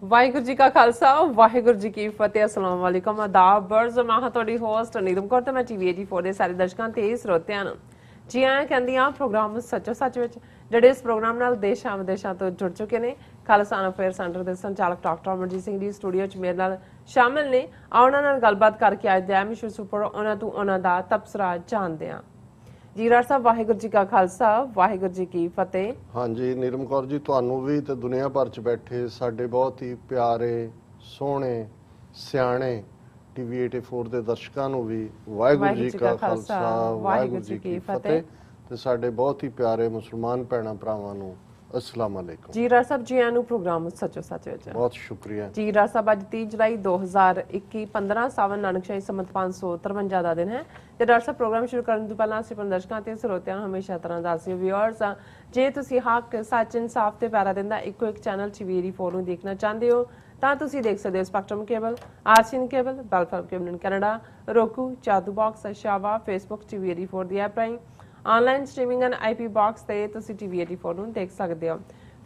ਵਾਹਿਗੁਰੂ ਜੀ ਕਾ ਖਾਲਸਾ ਵਾਹਿਗੁਰੂ ਜੀ ਕੀ ਫਤਿਹ। अस्सलाम वालेकुम आदाब बर्ज मैं हाँ ਤੁਹਾਡੀ ਹੋਸਟ ਨੀਲਮ ਕੌਰ ਤੇ ਮੈਂ ਟੀਵੀ 84 ਦੇ ਸਾਰੇ ਦਰਸ਼ਕਾਂ ਤੇ ਸਰੋਤਿਆਂ ਨੂੰ ਜੀ ਆਇਆਂ ਕਹਿੰਦੀ ਆ ਪ੍ਰੋਗਰਾਮ ਸੱਚੋ ਸੱਚ ਵਿੱਚ ਜਿਹੜੇ ਇਸ ਪ੍ਰੋਗਰਾਮ ਨਾਲ ਦੇਸ਼ਾਂ ਵਿਦੇਸ਼ਾਂ ਤੋਂ ਜੁੜ ਚੁੱਕੇ ਨੇ। ਖਾਲਸਾ ਅਫੇਅਰ ਸੈਂਟਰ ਦੇ ਸੰਚਾਲਕ ਡਾਕਟਰ ਅਮਰਜੀਤ ਸਿੰਘ ਜੀ ਸਟੂਡੀਓ 'ਚ ਮੇਰੇ ਨਾਲ ਸ਼ਾਮਿਲ ਨੇ। ਉਹਨਾਂ ਨਾਲ ਗੱਲਬਾਤ ਕਰਕੇ ਅੱਜ ਦੇ ਐਮਿਸ਼ਰ ਸੁਪਰ ਉਹਨਾਂ ਤੋਂ ਉਹਨਾਂ ਦਾ ਤਬਸਰਾ ਜਾਣਦੇ ਹਾਂ। ਜੀ ਰਾਜ ਸਾਹਿਬ ਵਾਹਿਗੁਰੂ ਜੀ ਕਾ ਖਾਲਸਾ ਵਾਹਿਗੁਰੂ ਜੀ ਕੀ ਫਤਿਹ। हाँ जी नीलम कौर जी ਤੁਹਾਨੂੰ ਵੀ ਤੇ ਦੁਨੀਆ ਭਰ ਚ ਬੈਠੇ ਸਾਡੇ ਬਹੁਤ ਹੀ ਪਿਆਰੇ ਸੋਹਣੇ ਸਿਆਣੇ ਟੀਵੀ 84 ਦੇ ਦਰਸ਼ਕਾਂ ਨੂੰ ਵੀ ਵਾਹਿਗੁਰੂ ਜੀ ਕਾ ਖਾਲਸਾ ਵਾਹਿਗੁਰੂ ਜੀ ਕੀ ਫਤਿਹ ਤੇ ਸਾਡੇ ਬਹੁਤ ਹੀ ਪਿਆਰੇ ਮੁਸਲਮਾਨ ਭੈਣਾਂ ਭਰਾਵਾਂ ਨੂੰ अस्सलाम वालेकुम। जी राज साहब जी आनू प्रोग्राम सचो सच विच बहुत शुक्रिया। जी राज साहब अज 30 जुलाई 2021 15 सावन नानकशाही संमत 553 ਦਾ ਦਿਨ ਹੈ ਤੇ ਡਾਕਟਰ ਸਾਹਿਬ ਪ੍ਰੋਗਰਾਮ ਸ਼ੁਰੂ ਕਰਨ ਤੋਂ ਪਹਿਲਾਂ ਅਸੀਂ ਆਪਣੇ ਦਰਸ਼ਕਾਂ ਤੇ ਸਰੋਤਿਆਂ ਨੂੰ ਹਮੇਸ਼ਾ ਤਰ੍ਹਾਂ ਦੱਸਦੇ ਵਿਊਅਰਸ ਜੇ ਤੁਸੀਂ ਹੱਕ ਸੱਚ ਇਨਸਾਫ ਤੇ ਪੈਰਾ ਦਿੰਦਾ ਇੱਕੋ ਇੱਕ ਚੈਨਲ ਟੀਵੀ 84 ਨੂੰ ਦੇਖਣਾ ਚਾਹੁੰਦੇ ਹੋ ਤਾਂ ਤੁਸੀਂ ਦੇਖ ਸਕਦੇ ਹੋ ਸਪੈਕਟਰਮ ਕੇਬਲ, ਆਰਸੀਐਨ ਕੇਬਲ, ਬੈਲਫਾਰਮ ਕੇਬਲ ਇਨ ਕੈਨੇਡਾ, roku, ਚਾਦੂ ਬਾਕਸ, ਸ਼ਾਵਾ, ਫੇਸਬੁੱਕ ਟੀਵੀ 84 ਦੀ ਐਪ ਰਾਹੀਂ online streaming and IP box ਤੇ ਤੁਸੀਂ ਟੀਵੀ 84 ਨੂੰ ਦੇਖ ਸਕਦੇ ਹੋ।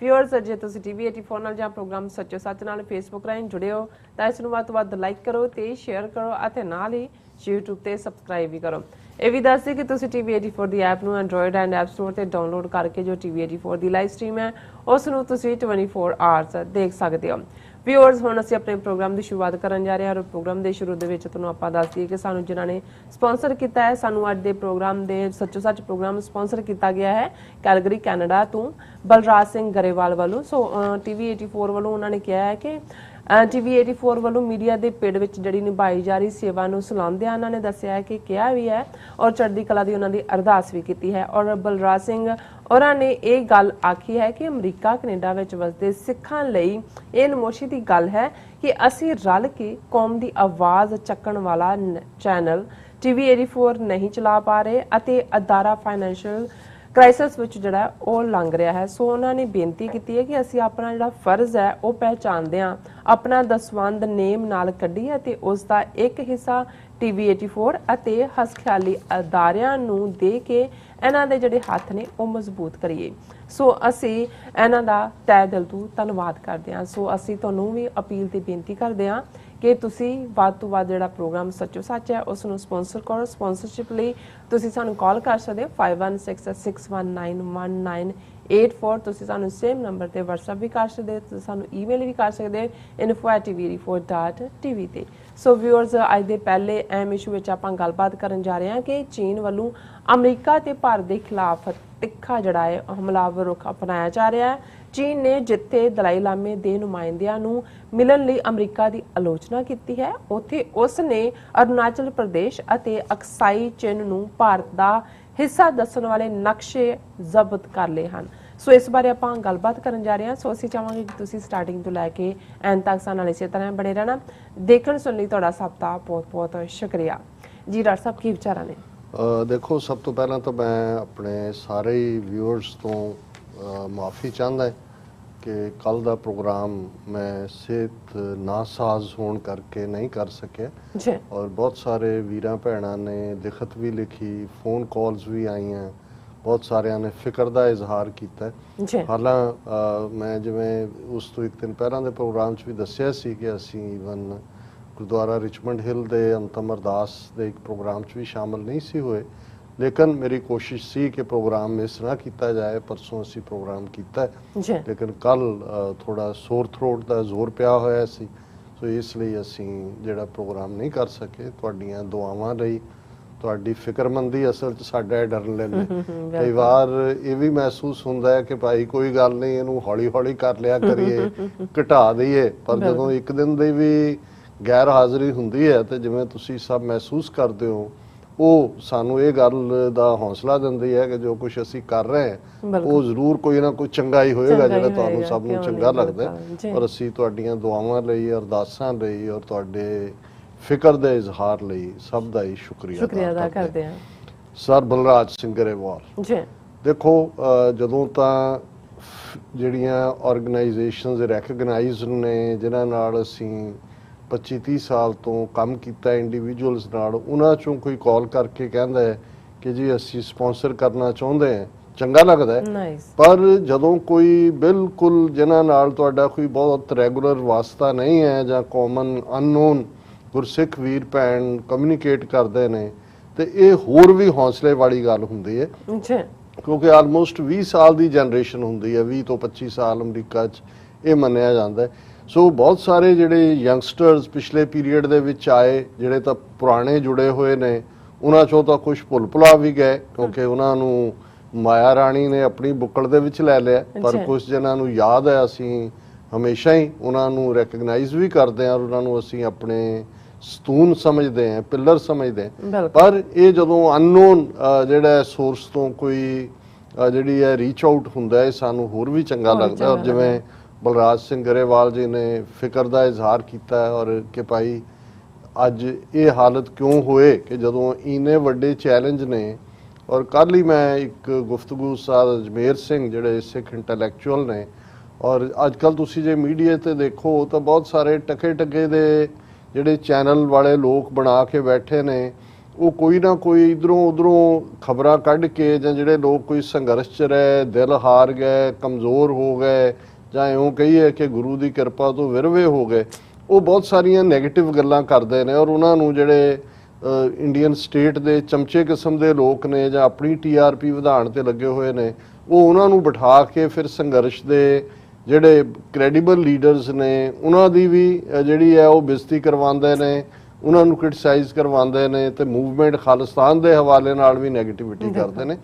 ਵਿਊਅਰਸ ਜੇ ਤੁਸੀਂ ਟੀਵੀ 84 ਨਾਲ ਜਾਂ ਪ੍ਰੋਗਰਾਮ ਸੱਚੋ ਸੱਚ ਨਾਲ ਫੇਸਬੁੱਕ ਰਾਹੀਂ ਜੁੜੇ ਹੋ ਤਾਂ ਇਸ ਨੂੰ ਵੱਧ ਤੋਂ ਵੱਧ ਲਾਈਕ ਕਰੋ ਤੇ ਸ਼ੇਅਰ ਕਰੋ ਅਤੇ ਨਾਲ ਹੀ YouTube ਤੇ ਸਬਸਕ੍ਰਾਈਬ ਵੀ ਕਰੋ। ਇਹ ਵੀ ਦੱਸ ਦਿਓ ਕਿ ਤੁਸੀਂ ਟੀਵੀ 84 ਦੀ ਐਪ ਨੂੰ ਐਂਡਰੋਇਡ ਐਂਡ ਐਪ ਸਟੋਰ ਤੇ ਡਾਊਨਲੋਡ ਕਰਕੇ ਜੋ ਟੀਵੀ 84 ਦੀ ਲਾਈਵ ਸਟ੍ਰੀਮ ਹੈ ਉਸ ਨੂੰ ਤੁਸੀਂ 24 ਆਵਰਸ ਦੇਖ ਸਕਦੇ ਹੋ। ਵਿਊਅਰਸ ਹੁਣ ਅਸੀਂ ਆਪਣੇ ਪ੍ਰੋਗਰਾਮ ਦੀ ਸ਼ੁਰੂਆਤ ਕਰਨ ਜਾ ਰਹੇ ਹਾਂ ਔਰ ਪ੍ਰੋਗਰਾਮ ਦੇ ਸ਼ੁਰੂ ਦੇ ਵਿੱਚ ਤੁਹਾਨੂੰ ਆਪਾਂ ਦੱਸ ਦਈਏ ਕਿ ਸਾਨੂੰ ਜਿਨ੍ਹਾਂ ਨੇ ਸਪਾਂਸਰ ਕੀਤਾ ਹੈ ਸਾਨੂੰ ਅੱਜ ਦੇ ਪ੍ਰੋਗਰਾਮ ਦੇ ਸੱਚੋ ਸੱਚ ਪ੍ਰੋਗਰਾਮ ਸਪਾਂਸਰ ਕੀਤਾ ਗਿਆ ਹੈ ਕੈਲਗਰੀ ਕੈਨੇਡਾ ਤੋਂ ਬਲਰਾਜ ਸਿੰਘ ਗਰੇਵਾਲ ਵੱਲੋਂ। ਸੋ ਟੀਵੀ 84 ਵੱਲੋਂ ਉਹਨਾਂ ਨੇ ਕਿਹਾ ਹੈ ਕਿ ਟੀਵੀ 84 ਵੱਲੋਂ ਮੀਡੀਆ ਦੇ ਪਿੜ ਵਿੱਚ ਜਿਹੜੀ ਨਿਭਾਈ ਜਾ ਰਹੀ ਸੇਵਾ ਨੂੰ ਸਲਾਹੁੰਦਿਆਂ ਉਹਨਾਂ ਨੇ ਦੱਸਿਆ ਹੈ ਕਿ ਕਿਹਾ ਵੀ ਹੈ ਔਰ ਚੜ੍ਹਦੀ ਕਲਾ ਦੀ ਉਹਨਾਂ ਦੀ ਅਰਦਾਸ ਵੀ ਕੀਤੀ ਹੈ। ਔਰ ਬਲਰਾਜ ਸਿੰਘ ਉਹਨਾਂ ਨੇ ਇਹ ਗੱਲ ਆਖੀ ਹੈ ਕਿ ਅਮਰੀਕਾ ਕੈਨੇਡਾ ਵਿੱਚ ਵਸਦੇ ਸਿੱਖਾਂ ਲਈ ਇਹ ਨਮੋਸ਼ੀ ਦੀ ਗੱਲ ਹੈ ਕਿ ਅਸੀਂ ਰਲ ਕੇ ਕੌਮ ਦੀ ਆਵਾਜ਼ ਚੱਕਣ ਵਾਲਾ ਚੈਨਲ ਟੀਵੀ 84 ਨਹੀਂ ਚਲਾ ਪਾ ਰਹੇ ਅਤੇ ਅਦਾਰਾ ਫਾਈਨੈਂਸ਼ੀਅਲ ਕ੍ਰਾਈਸਿਸ ਵਿੱਚ ਜਿਹੜਾ ਉਹ ਲੰਘ ਰਿਹਾ ਹੈ। ਸੋ ਉਹਨਾਂ ਨੇ ਬੇਨਤੀ ਕੀਤੀ ਹੈ ਕਿ ਅਸੀਂ ਆਪਣਾ ਜਿਹੜਾ ਫਰਜ਼ ਹੈ ਉਹ ਪਹਿਚਾਨਦੇ ਹਾਂ, ਆਪਣਾ ਦਸਵੰਧ ਨੇਮ ਨਾਲ ਕੱਢੀਏ ਅਤੇ ਉਸ ਦਾ ਇੱਕ ਹਿੱਸਾ ਟੀਵੀ 84 ਅਤੇ ਹਸਖਿਆਲੀ ਅਦਾਰਿਆਂ ਨੂੰ ਦੇ ਕੇ ਇਹਨਾਂ ਦੇ ਜਿਹੜੇ ਹੱਥ ਨੇ ਉਹ ਮਜ਼ਬੂਤ ਕਰੀਏ। ਸੋ ਅਸੀਂ ਇਹਨਾਂ ਦਾ ਤਹਿ ਦਿਲ ਤੋਂ ਧੰਨਵਾਦ ਕਰਦੇ ਹਾਂ। ਸੋ ਅਸੀਂ ਤੁਹਾਨੂੰ ਵੀ ਅਪੀਲ ਤੇ ਬੇਨਤੀ ਕਰਦੇ ਹਾਂ ਕਿ ਤੁਸੀਂ ਵੱਧ ਤੋਂ ਵੱਧ ਜਿਹੜਾ ਪ੍ਰੋਗਰਾਮ ਸੱਚੋ ਸੱਚ ਹੈ ਉਸ ਨੂੰ ਸਪਾਂਸਰ ਕਰੋ। ਸਪਾਂਸਰਸ਼ਿਪ ਲਈ ਤੁਸੀਂ ਸਾਨੂੰ ਕਾਲ ਕਰ ਸਕਦੇ ਹੋ 5166191984। ਤੁਸੀਂ ਸਾਨੂੰ ਸੇਮ ਨੰਬਰ ਤੇ WhatsApp ਵੀ ਕਰ ਸਕਦੇ ਹੋ, ਸਾਨੂੰ ਈਮੇਲ ਵੀ ਕਰ ਸਕਦੇ ਹੋ info@tv84.tv ਤੇ। ਸੋ ਵਿਊਅਰਸ ਅੱਜ ਦੇ ਪਹਿਲੇ ਅਹਿਮ ਇਸ਼ੂ ਵਿੱਚ ਆਪਾਂ ਗੱਲਬਾਤ ਕਰਨ ਜਾ ਰਹੇ ਹਾਂ ਕਿ ਚੀਨ ਵੱਲੋਂ ਅਮਰੀਕਾ ਤੇ ਭਾਰਤ ਦੇ ਖਿਲਾਫ ਤਿੱਖਾ ਜਿਹੜਾ ਹੈ ਹਮਲਾਵਰ ਰੁਖ ਅਪਣਾਇਆ ਜਾ ਰਿਹਾ ਹੈ। ਚੀਨ ਨੇ ਜਿੱਥੇ ਦਲਾਈ ਲਾਮੇ ਦੇ ਨੁਮਾਇੰਦਿਆਂ ਨੂੰ ਮਿਲਣ ਲਈ ਅਮਰੀਕਾ ਦੀ ਆਲੋਚਨਾ ਕੀਤੀ ਹੈ ਉੱਥੇ ਉਸ ਨੇ ਅਰੁਣਾਚਲ ਪ੍ਰਦੇਸ਼ ਅਤੇ ਅਕਸਾਈ ਚਿੰਨ ਨੂੰ ਭਾਰਤ ਦਾ ਹਿੱਸਾ ਦੱਸਣ ਵਾਲੇ ਨਕਸ਼ੇ ਜ਼ਬਤ ਕਰ ਲਏ ਹਨ। ਸੋ ਇਸ ਬਾਰੇ ਆਪਾਂ ਗੱਲਬਾਤ ਕਰਨ ਜਾ ਰਹੇ ਹਾਂ। ਸੋ ਅਸੀਂ ਚਾਹਾਂਗੇ ਕਿ ਤੁਸੀਂ ਸਟਾਰਟਿੰਗ ਤੋਂ ਲੈ ਕੇ ਐਂਡ ਤੱਕ ਸਾਡੇ ਨਾਲ ਇਸੇ ਤਰ੍ਹਾਂ ਬਣੇ ਰਹਿਣਾ। ਦੇਖਣ ਸੁਣਨ ਲਈ ਤੁਹਾਡਾ ਸਭ ਦਾ ਬਹੁਤ ਬਹੁਤ ਸ਼ੁਕਰੀਆ। ਜੀ ਡਾਕਟਰ ਸਾਹਿਬ ਕੀ ਵਿਚਾਰਾਂ ਨੇ? ਦੇਖੋ ਸਭ ਤੋਂ ਪਹਿਲਾਂ ਤਾਂ ਮੈਂ ਆਪਣੇ ਸਾਰੇ ਹੀ ਵਿਊਅਰਸ ਤੋਂ ਮਾਫੀ ਚਾਹੁੰਦਾ ਕਿ ਕੱਲ ਦਾ ਪ੍ਰੋਗਰਾਮ ਮੈਂ ਸਿਹਤ ਨਾਸਾਜ਼ ਹੋਣ ਕਰਕੇ ਨਹੀਂ ਕਰ ਸਕਿਆ ਜੀ। ਔਰ ਬਹੁਤ ਸਾਰੇ ਵੀਰਾਂ ਭੈਣਾਂ ਨੇ ਲਿਖਤ ਵੀ ਲਿਖੀ, ਫੋਨ ਕਾਲਸ ਵੀ ਆਈਆਂ, ਬਹੁਤ ਸਾਰਿਆਂ ਨੇ ਫਿਕਰ ਦਾ ਇਜ਼ਹਾਰ ਕੀਤਾ। ਹਾਲਾਂ ਮੈਂ ਜਿਵੇਂ ਉਸ ਤੋਂ ਇੱਕ ਦਿਨ ਪਹਿਲਾਂ ਦੇ ਪ੍ਰੋਗਰਾਮ 'ਚ ਵੀ ਦੱਸਿਆ ਸੀ ਕਿ ਅਸੀਂ ਈਵਨ ਗੁਰਦੁਆਰਾ ਰਿਚਮੰਡ ਹਿੱਲ ਦੇ ਅੰਤਮ ਅਰਦਾਸ ਦੇ ਇੱਕ ਪ੍ਰੋਗਰਾਮ 'ਚ ਵੀ ਸ਼ਾਮਲ ਨਹੀਂ ਸੀ ਹੋਏ, ਲੇਕਿਨ ਮੇਰੀ ਕੋਸ਼ਿਸ਼ ਸੀ ਕਿ ਪ੍ਰੋਗਰਾਮ ਮਿਸ ਨਾ ਕੀਤਾ ਜਾਏ। ਪਰਸੋਂ ਅਸੀਂ ਪ੍ਰੋਗਰਾਮ ਕੀਤਾ ਲੇਕਿਨ ਕੱਲ ਥੋੜਾ ਸੋਰ ਥਰੋਟ ਦਾ ਜ਼ੋਰ ਪਿਆ ਹੋਇਆ ਸੀ, ਸੋ ਇਸ ਲਈ ਅਸੀਂ ਜਿਹੜਾ ਪ੍ਰੋਗਰਾਮ ਨਹੀਂ ਕਰ ਸਕੇ। ਤੁਹਾਡੀਆਂ ਦੁਆਵਾਂ ਲਈ, ਤੁਹਾਡੀ ਫਿਕਰਮੰਦੀ ਅਸਲ 'ਚ ਸਾਡਾ ਡਰ ਲੈਂਦੇ। ਕਈ ਵਾਰ ਇਹ ਵੀ ਮਹਿਸੂਸ ਹੁੰਦਾ ਹੈ ਕਿ ਭਾਈ ਕੋਈ ਗੱਲ ਨਹੀਂ, ਇਹਨੂੰ ਹੌਲੀ ਹੌਲੀ ਕਰ ਲਿਆ ਕਰੀਏ, ਘਟਾ ਦਈਏ, ਪਰ ਜਦੋਂ ਇੱਕ ਦਿਨ ਦੀ ਵੀ ਗੈਰ ਹਾਜ਼ਰੀ ਹੁੰਦੀ ਹੈ ਤੇ ਜਿਵੇਂ ਤੁਸੀਂ ਸਭ ਮਹਿਸੂਸ ਕਰਦੇ ਹੋ ਉਹ ਸਾਨੂੰ ਇਹ ਗੱਲ ਦਾ ਹੌਸਲਾ ਦਿੰਦੀ ਹੈ ਕਿ ਜੋ ਕੁਝ ਅਸੀਂ ਕਰ ਰਹੇ ਹਾਂ ਉਹ ਜ਼ਰੂਰ ਕੋਈ ਨਾ ਕੋਈ ਚੰਗਾ ਹੀ ਹੋਏਗਾ ਜਿਹੜਾ ਤੁਹਾਨੂੰ ਸਭ ਨੂੰ ਚੰਗਾ ਲੱਗਦਾ। ਔਰ ਅਸੀਂ ਤੁਹਾਡੀਆਂ ਦੁਆਵਾਂ ਲਈ, ਅਰਦਾਸਾਂ ਲਈ ਔਰ ਤੁਹਾਡੇ ਫਿਕਰ ਦੇ ਇਜ਼ਹਾਰ ਲਈ ਸਭ ਦਾ ਹੀ ਸ਼ੁਕਰੀਆ ਅਦਾ ਕਰਦੇ ਹਾਂ। ਸਰ ਬਲਰਾਜ ਸਿੰਘ ਗਰੇਵਾਲ ਜੀ, ਦੇਖੋ ਜਦੋਂ ਤਾਂ ਜਿਹੜੀਆਂ ਆਰਗੇਨਾਈਜੇਸ਼ਨਸ ਰੈਕਗਨਾਈਜ਼ਡ ਨੇ ਜਿਨ੍ਹਾਂ ਨਾਲ ਅਸੀਂ 25-30 ਸਾਲ ਤੋਂ ਕੰਮ ਕੀਤਾ ਇੰਡੀਵਿਜੂਅਲਸ ਨਾਲ, ਉਹਨਾਂ ਚੋਂ ਕੋਈ ਕਾਲ ਕਰਕੇ ਕਹਿੰਦਾ ਹੈ ਕਿ ਜੀ ਅਸੀਂ ਸਪਾਂਸਰ ਕਰਨਾ ਚਾਹੁੰਦੇ ਹਾਂ ਚੰਗਾ ਲੱਗਦਾ ਹੈ। ਨਾਈਸ। ਪਰ ਜਦੋਂ ਕੋਈ ਬਿਲਕੁਲ ਜਿਨ੍ਹਾਂ ਨਾਲ ਤੁਹਾਡਾ ਕੋਈ ਬਹੁਤ ਰੈਗੂਲਰ ਵਾਸਤਾ ਨਹੀਂ ਹੈ ਜਾਂ ਕਾਮਨ ਅਨਨੋਨ ਗੁਰਸਿੱਖ ਵੀਰ ਭੈਣ ਕਮਿਊਨੀਕੇਟ ਕਰਦੇ ਨੇ ਤੇ ਇਹ ਹੋਰ ਵੀ ਹੌਸਲੇ ਵਾਲੀ ਗੱਲ ਹੁੰਦੀ ਹੈ, ਕਿਉਂਕਿ ਆਲਮੋਸਟ 20 ਸਾਲ ਦੀ ਜਨਰੇਸ਼ਨ ਹੁੰਦੀ ਹੈ, 20 ਤੋਂ 25 ਸਾਲ ਅਮਰੀਕਾ 'ਚ ਇਹ ਮੰਨਿਆ ਜਾਂਦਾ ਹੈ। ਸੋ ਬਹੁਤ ਸਾਰੇ ਜਿਹੜੇ ਯੰਗਸਟਰਸ ਪਿਛਲੇ ਪੀਰੀਅਡ ਦੇ ਵਿੱਚ ਆਏ, ਜਿਹੜੇ ਤਾਂ ਪੁਰਾਣੇ ਜੁੜੇ ਹੋਏ ਨੇ, ਉਹਨਾਂ 'ਚੋਂ ਤਾਂ ਕੁਝ ਭੁੱਲ ਭੁਲਾ ਵੀ ਗਏ ਕਿਉਂਕਿ ਉਹਨਾਂ ਨੂੰ ਮਾਇਆ ਰਾਣੀ ਨੇ ਆਪਣੀ ਬੁੱਕਲ ਦੇ ਵਿੱਚ ਲੈ ਲਿਆ, ਪਰ ਕੁਝ ਜਿਹਨਾਂ ਨੂੰ ਯਾਦ ਹੈ ਅਸੀਂ ਹਮੇਸ਼ਾ ਹੀ ਉਹਨਾਂ ਨੂੰ ਰੈਕਗਨਾਈਜ਼ ਵੀ ਕਰਦੇ ਹਾਂ ਔਰ ਉਹਨਾਂ ਨੂੰ ਅਸੀਂ ਆਪਣੇ ਸਤੂਨ ਸਮਝਦੇ ਹਾਂ, ਪਿੱਲਰ ਸਮਝਦੇ ਹਾਂ। ਪਰ ਇਹ ਜਦੋਂ ਅਨਨੋਨ ਜਿਹੜਾ ਸੋਰਸ ਤੋਂ ਕੋਈ ਜਿਹੜੀ ਹੈ ਰੀਚ ਆਊਟ ਹੁੰਦਾ ਹੈ, ਸਾਨੂੰ ਹੋਰ ਵੀ ਚੰਗਾ ਲੱਗਦਾ। ਔਰ ਜਿਵੇਂ ਬਲਰਾਜ ਸਿੰਘ ਗਰੇਵਾਲ ਜੀ ਨੇ ਫਿਕਰ ਦਾ ਇਜ਼ਹਾਰ ਕੀਤਾ ਔਰ ਕਿ ਭਾਈ ਅੱਜ ਇਹ ਹਾਲਤ ਕਿਉਂ ਹੋਏ ਕਿ ਜਦੋਂ ਇੰਨੇ ਵੱਡੇ ਚੈਲੰਜ ਨੇ। ਔਰ ਕੱਲ੍ਹ ਹੀ ਮੈਂ ਇੱਕ ਗੁਫ਼ਤਗੂ ਉਸਤਾਦ ਅਜਮੇਰ ਸਿੰਘ ਜਿਹੜੇ ਸਿੱਖ ਇੰਟੈਲੈਕਚੁਅਲ ਨੇ, ਔਰ ਅੱਜ ਕੱਲ੍ਹ ਤੁਸੀਂ ਜੇ ਮੀਡੀਆ 'ਤੇ ਦੇਖੋ ਤਾਂ ਬਹੁਤ ਸਾਰੇ ਟਕੇ ਦੇ ਜਿਹੜੇ ਚੈਨਲ ਵਾਲੇ ਲੋਕ ਬਣਾ ਕੇ ਬੈਠੇ ਨੇ, ਉਹ ਕੋਈ ਨਾ ਕੋਈ ਇਧਰੋਂ ਉਧਰੋਂ ਖਬਰਾਂ ਕੱਢ ਕੇ ਜਾਂ ਜਿਹੜੇ ਲੋਕ ਕੋਈ ਸੰਘਰਸ਼ 'ਚ ਰਹੇ, ਦਿਲ ਹਾਰ ਗਏ, ਕਮਜ਼ੋਰ ਹੋ ਗਏ ਜਾਂ ਇਉਂ ਕਹੀਏ ਕਿ ਗੁਰੂ ਦੀ ਕਿਰਪਾ ਤੋਂ ਵਿਰਵੇ ਹੋ ਗਏ, ਉਹ ਬਹੁਤ ਸਾਰੀਆਂ ਨੈਗੇਟਿਵ ਗੱਲਾਂ ਕਰਦੇ ਨੇ। ਔਰ ਉਹਨਾਂ ਨੂੰ ਜਿਹੜੇ ਇੰਡੀਅਨ ਸਟੇਟ ਦੇ ਚਮਚੇ ਕਿਸਮ ਦੇ ਲੋਕ ਨੇ ਜਾਂ ਆਪਣੀ TRP ਵਧਾਉਣ ਤੇ ਲੱਗੇ ਹੋਏ ਨੇ, ਉਹ ਉਹਨਾਂ ਨੂੰ ਬਿਠਾ ਕੇ ਫਿਰ ਸੰਘਰਸ਼ ਦੇ ਜਿਹੜੇ ਕ੍ਰੈਡੀਬਲ ਲੀਡਰਸ ਨੇ ਉਹਨਾਂ ਦੀ ਵੀ ਜਿਹੜੀ ਹੈ ਉਹ ਬੇਇੱਜ਼ਤੀ ਕਰਵਾਉਂਦੇ ਨੇ, ਉਹਨਾਂ ਨੂੰ ਕ੍ਰਿਟਿਸਾਈਜ਼ ਕਰਵਾਉਂਦੇ ਨੇ ਤੇ ਮੂਵਮੈਂਟ ਖਾਲਿਸਤਾਨ ਦੇ ਹਵਾਲੇ ਨਾਲ ਵੀ ਨੈਗੇਟਿਵਿਟੀ ਕਰਦੇ ਨੇ।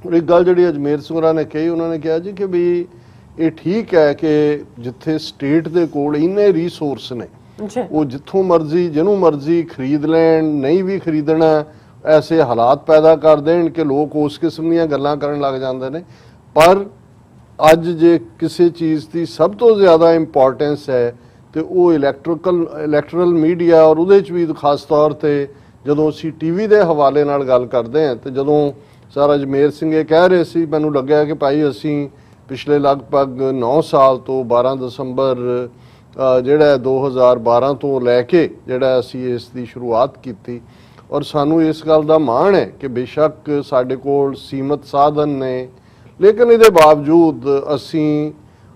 ਔਰ ਇੱਕ ਗੱਲ ਜਿਹੜੀ ਅਜਮੇਰ ਸਿੰਘ ਹੋਰਾਂ ਨੇ ਕਹੀ, ਉਹਨਾਂ ਨੇ ਕਿਹਾ ਜੀ ਕਿ ਵੀ ਇਹ ਠੀਕ ਹੈ ਕਿ ਜਿੱਥੇ ਸਟੇਟ ਦੇ ਕੋਲ ਇੰਨੇ ਰਿਸੋਰਸ ਨੇ ਉਹ ਜਿੱਥੋਂ ਮਰਜ਼ੀ ਜਿਹਨੂੰ ਮਰਜ਼ੀ ਖਰੀਦ ਲੈਣ, ਨਹੀਂ ਵੀ ਖਰੀਦਣਾ ਐਸੇ ਹਾਲਾਤ ਪੈਦਾ ਕਰ ਦੇਣ ਕਿ ਲੋਕ ਉਸ ਕਿਸਮ ਦੀਆਂ ਗੱਲਾਂ ਕਰਨ ਲੱਗ ਜਾਂਦੇ ਨੇ। ਪਰ ਅੱਜ ਜੇ ਕਿਸੇ ਚੀਜ਼ ਦੀ ਸਭ ਤੋਂ ਜ਼ਿਆਦਾ ਇੰਪੋਰਟੈਂਸ ਹੈ ਤੇ ਉਹ ਇਲੈਕਟਰਲ ਮੀਡੀਆ, ਔਰ ਉਹਦੇ 'ਚ ਵੀ ਖਾਸ ਤੌਰ ਤੇ ਜਦੋਂ ਅਸੀਂ TV ਦੇ ਹਵਾਲੇ ਨਾਲ ਗੱਲ ਕਰਦੇ ਹਾਂ ਤੇ ਜਦੋਂ ਸਰ ਅਜਮੇਰ ਸਿੰਘ ਇਹ ਕਹਿ ਰਹੇ ਸੀ, ਮੈਨੂੰ ਲੱਗਿਆ ਕਿ ਭਾਈ ਅਸੀਂ ਪਿਛਲੇ ਲਗਭਗ 9 ਸਾਲ ਤੋਂ 12 ਦਸੰਬਰ ਜਿਹੜਾ 2012 ਤੋਂ ਲੈ ਕੇ ਜਿਹੜਾ ਅਸੀਂ ਇਸ ਦੀ ਸ਼ੁਰੂਆਤ ਕੀਤੀ ਔਰ ਸਾਨੂੰ ਇਸ ਗੱਲ ਦਾ ਮਾਣ ਹੈ ਕਿ ਬੇਸ਼ੱਕ ਸਾਡੇ ਕੋਲ ਸੀਮਤ ਸਾਧਨ ਨੇ, ਲੇਕਿਨ ਇਹਦੇ ਬਾਵਜੂਦ ਅਸੀਂ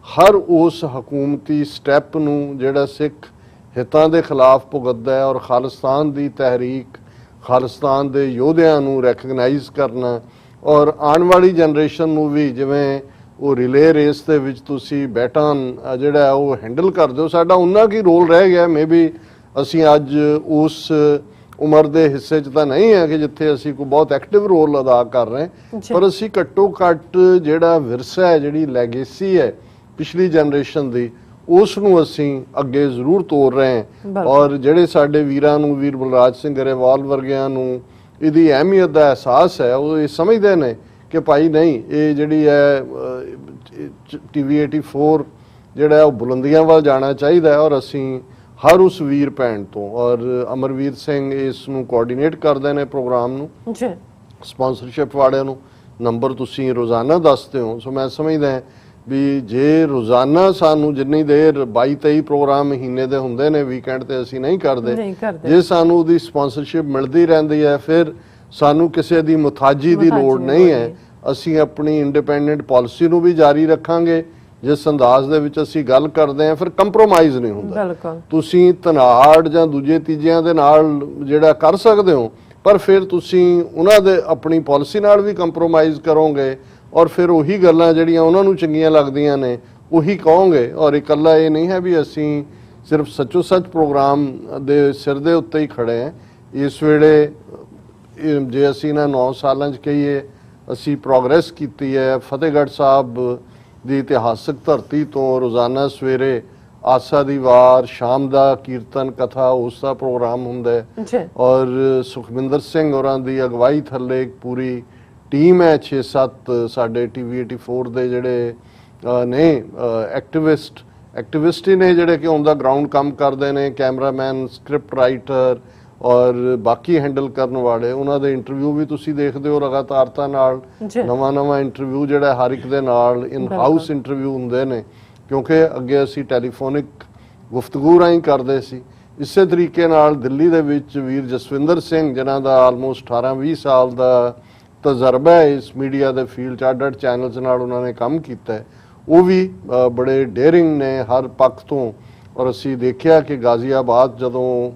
ਹਰ ਉਸ ਹਕੂਮਤੀ ਸਟੈਪ ਨੂੰ ਜਿਹੜਾ ਸਿੱਖ ਹਿੱਤਾਂ ਦੇ ਖਿਲਾਫ ਭੁਗਤਦਾ ਹੈ ਔਰ ਖਾਲਿਸਤਾਨ ਦੀ ਤਹਿਰੀਕ, ਖਾਲਿਸਤਾਨ ਦੇ ਯੋਧਿਆਂ ਨੂੰ ਰੈਕਗਨਾਈਜ਼ ਕਰਨਾ ਔਰ ਆਉਣ ਵਾਲੀ ਜਨਰੇਸ਼ਨ ਨੂੰ ਵੀ ਜਿਵੇਂ ਉਹ ਰਿਲੇ ਰੇਸ ਦੇ ਵਿੱਚ ਤੁਸੀਂ ਬੈਟਨ ਜਿਹੜਾ ਉਹ ਹੈਂਡਲ ਕਰਦੇ ਹੋ, ਸਾਡਾ ਉਹਨਾਂ ਕੀ ਰੋਲ ਰਹਿ ਗਿਆ। ਮੇਬੀ ਅਸੀਂ ਅੱਜ ਉਸ ਉਮਰ ਦੇ ਹਿੱਸੇ 'ਚ ਤਾਂ ਨਹੀਂ ਹੈ ਕਿ ਜਿੱਥੇ ਅਸੀਂ ਕੋਈ ਬਹੁਤ ਐਕਟਿਵ ਰੋਲ ਅਦਾ ਕਰ ਰਹੇ, ਪਰ ਅਸੀਂ ਘੱਟੋ ਘੱਟ ਜਿਹੜਾ ਵਿਰਸਾ ਹੈ, ਜਿਹੜੀ ਲੈਗੇਸੀ ਹੈ ਪਿਛਲੀ ਜਨਰੇਸ਼ਨ ਦੀ, ਉਸ ਨੂੰ ਅਸੀਂ ਅੱਗੇ ਜ਼ਰੂਰ ਤੋਰ ਰਹੇ ਹਾਂ। ਔਰ ਜਿਹੜੇ ਸਾਡੇ ਵੀਰਾਂ ਨੂੰ, ਵੀਰ ਬਲਰਾਜ ਸਿੰਘ ਗਰੇਵਾਲ ਵਰਗਿਆਂ ਨੂੰ ਇਹਦੀ ਅਹਿਮੀਅਤ ਦਾ ਅਹਿਸਾਸ ਹੈ, ਉਹ ਇਹ ਸਮਝਦੇ ਨੇ ਕਿ ਭਾਈ ਨਹੀਂ, ਇਹ ਜਿਹੜੀ ਹੈ TV 84 ਜਿਹੜਾ ਉਹ ਬੁਲੰਦੀਆਂ ਵੱਲ ਜਾਣਾ ਚਾਹੀਦਾ ਹੈ। ਔਰ ਅਸੀਂ ਹਰ ਉਸ ਵੀਰ ਭੈਣ ਤੋਂ, ਔਰ ਅਮਰਵੀਰ ਸਿੰਘ ਇਸ ਨੂੰ ਕੋਆਰਡੀਨੇਟ ਕਰਦੇ ਨੇ ਪ੍ਰੋਗਰਾਮ ਨੂੰ, ਸਪਾਂਸਰਸ਼ਿਪ ਵਾਲਿਆਂ ਨੂੰ ਨੰਬਰ ਤੁਸੀਂ ਰੋਜ਼ਾਨਾ ਦੱਸਦੇ ਹੋ। ਸੋ ਮੈਂ ਸਮਝਦਾ ਵੀ ਜੇ ਰੋਜ਼ਾਨਾ ਸਾਨੂੰ ਜਿੰਨੀ ਦੇਰ 22-23 ਪ੍ਰੋਗਰਾਮ ਮਹੀਨੇ ਦੇ ਹੁੰਦੇ ਨੇ, ਵੀਕਐਂਡ ਤੇ ਅਸੀਂ ਨਹੀਂ ਕਰਦੇ, ਜੇ ਸਾਨੂੰ ਉਹਦੀ ਸਪਾਂਸਰਸ਼ਿਪ ਮਿਲਦੀ ਰਹਿੰਦੀ ਹੈ, ਫਿਰ ਸਾਨੂੰ ਕਿਸੇ ਦੀ ਮੁਤਾਜੀ ਦੀ ਲੋੜ ਨਹੀਂ ਹੈ। ਅਸੀਂ ਆਪਣੀ ਇੰਡੀਪੈਂਡੈਂਟ ਪਾਲਿਸੀ ਨੂੰ ਵੀ ਜਾਰੀ ਰੱਖਾਂਗੇ। ਜਿਸ ਅੰਦਾਜ਼ ਦੇ ਵਿੱਚ ਅਸੀਂ ਗੱਲ ਕਰਦੇ ਹਾਂ, ਫਿਰ ਕੰਪਰੋਮਾਈਜ਼ ਨਹੀਂ ਹੁੰਦਾ। ਤੁਸੀਂ ਧਨਾੜ ਜਾਂ ਦੂਜੇ ਤੀਜਿਆਂ ਦੇ ਨਾਲ ਜਿਹੜਾ ਕਰ ਸਕਦੇ ਹੋ, ਪਰ ਫਿਰ ਤੁਸੀਂ ਉਹਨਾਂ ਦੇ ਆਪਣੀ ਪਾਲਿਸੀ ਨਾਲ ਵੀ ਕੰਪਰੋਮਾਈਜ਼ ਕਰੋਗੇ ਔਰ ਫਿਰ ਉਹੀ ਗੱਲਾਂ ਜਿਹੜੀਆਂ ਉਹਨਾਂ ਨੂੰ ਚੰਗੀਆਂ ਲੱਗਦੀਆਂ ਨੇ ਉਹੀ ਕਹੋਗੇ। ਔਰ ਇਕੱਲਾ ਇਹ ਨਹੀਂ ਹੈ ਵੀ ਅਸੀਂ ਸਿਰਫ ਸੱਚੋ ਸੱਚ ਪ੍ਰੋਗਰਾਮ ਦੇ ਸਿਰ ਦੇ ਉੱਤੇ ਹੀ ਖੜੇ ਹਾਂ। ਇਸ ਵੇਲੇ ਜੇ ਅਸੀਂ ਇਹਨਾਂ 9 ਸਾਲਾਂ 'ਚ ਕਹੀਏ ਅਸੀਂ ਪ੍ਰੋਗਰੈਸ ਕੀਤੀ ਹੈ। ਫਤਿਹਗੜ੍ਹ ਸਾਹਿਬ ਦੀ ਇਤਿਹਾਸਕ ਧਰਤੀ ਤੋਂ ਰੋਜ਼ਾਨਾ ਸਵੇਰੇ ਆਸਾ ਦੀ ਵਾਰ, ਸ਼ਾਮ ਦਾ ਕੀਰਤਨ ਕਥਾ, ਉਸ ਦਾ ਪ੍ਰੋਗਰਾਮ ਹੁੰਦਾ ਹੈ ਔਰ ਸੁਖਵਿੰਦਰ ਸਿੰਘ ਹੋਰਾਂ ਦੀ ਅਗਵਾਈ ਥੱਲੇ ਇੱਕ ਪੂਰੀ ਟੀਮ ਹੈ, 6-7 ਸਾਡੇ TV 84 ਦੇ ਜਿਹੜੇ ਨੇ ਐਕਟਿਵਿਸਟ ਹੀ ਨੇ ਜਿਹੜੇ ਕਿ ਔਨ ਦਾ ਗਰਾਊਂਡ ਕੰਮ ਕਰਦੇ ਨੇ, ਕੈਮਰਾਮੈਨ, ਸਕ੍ਰਿਪਟ ਰਾਈਟਰ ਔਰ ਬਾਕੀ ਹੈਂਡਲ ਕਰਨ ਵਾਲੇ। ਉਹਨਾਂ ਦੇ ਇੰਟਰਵਿਊ ਵੀ ਤੁਸੀਂ ਦੇਖਦੇ ਹੋ ਲਗਾਤਾਰਤਾ ਨਾਲ, ਨਵਾਂ ਇੰਟਰਵਿਊ ਜਿਹੜਾ ਹਰ ਇੱਕ ਦੇ ਨਾਲ ਇਨ ਹਾਊਸ ਇੰਟਰਵਿਊ ਹੁੰਦੇ ਨੇ, ਕਿਉਂਕਿ ਅੱਗੇ ਅਸੀਂ ਟੈਲੀਫੋਨਿਕ ਗੁਫ਼ਤਗੂ ਰਾਹੀਂ ਕਰਦੇ ਸੀ। ਇਸੇ ਤਰੀਕੇ ਨਾਲ ਦਿੱਲੀ ਦੇ ਵਿੱਚ ਵੀਰ ਜਸਵਿੰਦਰ ਸਿੰਘ, ਜਿਨ੍ਹਾਂ ਦਾ ਆਲਮੋਸਟ 18-20 ਸਾਲ ਦਾ ਤਜਰਬਾ ਹੈ ਇਸ ਮੀਡੀਆ ਦੇ ਫੀਲਡ 'ਚ, ਅੱਡ-ਅੱਡ ਚੈਨਲਸ ਨਾਲ ਉਹਨਾਂ ਨੇ ਕੰਮ ਕੀਤਾ ਹੈ, ਉਹ ਵੀ ਬੜੇ ਡੇਅਰਿੰਗ ਨੇ ਹਰ ਪੱਖ ਤੋਂ। ਔਰ ਅਸੀਂ ਦੇਖਿਆ ਕਿ ਗਾਜ਼ੀਆਬਾਦ ਜਦੋਂ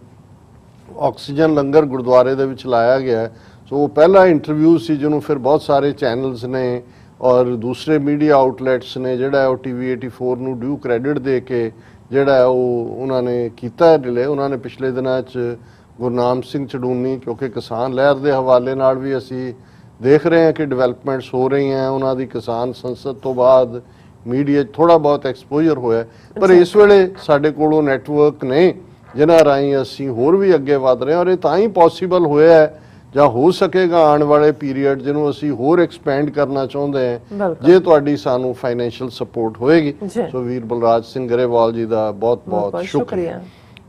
ਆਕਸੀਜਨ ਲੰਗਰ ਗੁਰਦੁਆਰੇ ਦੇ ਵਿੱਚ ਲਾਇਆ ਗਿਆ, ਸੋ ਉਹ ਪਹਿਲਾ ਇੰਟਰਵਿਊ ਸੀ ਜਿਹਨੂੰ ਫਿਰ ਬਹੁਤ ਸਾਰੇ ਚੈਨਲਸ ਨੇ ਔਰ ਦੂਸਰੇ ਮੀਡੀਆ ਆਊਟਲੈਟਸ ਨੇ ਜਿਹੜਾ ਉਹ TV 84 ਨੂੰ ਡਿਊ ਕ੍ਰੈਡਿਟ ਦੇ ਕੇ ਜਿਹੜਾ ਉਹ ਉਹਨਾਂ ਨੇ ਕੀਤਾ ਰਿਲੇ। ਉਹਨਾਂ ਨੇ ਪਿਛਲੇ ਦਿਨਾਂ 'ਚ ਗੁਰਨਾਮ ਸਿੰਘ ਚੜੂਨੀ, ਕਿਉਂਕਿ ਕਿਸਾਨ ਲਹਿਰ ਦੇ ਹਵਾਲੇ ਨਾਲ ਵੀ ਅਸੀਂ ਦੇਖ ਰਹੇ ਹਾਂ ਕਿ ਡਿਵੈਲਪਮੈਂਟਸ ਹੋ ਰਹੀਆਂ, ਉਹਨਾਂ ਦੀ ਕਿਸਾਨ ਸੰਸਦ ਤੋਂ ਬਾਅਦ ਮੀਡੀਆ 'ਚ ਥੋੜਾ ਬਹੁਤ ਐਕਸਪੋਜ਼ਰ ਹੋਇਆ, ਪਰ ਇਸ ਵੇਲੇ ਸਾਡੇ ਕੋਲੋਂ ਨੈਟਵਰਕ ਨੇ ਜਿਨ੍ਹਾਂ ਰਾਹੀਂ ਅਸੀਂ ਹੋਰ ਵੀ ਅੱਗੇ ਵਧ ਰਹੇ ਹਾਂ। ਔਰ ਇਹ ਤਾਂ ਹੀ ਪੋਸੀਬਲ ਹੋਇਆ ਹੈ ਜਾਂ ਹੋ ਸਕੇਗਾ ਆਉਣ ਵਾਲੇ ਪੀਰੀਅਡ ਜਿਹਨੂੰ ਅਸੀਂ ਹੋਰ ਐਕਸਪੈਂਡ ਕਰਨਾ ਚਾਹੁੰਦੇ ਹਾਂ ਜੇ ਤੁਹਾਡੀ ਸਾਨੂੰ ਫਾਈਨੈਂਸ਼ੀਅਲ ਸਪੋਰਟ ਹੋਏਗੀ। ਸੋ ਵੀਰ ਬਲਰਾਜ ਸਿੰਘ ਗਰੇਵਾਲ ਜੀ ਦਾ ਬਹੁਤ ਬਹੁਤ ਸ਼ੁਕਰੀਆ।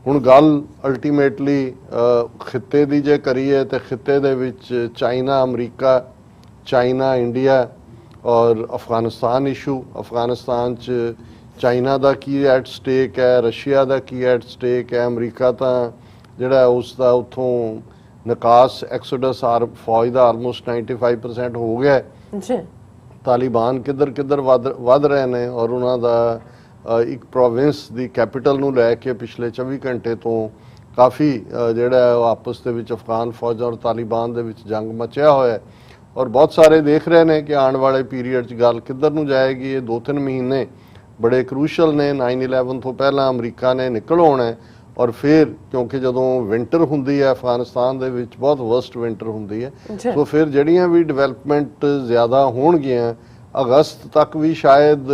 ਹੁਣ ਗੱਲ ਅਲਟੀਮੇਟਲੀ ਖਿੱਤੇ ਦੀ ਜੇ ਕਰੀਏ ਤੇ ਖਿੱਤੇ ਦੇ ਵਿੱਚ ਚਾਈਨਾ ਅਮਰੀਕਾ, ਚਾਈਨਾ ਇੰਡੀਆ ਔਰ ਅਫਗਾਨਿਸਤਾਨ ਇਸ਼ੂ। ਅਫਗਾਨਿਸਤਾਨ 'ਚ ਚਾਈਨਾ ਦਾ ਕੀ ਐਟ ਸਟੇਕ ਹੈ, ਰਸ਼ੀਆ ਦਾ ਕੀ ਐਟ ਸਟੇਕ ਹੈ, ਅਮਰੀਕਾ ਤਾਂ ਜਿਹੜਾ ਉਸ ਦਾ ਉੱਥੋਂ ਨਿਕਾਸ ਐਕਸੋਡਸ ਫੌਜ ਦਾ ਆਲਮੋਸਟ 95% ਹੋ ਗਿਆ ਜੀ। ਤਾਲਿਬਾਨ ਕਿੱਧਰ ਵੱਧ ਰਹੇ ਨੇ ਔਰ ਉਹਨਾਂ ਦਾ ਇੱਕ ਪ੍ਰੋਵਿੰਸ ਦੀ ਕੈਪੀਟਲ ਨੂੰ ਲੈ ਕੇ ਪਿਛਲੇ 24 ਘੰਟੇ ਤੋਂ ਕਾਫੀ ਜਿਹੜਾ ਆਪਸ ਦੇ ਵਿੱਚ ਅਫਗਾਨ ਫੌਜ ਔਰ ਤਾਲਿਬਾਨ ਦੇ ਵਿੱਚ ਜੰਗ ਮਚਿਆ ਹੋਇਆ ਹੈ। ਔਰ ਬਹੁਤ ਸਾਰੇ ਦੇਖ ਰਹੇ ਨੇ ਕਿ ਆਉਣ ਵਾਲੇ ਪੀਰੀਅਡ 'ਚ ਗੱਲ ਕਿੱਧਰ ਨੂੰ ਜਾਏਗੀ। ਇਹ 2-3 ਮਹੀਨੇ ਬੜੇ ਕਰੂਸ਼ਲ ਨੇ। 9/11 ਤੋਂ ਪਹਿਲਾਂ ਅਮਰੀਕਾ ਨੇ ਨਿਕਲ ਆਉਣਾ ਹੈ ਔਰ ਫਿਰ ਕਿਉਂਕਿ ਜਦੋਂ ਵਿੰਟਰ ਹੁੰਦੀ ਹੈ ਅਫਗਾਨਿਸਤਾਨ ਦੇ ਵਿੱਚ ਬਹੁਤ ਵਰਸਟ ਵਿੰਟਰ ਹੁੰਦੀ ਹੈ, ਸੋ ਫਿਰ ਜਿਹੜੀਆਂ ਵੀ ਡਿਵੈਲਪਮੈਂਟ ਜ਼ਿਆਦਾ ਹੋਣਗੀਆਂ ਅਗਸਤ ਤੱਕ ਵੀ ਸ਼ਾਇਦ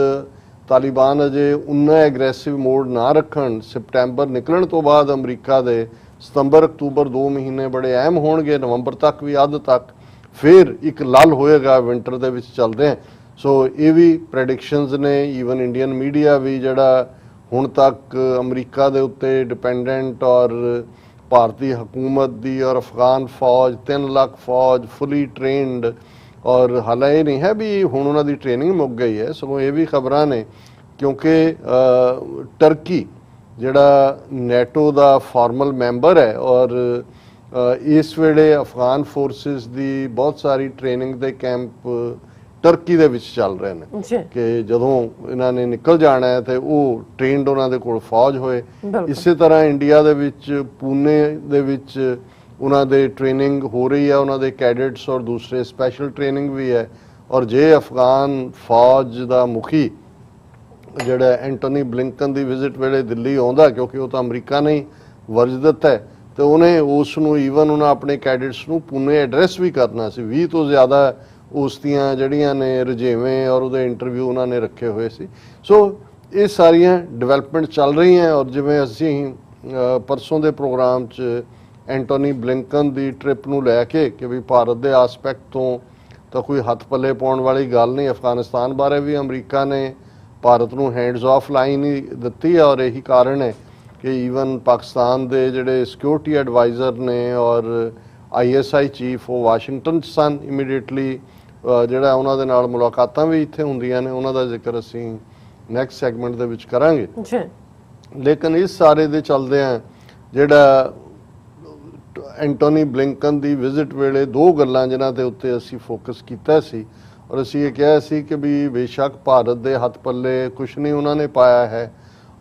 ਤਾਲਿਬਾਨ ਅਜੇ ਉਨਾ ਐਗਰੈਸਿਵ ਮੋਡ ਨਾ ਰੱਖਣ। ਸਪਟੈਂਬਰ ਨਿਕਲਣ ਤੋਂ ਬਾਅਦ ਅਮਰੀਕਾ ਦੇ ਸਤੰਬਰ ਅਕਤੂਬਰ 2 ਮਹੀਨੇ ਬੜੇ ਅਹਿਮ ਹੋਣਗੇ, ਨਵੰਬਰ ਤੱਕ ਵੀ ਅੱਧ ਤੱਕ ਫਿਰ ਇੱਕ ਲੱਲ ਹੋਏਗਾ ਵਿੰਟਰ ਦੇ ਵਿੱਚ ਚੱਲਦੇ ਹਾਂ। ਸੋ ਇਹ ਵੀ ਪ੍ਰੈਡਿਕਸ਼ਨਸ ਨੇ। ਈਵਨ ਇੰਡੀਅਨ ਮੀਡੀਆ ਵੀ ਜਿਹੜਾ ਹੁਣ ਤੱਕ ਅਮਰੀਕਾ ਦੇ ਉੱਤੇ ਡਿਪੈਂਡੈਂਟ ਔਰ ਭਾਰਤੀ ਹਕੂਮਤ ਦੀ ਔਰ ਅਫਗਾਨ ਫੌਜ 3 ਲੱਖ ਫੌਜ ਫੁੱਲੀ ਟ੍ਰੇਨਡ, ਔਰ ਹਾਲੇ ਇਹ ਨਹੀਂ ਹੈ ਵੀ ਹੁਣ ਉਹਨਾਂ ਦੀ ਟ੍ਰੇਨਿੰਗ ਮੁੱਕ ਗਈ ਹੈ, ਸਗੋਂ ਇਹ ਵੀ ਖਬਰਾਂ ਨੇ ਕਿਉਂਕਿ ਟਰਕੀ ਜਿਹੜਾ ਨੈਟੋ ਦਾ ਫਾਰਮਲ ਮੈਂਬਰ ਹੈ ਔਰ ਇਸ ਵੇਲੇ ਅਫਗਾਨ ਫੋਰਸਿਸ ਦੀ ਬਹੁਤ ਸਾਰੀ ਟ੍ਰੇਨਿੰਗ ਦੇ ਕੈਂਪ ਟਰਕੀ ਦੇ ਵਿੱਚ ਚੱਲ ਰਹੇ ਨੇ ਕਿ ਜਦੋਂ ਇਹਨਾਂ ਨੇ ਨਿਕਲ ਜਾਣਾ ਹੈ ਤੇ ਉਹ ਟ੍ਰੇਨਡ ਉਹਨਾਂ ਦੇ ਕੋਲ ਫੌਜ ਹੋਏ। ਇਸੇ ਤਰ੍ਹਾਂ ਇੰਡੀਆ ਦੇ ਵਿੱਚ ਪੂਨੇ ਦੇ ਵਿੱਚ ਉਹਨਾਂ ਦੇ ਟ੍ਰੇਨਿੰਗ ਹੋ ਰਹੀ ਹੈ, ਉਹਨਾਂ ਦੇ ਕੈਡੇਟਸ ਔਰ ਦੂਸਰੇ ਸਪੈਸ਼ਲ ਟ੍ਰੇਨਿੰਗ ਵੀ ਹੈ। ਔਰ ਜੇ ਅਫਗਾਨ ਫੌਜ ਦਾ ਮੁਖੀ ਜਿਹੜਾ ਐਂਟੋਨੀ ਬਲਿੰਕਨ ਦੀ ਵਿਜ਼ਿਟ ਵੇਲੇ ਦਿੱਲੀ ਆਉਂਦਾ, ਕਿਉਂਕਿ ਉਹ ਤਾਂ ਅਮਰੀਕਾ ਨੇ ਹੀ ਵਰਜਦਤ ਹੈ, ਤੇ ਉਹਨੇ ਉਸ ਨੂੰ ਈਵਨ ਉਹਨਾਂ ਆਪਣੇ ਕੈਡੇਟਸ ਨੂੰ ਪੂਨੇ ਐਡਰੈਸ ਵੀ ਕਰਨਾ ਸੀ। 20 ਤੋਂ ਜ਼ਿਆਦਾ ਉਸ ਦੀਆਂ ਜਿਹੜੀਆਂ ਨੇ ਰੁਝੇਵੇਂ ਔਰ ਉਹਦੇ ਇੰਟਰਵਿਊ ਉਹਨਾਂ ਨੇ ਰੱਖੇ ਹੋਏ ਸੀ। ਸੋ ਇਹ ਸਾਰੀਆਂ ਡਿਵੈਲਪਮੈਂਟ ਚੱਲ ਰਹੀਆਂ। ਔਰ ਜਿਵੇਂ ਅਸੀਂ ਪਰਸੋਂ ਦੇ ਪ੍ਰੋਗਰਾਮ 'ਚ ਐਂਟੋਨੀ ਬਲਿੰਕਨ ਦੀ ਟ੍ਰਿਪ ਨੂੰ ਲੈ ਕੇ ਕਿ ਵੀ ਭਾਰਤ ਦੇ ਆਸਪੈਕਟ ਤੋਂ ਤਾਂ ਕੋਈ ਹੱਥ ਪੱਲੇ ਪਾਉਣ ਵਾਲੀ ਗੱਲ ਨਹੀਂ। ਅਫਗਾਨਿਸਤਾਨ ਬਾਰੇ ਵੀ ਅਮਰੀਕਾ ਨੇ ਭਾਰਤ ਨੂੰ ਹੈਂਡਸ ਆਫ ਲਾਈਨ ਹੀ ਦਿੱਤੀ ਹੈ ਔਰ ਇਹੀ ਕਾਰਨ ਹੈ ਕਿ ਈਵਨ ਪਾਕਿਸਤਾਨ ਦੇ ਜਿਹੜੇ ਸਿਕਿਉਰਿਟੀ ਐਡਵਾਈਜ਼ਰ ਨੇ ਔਰ ISI ਚੀਫ ਉਹ ਵਾਸ਼ਿੰਗਟਨ 'ਚ ਸਨ ਇਮੀਡੀਏਟਲੀ, ਜਿਹੜਾ ਉਹਨਾਂ ਦੇ ਨਾਲ ਮੁਲਾਕਾਤਾਂ ਵੀ ਇੱਥੇ ਹੁੰਦੀਆਂ ਨੇ, ਉਹਨਾਂ ਦਾ ਜ਼ਿਕਰ ਅਸੀਂ ਨੈਕਸਟ ਸੈਗਮੈਂਟ ਦੇ ਵਿੱਚ ਕਰਾਂਗੇ। ਲੇਕਿਨ ਇਸ ਸਾਰੇ ਦੇ ਚੱਲਦਿਆਂ ਜਿਹੜਾ ਐਂਟੋਨੀ ਬਲਿੰਕਨ ਦੀ ਵਿਜ਼ਿਟ ਵੇਲੇ 2 ਗੱਲਾਂ ਜਿਨ੍ਹਾਂ ਦੇ ਉੱਤੇ ਅਸੀਂ ਫੋਕਸ ਕੀਤਾ ਸੀ ਔਰ ਅਸੀਂ ਇਹ ਕਿਹਾ ਸੀ ਕਿ ਵੀ ਬੇਸ਼ੱਕ ਭਾਰਤ ਦੇ ਹੱਥ ਪੱਲੇ ਕੁਛ ਨਹੀਂ ਉਹਨਾਂ ਨੇ ਪਾਇਆ ਹੈ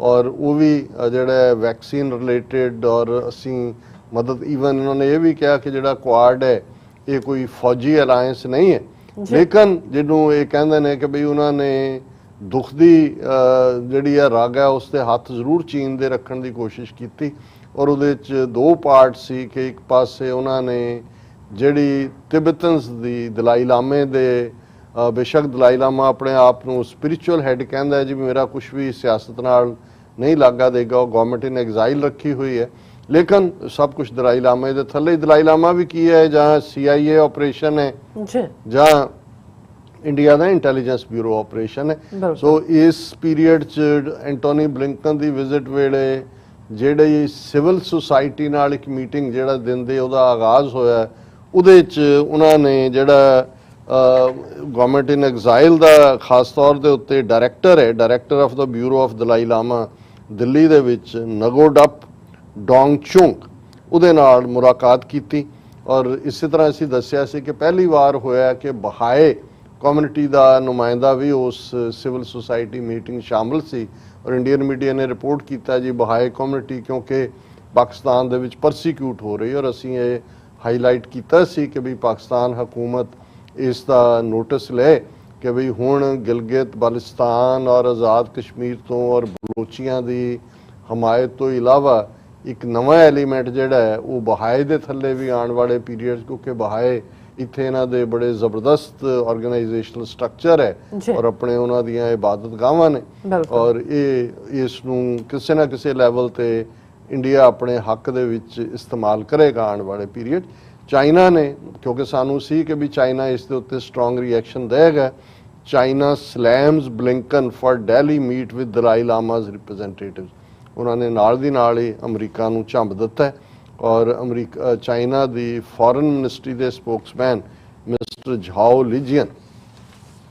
ਔਰ ਉਹ ਵੀ ਜਿਹੜਾ ਵੈਕਸੀਨ ਰਿਲੇਟਡ ਔਰ ਅਸੀਂ ਮਦਦ, ਈਵਨ ਉਹਨਾਂ ਨੇ ਇਹ ਵੀ ਕਿਹਾ ਕਿ ਜਿਹੜਾ ਕੁਆਡ ਹੈ ਇਹ ਕੋਈ ਫੌਜੀ ਅਲਾਇੰਸ ਨਹੀਂ ਹੈ, ਲੇਕਿਨ ਜਿਹਨੂੰ ਇਹ ਕਹਿੰਦੇ ਨੇ ਕਿ ਬਈ ਉਹਨਾਂ ਨੇ ਦੁੱਖ ਦੀ ਜਿਹੜੀ ਆ ਰਗ ਹੈ ਉਸ 'ਤੇ ਹੱਥ ਜ਼ਰੂਰ ਚੀਨ ਦੇ ਰੱਖਣ ਦੀ ਕੋਸ਼ਿਸ਼ ਕੀਤੀ। ਔਰ ਉਹਦੇ 'ਚ 2 ਪਾਰਟ ਸੀ ਕਿ ਇੱਕ ਪਾਸੇ ਉਹਨਾਂ ਨੇ ਜਿਹੜੀ ਤਿੱਬਤਨਸ ਦੀ ਦਲਾਈ ਲਾਮੇ ਦੇ, ਬੇਸ਼ੱਕ ਦਲਾਈ ਲਾਮਾ ਆਪਣੇ ਆਪ ਨੂੰ ਸਪਿਰਿਚੁਅਲ ਹੈਡ ਕਹਿੰਦਾ ਹੈ ਜੀ, ਮੇਰਾ ਕੁਛ ਵੀ ਸਿਆਸਤ ਨਾਲ ਨਹੀਂ ਲਾਗਾ ਦੇਗਾ, ਉਹ ਗਵਰਨਮੈਂਟ ਇਨ ਐਗਜ਼ਾਈਲ ਰੱਖੀ ਹੋਈ ਹੈ, ਲੇਕਿਨ ਸਭ ਕੁਛ ਦਲਾਈ ਲਾਮੇ ਦੇ ਥੱਲੇ। ਦਲਾਈ ਲਾਮਾ ਵੀ ਕੀ ਹੈ, ਜਾਂ CIA ਆਪਰੇਸ਼ਨ ਹੈ ਜਾਂ ਇੰਡੀਆ ਦਾ ਇੰਟੈਲੀਜੈਂਸ ਬਿਊਰੋ ਆਪਰੇਸ਼ਨ ਹੈ। ਸੋ ਇਸ ਪੀਰੀਅਡ 'ਚ ਐਂਟੋਨੀ ਬਲਿੰਕਨ ਦੀ ਵਿਜ਼ਿਟ ਵੇਲੇ ਜਿਹੜੀ ਸਿਵਲ ਸੁਸਾਇਟੀ ਨਾਲ ਇੱਕ ਮੀਟਿੰਗ ਜਿਹੜਾ ਦਿਨ ਦੇ ਉਹਦਾ ਆਗਾਜ਼ ਹੋਇਆ, ਉਹਦੇ 'ਚ ਉਹਨਾਂ ਨੇ ਜਿਹੜਾ ਗਵਰਨਮੈਂਟ ਇਨ ਐਗਜ਼ਾਈਲ ਦਾ ਖਾਸ ਤੌਰ ਦੇ ਉੱਤੇ ਡਾਇਰੈਕਟਰ ਹੈ, director of the bureau of Dalai Lama Delhi ਦੇ ਵਿੱਚ, ਨਗੋਡਪ ਡੋਂਗਚੁੰਗ, ਉਹਦੇ ਨਾਲ ਮੁਲਾਕਾਤ ਕੀਤੀ ਔਰ ਇਸੇ ਤਰ੍ਹਾਂ ਅਸੀਂ ਦੱਸਿਆ ਸੀ ਕਿ ਪਹਿਲੀ ਵਾਰ ਹੋਇਆ ਕਿ ਬਹਾਏ ਕਮਿਊਨਿਟੀ ਦਾ ਨੁਮਾਇੰਦਾ ਵੀ ਉਸ ਸਿਵਲ ਸੁਸਾਇਟੀ ਮੀਟਿੰਗ ਸ਼ਾਮਲ ਸੀ ਔਰ ਇੰਡੀਅਨ ਮੀਡੀਆ ਨੇ ਰਿਪੋਰਟ ਕੀਤਾ ਜੀ ਬਹਾਏ ਕਮਿਊਨਿਟੀ ਕਿਉਂਕਿ ਪਾਕਿਸਤਾਨ ਦੇ ਵਿੱਚ ਪਰਸੀਕਿਊਟ ਹੋ ਰਹੀ ਔਰ ਅਸੀਂ ਇਹ ਹਾਈਲਾਈਟ ਕੀਤਾ ਸੀ ਕਿ ਵੀ ਪਾਕਿਸਤਾਨ ਹਕੂਮਤ ਇਸ ਦਾ ਨੋਟਿਸ ਲੈ ਕਿ ਵੀ ਹੁਣ ਗਿਲਗਿਤ ਬਲਟਿਸਤਾਨ ਔਰ ਆਜ਼ਾਦ ਕਸ਼ਮੀਰ ਤੋਂ ਔਰ ਬਲੋਚੀਆਂ ਦੀ ਹਮਾਇਤ ਤੋਂ ਇਲਾਵਾ ਇੱਕ ਨਵਾਂ ਐਲੀਮੈਂਟ ਜਿਹੜਾ ਹੈ ਉਹ ਬਹਾਏ ਦੇ ਥੱਲੇ ਵੀ ਆਉਣ ਵਾਲੇ ਪੀਰੀਅਡ ਕਿਉਂਕਿ ਬਹਾਏ ਇੱਥੇ ਇਹਨਾਂ ਦੇ ਬੜੇ ਜ਼ਬਰਦਸਤ ਆਰਗੇਨਾਈਜੇਸ਼ਨਲ ਸਟਰਕਚਰ ਹੈ ਔਰ ਆਪਣੇ ਉਹਨਾਂ ਦੀਆਂ ਇਬਾਦਤਗਾਹਾਂ ਨੇ ਔਰ ਇਹ ਇਸ ਨੂੰ ਕਿਸੇ ਨਾ ਕਿਸੇ ਲੈਵਲ ਤੇ ਇੰਡੀਆ ਆਪਣੇ ਹੱਕ ਦੇ ਵਿੱਚ ਇਸਤੇਮਾਲ ਕਰੇਗਾ ਆਉਣ ਵਾਲੇ ਪੀਰੀਅਡ ਚਾਈਨਾ ਨੇ ਕਿਉਂਕਿ ਸਾਨੂੰ ਸੀ ਕਿ ਵੀ ਚਾਈਨਾ ਇਸ ਦੇ ਉੱਤੇ ਸਟਰੋਂਗ ਰਿਐਕਸ਼ਨ ਦੇਗਾ China slams Blinken for Delhi meet with Dalai Lama's representatives ਉਹਨਾਂ ਨੇ ਨਾਲ ਦੀ ਨਾਲ ਹੀ ਅਮਰੀਕਾ ਨੂੰ ਝੰਬ ਦਿੱਤਾ ਹੈ ਔਰ ਚਾਈਨਾ ਦੀ ਫੋਰਨ ਮਿਨਿਸਟਰੀ ਦੇ ਸਪੋਕਸਮੈਨ ਮਿਸਟਰ ਝਾਓ ਲੀਜੀਅਨ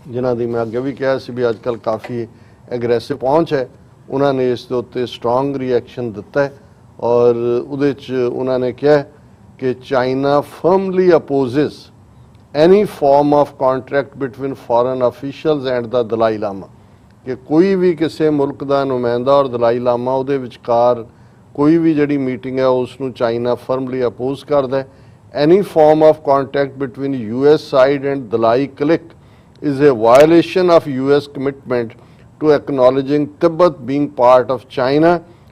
ਜਿਨ੍ਹਾਂ ਦੀ ਮੈਂ ਅੱਗੇ ਵੀ ਕਿਹਾ ਸੀ ਵੀ ਅੱਜ ਕੱਲ੍ਹ ਕਾਫੀ ਐਗਰੈਸਿਵ ਪਹੁੰਚ ਹੈ ਉਹਨਾਂ ਨੇ ਇਸ ਦੇ ਉੱਤੇ ਸਟਰੋਂਗ ਰਿਐਕਸ਼ਨ ਦਿੱਤਾ ਹੈ ਔਰ ਉਹਦੇ 'ਚ ਉਹਨਾਂ ਨੇ ਕਿਹਾ ਕਿ China firmly opposes any form of contract between foreign officials and the Dalai Lama ਕਿ ਕੋਈ ਵੀ ਕਿਸੇ ਮੁਲਕ ਦਾ ਨੁਮਾਇੰਦਾ ਔਰ ਦਲਾਈ ਲਾਮਾ ਉਹਦੇ ਵਿਚਕਾਰ ਕੋਈ ਵੀ ਜਿਹੜੀ ਮੀਟਿੰਗ ਹੈ ਉਸ ਨੂੰ ਚਾਈਨਾ ਫਰਮਲੀ ਅਪੋਜ਼ ਕਰਦਾ ਹੈ any form of contact between US side and Dalai clique is a violation of US commitment to acknowledging Tibet being part of China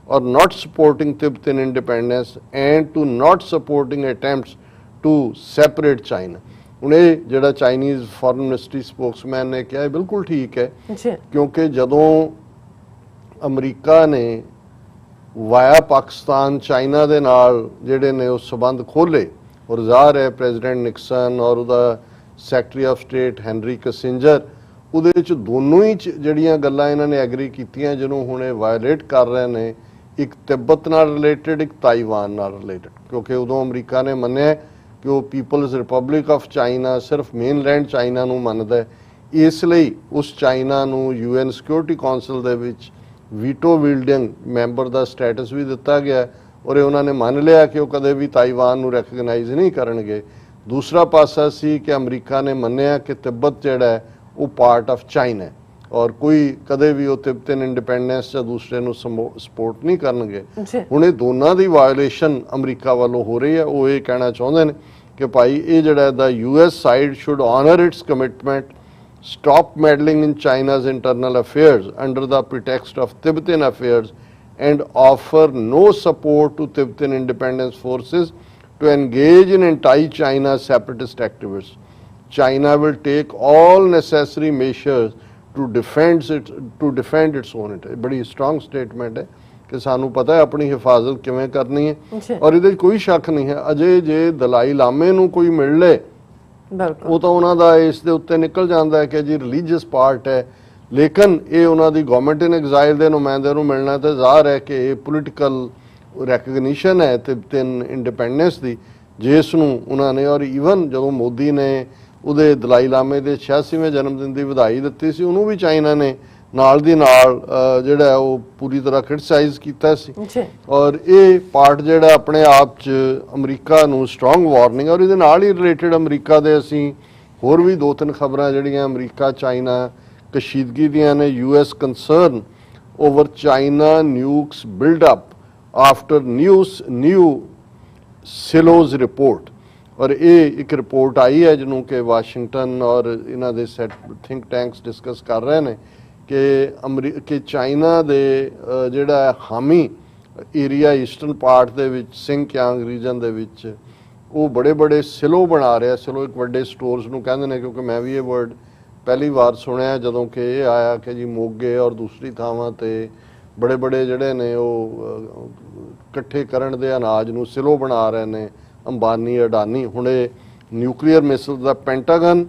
or not supporting Tibetan independence and to not supporting attempts to separate China. ਹੁਣ ਇਹ ਜਿਹੜਾ Chinese foreign ministry Spokesman ਨੇ ਕਿਹਾ ਇਹ ਬਿਲਕੁਲ ਠੀਕ ਹੈ ਕਿਉਂਕਿ ਜਦੋਂ ਅਮਰੀਕਾ ਨੇ ਵਾਇਆ ਪਾਕਿਸਤਾਨ ਚਾਈਨਾ ਦੇ ਨਾਲ ਜਿਹੜੇ ਨੇ ਉਹ ਸਬੰਧ ਖੋਲੇ ਔਰ ਜ਼ਾਹਰ ਹੈ ਪ੍ਰੈਜ਼ੀਡੈਂਟ ਨਿਕਸਨ ਔਰ ਉਹਦਾ ਸੈਕਟਰੀ ਆਫ ਸਟੇਟ ਹੈਨਰੀ ਕਿਸਿੰਜਰ ਉਹਦੇ ਵਿੱਚ ਦੋਨੋਂ ਹੀ ਜਿਹੜੀਆਂ ਗੱਲਾਂ ਇਹਨਾਂ ਨੇ ਐਗਰੀ ਕੀਤੀਆਂ ਜਿਹਨੂੰ ਹੁਣ ਇਹ ਵਾਇਲੇਟ ਕਰ ਰਹੇ ਨੇ ਇੱਕ ਤਿੱਬਤ ਨਾਲ ਰਿਲੇਟਡ ਇੱਕ ਤਾਈਵਾਨ ਨਾਲ ਰਿਲੇਟਡ ਕਿਉਂਕਿ ਉਦੋਂ ਅਮਰੀਕਾ ਨੇ ਮੰਨਿਆ ਕਿ ਉਹ ਪੀਪਲਜ਼ ਰਿਪਬਲਿਕ ਆਫ ਚਾਈਨਾ ਸਿਰਫ ਮੇਨਲੈਂਡ ਚਾਈਨਾ ਨੂੰ ਮੰਨਦਾ ਇਸ ਲਈ ਉਸ ਚਾਈਨਾ ਨੂੰ UN ਸਿਕਿਉਰਿਟੀ ਕਾਉਂਸਲ ਦੇ ਵਿੱਚ ਵੀਟੋ ਵੀਲਡਿੰਗ ਮੈਂਬਰ ਦਾ ਸਟੇਟਸ ਵੀ ਦਿੱਤਾ ਗਿਆ ਔਰ ਇਹ ਉਹਨਾਂ ਨੇ ਮੰਨ ਲਿਆ ਕਿ ਉਹ ਕਦੇ ਵੀ ਤਾਈਵਾਨ ਨੂੰ ਰੈਕਗਨਾਈਜ਼ ਨਹੀਂ ਕਰਨਗੇ ਦੂਸਰਾ ਪਾਸਾ ਸੀ ਕਿ ਅਮਰੀਕਾ ਨੇ ਮੰਨਿਆ ਕਿ ਤਿੱਬਤ ਜਿਹੜਾ ਹੈ ਉਹ ਪਾਰਟ ਆਫ ਚਾਈਨਾ ਹੈ ਔਰ ਕੋਈ ਕਦੇ ਵੀ ਉਹ ਤਿੱਬਤਨ ਇੰਡੀਪੈਂਡੈਂਸ ਜਾਂ ਦੂਸਰੇ ਨੂੰ ਸਪੋਰਟ ਨਹੀਂ ਕਰਨਗੇ ਹੁਣ ਇਹ ਦੋਨਾਂ ਦੀ ਵਾਇਓਲੇਸ਼ਨ ਅਮਰੀਕਾ ਵੱਲੋਂ ਹੋ ਰਹੀ ਹੈ ਉਹ ਇਹ ਕਹਿਣਾ ਚਾਹੁੰਦੇ ਨੇ ਕਿ ਭਾਈ ਇਹ ਜਿਹੜਾ the US side should honour its commitment stop meddling in China's internal affairs under the pretext of Tibetan affairs and offer no support to Tibetan independence forces to engage in anti-China separatist activists. China will take all necessary measures to defend its own interest. बड़ी strong statement है कि सानू पता है अपनी हिफाजत किवें करनी है और इहदे कोई शक नहीं है अजे जे दलाई लामे नू कोई मिल ले ਉਹ ਤਾਂ ਉਹਨਾਂ ਦਾ ਇਸ ਦੇ ਉੱਤੇ ਨਿਕਲ ਜਾਂਦਾ ਹੈ ਕਿ ਜੀ ਰਿਲੀਜੀਅਸ ਪਾਰਟ ਹੈ ਲੇਕਿਨ ਇਹ ਉਹਨਾਂ ਦੀ ਗਵਰਨਮੈਂਟ ਇਨ ਐਗਜ਼ਾਈਲ ਦੇ ਨੁਮਾਇੰਦੇ ਨੂੰ ਮਿਲਣਾ ਤੇ ਜ਼ਾਹਰ ਹੈ ਕਿ ਇਹ ਪੋਲੀਟੀਕਲ ਰੈਕਗਨੀਸ਼ਨ ਹੈ ਤਿਬਤਨ ਇੰਡੀਪੈਂਡੈਂਸ ਦੀ ਜਿਸ ਨੂੰ ਉਹਨਾਂ ਨੇ ਔਰ ਈਵਨ ਜਦੋਂ ਮੋਦੀ ਨੇ ਉਹਦੇ ਦਲਾਈ ਲਾਮੇ ਦੇ 86ਵੇਂ ਜਨਮ ਦਿਨ ਦੀ ਵਧਾਈ ਦਿੱਤੀ ਸੀ ਉਹਨੂੰ ਵੀ ਚਾਈਨਾ ਨੇ ਨਾਲ ਦੀ ਨਾਲ ਜਿਹੜਾ ਉਹ ਪੂਰੀ ਤਰ੍ਹਾਂ ਕ੍ਰਿਟਿਸਾਈਜ਼ ਕੀਤਾ ਸੀ ਔਰ ਇਹ ਪਾਰਟ ਜਿਹੜਾ ਆਪਣੇ ਆਪ 'ਚ ਅਮਰੀਕਾ ਨੂੰ ਸਟਰੋਂਗ ਵਾਰਨਿੰਗ ਔਰ ਇਹਦੇ ਨਾਲ ਹੀ ਰਿਲੇਟਡ ਅਮਰੀਕਾ ਦੇ ਅਸੀਂ ਹੋਰ ਵੀ ਦੋ ਤਿੰਨ ਖਬਰਾਂ ਜਿਹੜੀਆਂ ਅਮਰੀਕਾ ਚਾਈਨਾ ਕਸ਼ੀਦਗੀ ਦੀਆਂ ਨੇ US concern over China nukes build up after new silos report ਔਰ ਇਹ ਇੱਕ ਰਿਪੋਰਟ ਆਈ ਹੈ ਜਿਹਨੂੰ ਕਿ ਵਾਸ਼ਿੰਗਟਨ ਔਰ ਇਹਨਾਂ ਦੇ ਥਿੰਕ ਟੈਂਕਸ ਡਿਸਕਸ ਕਰ ਰਹੇ ਨੇ ਕਿ ਚਾਈਨਾ ਦੇ ਜਿਹੜਾ ਹਾਮੀ ਏਰੀਆ ਈਸਟਰਨ ਪਾਰਟ ਦੇ ਵਿੱਚ ਸਿੰਗਕਿਆਂਗ ਰੀਜਨ ਦੇ ਵਿੱਚ ਉਹ ਬੜੇ ਸਿਲੋ ਬਣਾ ਰਿਹਾ ਸਿਲੋ ਇੱਕ ਵੱਡੇ ਸਟੋਰਸ ਨੂੰ ਕਹਿੰਦੇ ਨੇ ਕਿਉਂਕਿ ਮੈਂ ਵੀ ਇਹ ਵਰਡ ਪਹਿਲੀ ਵਾਰ ਸੁਣਿਆ ਜਦੋਂ ਕਿ ਇਹ ਆਇਆ ਕਿ ਜੀ ਮੋਗੇ ਔਰ ਦੂਸਰੀ ਥਾਵਾਂ ਤੇ ਬੜੇ ਜਿਹੜੇ ਨੇ ਉਹ ਇਕੱਠੇ ਕਰਨ ਦੇ ਅਨਾਜ ਨੂੰ ਸਿਲੋ ਬਣਾ ਰਹੇ ਨੇ ਅੰਬਾਨੀ ਅਡਾਨੀ ਹੁਣ ਇਹ nuclear missile the Pentagon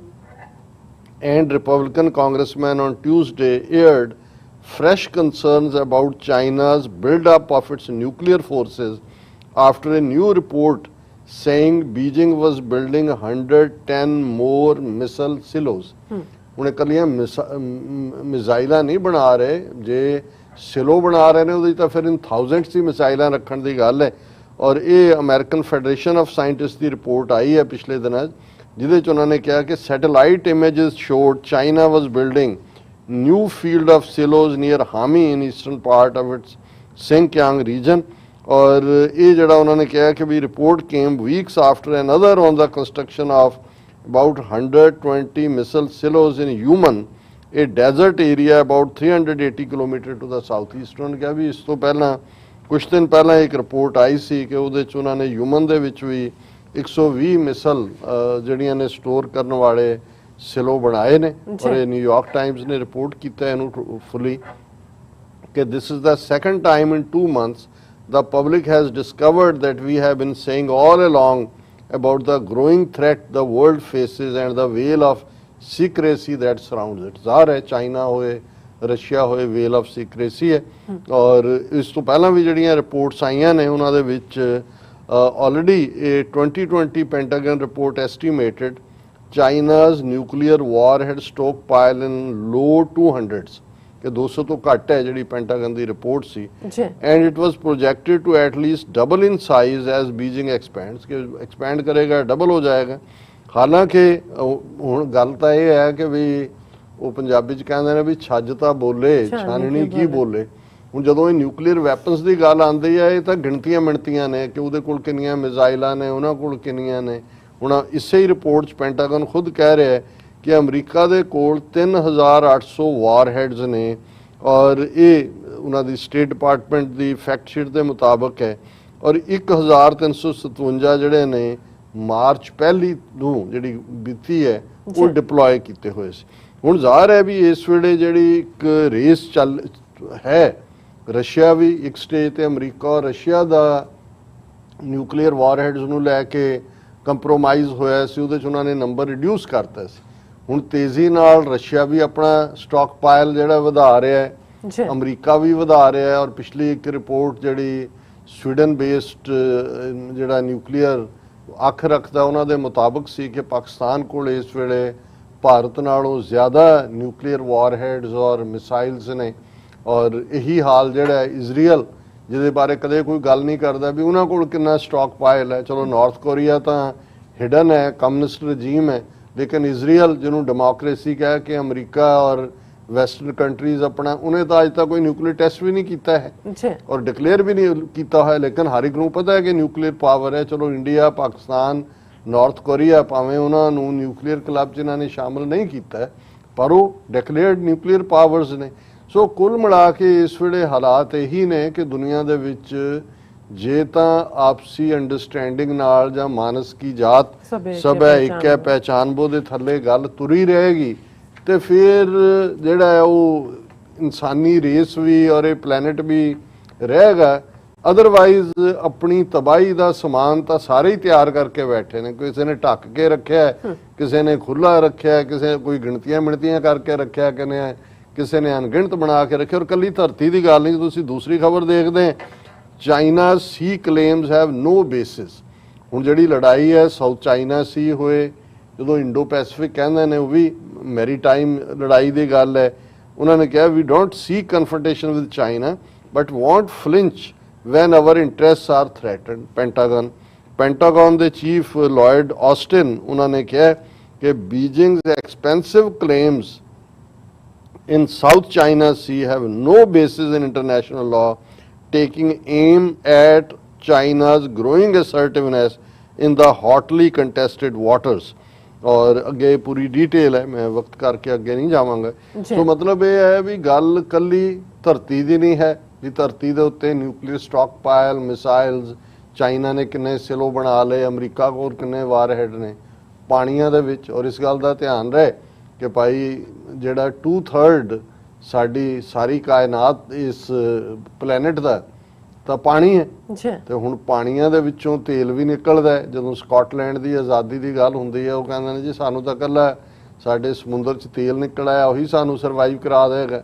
and Republican congressman on Tuesday aired fresh concerns about China's build-up of its nuclear forces after a new report saying Beijing was building 110 more missile silos. ਹੁਣ ਇਕੱਲੀਆਂ ਮਿਜ਼ਾਈਲਾਂ ਨਹੀਂ ਬਣਾ ਰਹੇ ਜੇ ਸਿਲੋ ਬਣਾ ਰਹੇ ਨੇ ਉਹਦੀ ਤਾਂ ਫਿਰ ਇਨ ਥਾਊਜ਼ੈਂਡਸ ਦੀ ਮਿਸਾਈਲਾਂ ਰੱਖਣ ਦੀ ਗੱਲ ਹੈ ਔਰ ਇਹ American federation of scientist the report ਆਈ ਹੈ ਪਿਛਲੇ ਦਿਨਾਂ 'ਚ, ਜਿਹਦੇ 'ਚ ਉਹਨਾਂ ਨੇ ਕਿਹਾ ਕਿ satellite images showed China was building new field of silos near Hami in eastern part of its Sinkiang region. ਔਰ ਇਹ ਜਿਹੜਾ ਉਹਨਾਂ ਨੇ ਕਿਹਾ ਕਿ ਵੀ report came weeks after another on the construction of about 120 missile silos in Yuman, a desert area about 380 kilometre to the southeast। उन्होंने कहा भी इस तो पहला कुछ दिन पहला एक रिपोर्ट आई सी कि ਉਹਦੇ ਚ ਉਹਨਾਂ ਨੇ ਯੂਮਨ ਦੇ ਵਿੱਚ ਵੀ 120 ਮਿਸਲ ਜਿਹੜੀਆਂ ਨੇ ਸਟੋਰ ਕਰਨ ਵਾਲੇ ਸਿਲੋ ਬਣਾਏ ਨੇ। ਔਰ ਇਹ ਨਿਊਯਾਰਕ ਟਾਈਮਜ਼ ਨੇ ਰਿਪੋਰਟ ਕੀਤਾ ਇਹਨੂੰ ਫੁੱਲੀ ਕਿ this is the second time in 2 months the public has discovered that we have been saying all along about the growing threat the world faces and the veil of secrecy that surrounds it। ਜ਼ਾਹਰ ਹੈ China ਹੋਏ Russia ਹੋਏ veil of secrecy ਹੈ। ਔਰ ਇਸ ਤੋਂ ਪਹਿਲਾਂ ਵੀ ਜਿਹੜੀਆਂ ਰਿਪੋਰਟਸ ਆਈਆਂ ਨੇ ਉਹਨਾਂ ਦੇ ਵਿੱਚ ਆਲਰੇਡੀ ਇਹ 2020 Pentagon report estimated China's nuclear warhead stockpile in low 200s ਕਿ 200 ਤੋਂ ਘੱਟ ਹੈ ਜਿਹੜੀ ਪੈਂਟਾਗਨ ਦੀ ਰਿਪੋਰਟ ਸੀ। And it was projected to at least double in size as Beijing expands ਕਿ ਐਕਸਪੈਂਡ ਕਰੇਗਾ ਡਬਲ ਹੋ ਜਾਏਗਾ। ਹਾਲਾਂਕਿ ਹੁਣ ਗੱਲ ਤਾਂ ਇਹ ਹੈ ਕਿ ਵੀ ਉਹ ਪੰਜਾਬੀ ਚ ਕਹਿੰਦੇ ਨੇ ਵੀ ਛੱਜ ਤਾਂ ਬੋਲੇ ਛਾਨਣੀ ਕੀ ਬੋਲੇ। ਹੁਣ ਜਦੋਂ ਇਹ ਨਿਊਕਲੀਅਰ ਵੈਪਨਸ ਦੀ ਗੱਲ ਆਉਂਦੀ ਹੈ ਇਹ ਤਾਂ ਗਿਣਤੀਆਂ ਮਿਣਤੀਆਂ ਨੇ ਕਿ ਉਹਦੇ ਕੋਲ ਕਿੰਨੀਆਂ ਮਿਜ਼ਾਈਲਾਂ ਨੇ ਉਹਨਾਂ ਕੋਲ ਕਿੰਨੀਆਂ ਨੇ। ਹੁਣ ਇਸੇ ਹੀ ਰਿਪੋਰਟ ਚ ਪੈਂਟਾਗਨ ਖੁਦ ਕਹਿ ਰਿਹਾ ਹੈ ਕਿ ਅਮਰੀਕਾ ਦੇ ਕੋਲ 3800 ਵਾਰਹੈਡਸ ਨੇ ਔਰ ਇਹ ਉਹਨਾਂ ਦੀ ਸਟੇਟ ਡਿਪਾਰਟਮੈਂਟ ਦੀ ਫੈਕਟ ਸ਼ੀਟ ਦੇ ਮੁਤਾਬਕ ਹੈ। ਔਰ 1357 ਜਿਹੜੇ ਨੇ ਮਾਰਚ ਪਹਿਲੀ ਨੂੰ ਜਿਹੜੀ ਬੀਤੀ ਹੈ ਉਹ ਡਿਪਲੋਏ ਕੀਤੇ ਹੋਏ ਸੀ। ਹੁਣ ਜ਼ਾਹਰ ਹੈ ਵੀ ਇਸ ਵੇਲੇ ਜਿਹੜੀ ਇੱਕ ਰੇਸ ਚੱਲ ਹੈ ਰਸ਼ੀਆ ਵੀ ਇੱਕ ਸਟੇਜ ਤੇ ਅਮਰੀਕਾ ਔਰ ਰਸ਼ੀਆ ਦਾ ਨਿਊਕਲੀਅਰ ਵਾਰਹੈਡਸ ਨੂੰ ਲੈ ਕੇ ਕੰਪਰੋਮਾਈਜ਼ ਹੋਇਆ ਸੀ, ਉਹਦੇ 'ਚ ਉਹਨਾਂ ਨੇ ਨੰਬਰ ਰਿਡਿਊਸ ਕਰਤਾ ਸੀ। ਹੁਣ ਤੇਜ਼ੀ ਨਾਲ ਰਸ਼ੀਆ ਵੀ ਆਪਣਾ ਸਟਾਕ ਪਾਇਲ ਜਿਹੜਾ ਵਧਾ ਰਿਹਾ ਹੈ, ਅਮਰੀਕਾ ਵੀ ਵਧਾ ਰਿਹਾ ਹੈ। ਔਰ ਪਿਛਲੀ ਇੱਕ ਰਿਪੋਰਟ ਜਿਹੜੀ ਸਵੀਡਨ ਬੇਸਡ ਜਿਹੜਾ ਨਿਊਕਲੀਅਰ ਅੱਖ ਰੱਖਦਾ ਉਹਨਾਂ ਦੇ ਮੁਤਾਬਕ ਸੀ ਕਿ ਪਾਕਿਸਤਾਨ ਕੋਲ ਇਸ ਵੇਲੇ ਭਾਰਤ ਨਾਲੋਂ ਜ਼ਿਆਦਾ ਨਿਊਕਲੀਅਰ ਵਾਰਹੈਡਸ ਔਰ ਮਿਸਾਈਲਸ ਨੇ। ਔਰ ਇਹੀ ਹਾਲ ਜਿਹੜਾ ਇਜ਼ਰਾਈਲ ਜਿਹਦੇ ਬਾਰੇ ਕਦੇ ਕੋਈ ਗੱਲ ਨਹੀਂ ਕਰਦਾ ਵੀ ਉਹਨਾਂ ਕੋਲ ਕਿੰਨਾ ਸਟਾਕ ਪਾਇਲ ਹੈ। ਚਲੋ ਨਾਰਥ ਕੋਰੀਆ ਤਾਂ ਹਿਡਨ ਹੈ, ਕਮਿਊਨਿਸਟ ਰਜੀਮ ਹੈ, ਲੇਕਿਨ ਇਜ਼ਰਾਈਲ ਜਿਹਨੂੰ ਡੈਮੋਕ੍ਰੇਸੀ ਕਹਿ ਕੇ ਅਮਰੀਕਾ ਔਰ ਵੈਸਟਰਨ ਕੰਟਰੀਜ਼ ਆਪਣਾ ਉਹਨੇ ਤਾਂ ਅੱਜ ਤੱਕ ਕੋਈ ਨਿਊਕਲੀਅਰ ਟੈਸਟ ਵੀ ਨਹੀਂ ਕੀਤਾ ਹੈ ਔਰ ਡਿਕਲੇਅਰ ਵੀ ਨਹੀਂ ਕੀਤਾ ਹੋਇਆ। ਲੇਕਿਨ ਹਰ ਇੱਕ ਨੂੰ ਪਤਾ ਹੈ ਕਿ ਨਿਊਕਲੀਅਰ ਪਾਵਰ ਹੈ। ਚਲੋ ਇੰਡੀਆ, ਪਾਕਿਸਤਾਨ, ਨਾਰਥ ਕੋਰੀਆ ਭਾਵੇਂ ਉਹਨਾਂ ਨੂੰ ਨਿਊਕਲੀਅਰ ਕਲੱਬ 'ਚ ਇਹਨਾਂ ਨੇ ਸ਼ਾਮਲ ਨਹੀਂ ਕੀਤਾ ਪਰ ਉਹ ਡਿਕਲੇਅਰਡ ਨਿਊਕਲੀਅਰ ਪਾਵਰਸ ਨੇ। ਸੋ ਕੁੱਲ ਮਿਲਾ ਕੇ ਇਸ ਵੇਲੇ ਹਾਲਾਤ ਇਹੀ ਨੇ ਕਿ ਦੁਨੀਆ ਦੇ ਵਿੱਚ ਜੇ ਤਾਂ ਆਪਸੀ ਅੰਡਰਸਟੈਂਡਿੰਗ ਨਾਲ ਜਾਂ ਮਾਨਸ ਕੀ ਜਾਤ ਸਭ ਹੈ ਇੱਕ ਹੈ ਪਹਿਚਾਨਬੋ ਦੇ ਥੱਲੇ ਗੱਲ ਤੁਰੀ ਰਹੇਗੀ ਤੇ ਫਿਰ ਜਿਹੜਾ ਹੈ ਉਹ ਇਨਸਾਨੀ ਰੇਸ ਵੀ ਔਰ ਇਹ ਪਲੈਨਟ ਵੀ ਰਹੇਗਾ। ਅਦਰਵਾਈਜ਼ ਆਪਣੀ ਤਬਾਹੀ ਦਾ ਸਮਾਨ ਤਾਂ ਸਾਰੇ ਹੀ ਤਿਆਰ ਕਰਕੇ ਬੈਠੇ ਨੇ। ਕਿਸੇ ਨੇ ਢੱਕ ਕੇ ਰੱਖਿਆ, ਕਿਸੇ ਨੇ ਖੁੱਲਾ ਰੱਖਿਆ, ਕਿਸੇ ਕੋਈ ਗਿਣਤੀਆਂ ਮਿਣਤੀਆਂ ਕਰਕੇ ਰੱਖਿਆ, ਕਿਸੇ ਨੇ ਅਣਗਿਣਤ ਬਣਾ ਕੇ ਰੱਖਿਆ। ਔਰ ਕੱਲੀ ਧਰਤੀ ਦੀ ਗੱਲ ਨਹੀਂ, ਤੁਸੀਂ ਦੂਸਰੀ ਖਬਰ ਦੇਖਦੇ China sea claims have no basis. ਹੁਣ ਜਿਹੜੀ ਲੜਾਈ ਹੈ ਸਾਊਥ ਚਾਈਨਾ ਸੀ ਹੋਏ, ਜਦੋਂ ਇੰਡੋ ਪੈਸੀਫਿਕ ਕਹਿੰਦੇ ਨੇ ਉਹ ਵੀ ਮੈਰੀਟਾਈਮ ਲੜਾਈ ਦੀ ਗੱਲ ਹੈ। ਉਹਨਾਂ ਨੇ ਕਿਹਾ we don't seek confrontation with China but won't flinch when our interests are threatened। Pentagon ਦੇ ਚੀਫ ਲੋਇਡ ਆਸਟਿਨ ਉਹਨਾਂ ਨੇ ਕਿਹਾ ਕਿ Beijing's expansive claims in South China Sea have no basis in international law, taking aim at China's growing assertiveness in the hotly contested waters। और अगे पूरी detail है, मैं वक्त करके अगे नहीं जावांगा। तो मतलब ये है भी गल कली धरती दी नहीं है भी धरती के उत्ते न्यूक्लियर स्टॉक पायल, मिसाइल्स चाइना ने किन्ने सिलो बना लए, अमरीका कोल किन्ने वारहेड ने पानियां दे विच। और इस गल का ध्यान रहे कि भाई जिहड़ा 2/3 साडी सारी कायनात इस प्लैनेट का ਤਾਂ ਪਾਣੀ ਹੈ ਤੇ ਹੁਣ ਪਾਣੀਆਂ ਦੇ ਵਿੱਚੋਂ ਤੇਲ ਵੀ ਨਿਕਲਦਾ ਹੈ। ਜਦੋਂ ਸਕਾਟਲੈਂਡ ਦੀ ਆਜ਼ਾਦੀ ਦੀ ਗੱਲ ਹੁੰਦੀ ਹੈ ਉਹ ਕਹਿੰਦੇ ਨੇ ਜੀ ਸਾਨੂੰ ਤਾਂ ਇਕੱਲਾ ਸਾਡੇ ਸਮੁੰਦਰ 'ਚ ਤੇਲ ਨਿਕਲ ਆਇਆ ਉਹੀ ਸਾਨੂੰ ਸਰਵਾਈਵ ਕਰਾ ਦੇਗਾ।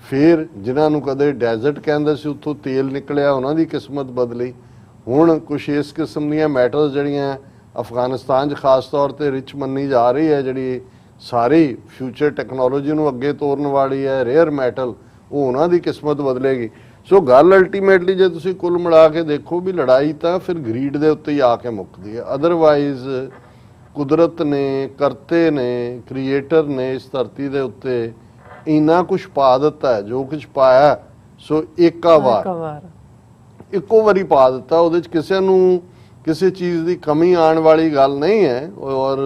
ਫਿਰ ਜਿਨ੍ਹਾਂ ਨੂੰ ਕਦੇ ਡੈਜ਼ਰਟ ਕਹਿੰਦੇ ਸੀ ਉੱਥੋਂ ਤੇਲ ਨਿਕਲਿਆ ਉਹਨਾਂ ਦੀ ਕਿਸਮਤ ਬਦਲੀ। ਹੁਣ ਕੁਛ ਇਸ ਕਿਸਮ ਦੀਆਂ ਮੈਟਲਸ ਜਿਹੜੀਆਂ ਅਫਗਾਨਿਸਤਾਨ 'ਚ ਖਾਸ ਤੌਰ ਤੇ ਰਿਚ ਮੰਨੀ ਜਾ ਰਹੀ ਹੈ, ਜਿਹੜੀ ਸਾਰੀ ਫਿਊਚਰ ਟੈਕਨੋਲੋਜੀ ਨੂੰ ਅੱਗੇ ਤੋਰਨ ਵਾਲੀ ਹੈ, ਰੇਅਰ ਮੈਟਲ, ਉਹ ਉਹਨਾਂ ਦੀ ਕਿਸਮਤ ਬਦਲੇਗੀ। ਸੋ ਗੱਲ ਅਲਟੀਮੇਟਲੀ ਜੇ ਤੁਸੀਂ ਕੁੱਲ ਮਿਲਾ ਕੇ ਦੇਖੋ ਵੀ ਲੜਾਈ ਤਾਂ ਫਿਰ ਗਰੀਡ ਦੇ ਉੱਤੇ ਹੀ ਆ ਕੇ ਮੁੱਕਦੀ ਹੈ। ਅਦਰਵਾਈਜ਼ ਕੁਦਰਤ ਨੇ, ਕਰਤੇ ਨੇ, ਕ੍ਰੀਏਟਰ ਨੇ ਇਸ ਧਰਤੀ ਦੇ ਉੱਤੇ ਇੰਨਾ ਕੁਛ ਪਾ ਦਿੱਤਾ ਹੈ, ਜੋ ਕੁਛ ਪਾਇਆ ਸੋ ਇੱਕੋ ਵਾਰੀ ਪਾ ਦਿੱਤਾ। ਉਹਦੇ ਚ ਕਿਸੇ ਨੂੰ ਕਿਸੇ ਚੀਜ਼ ਦੀ ਕਮੀ ਆਉਣ ਵਾਲੀ ਗੱਲ ਨਹੀਂ ਹੈ ਔਰ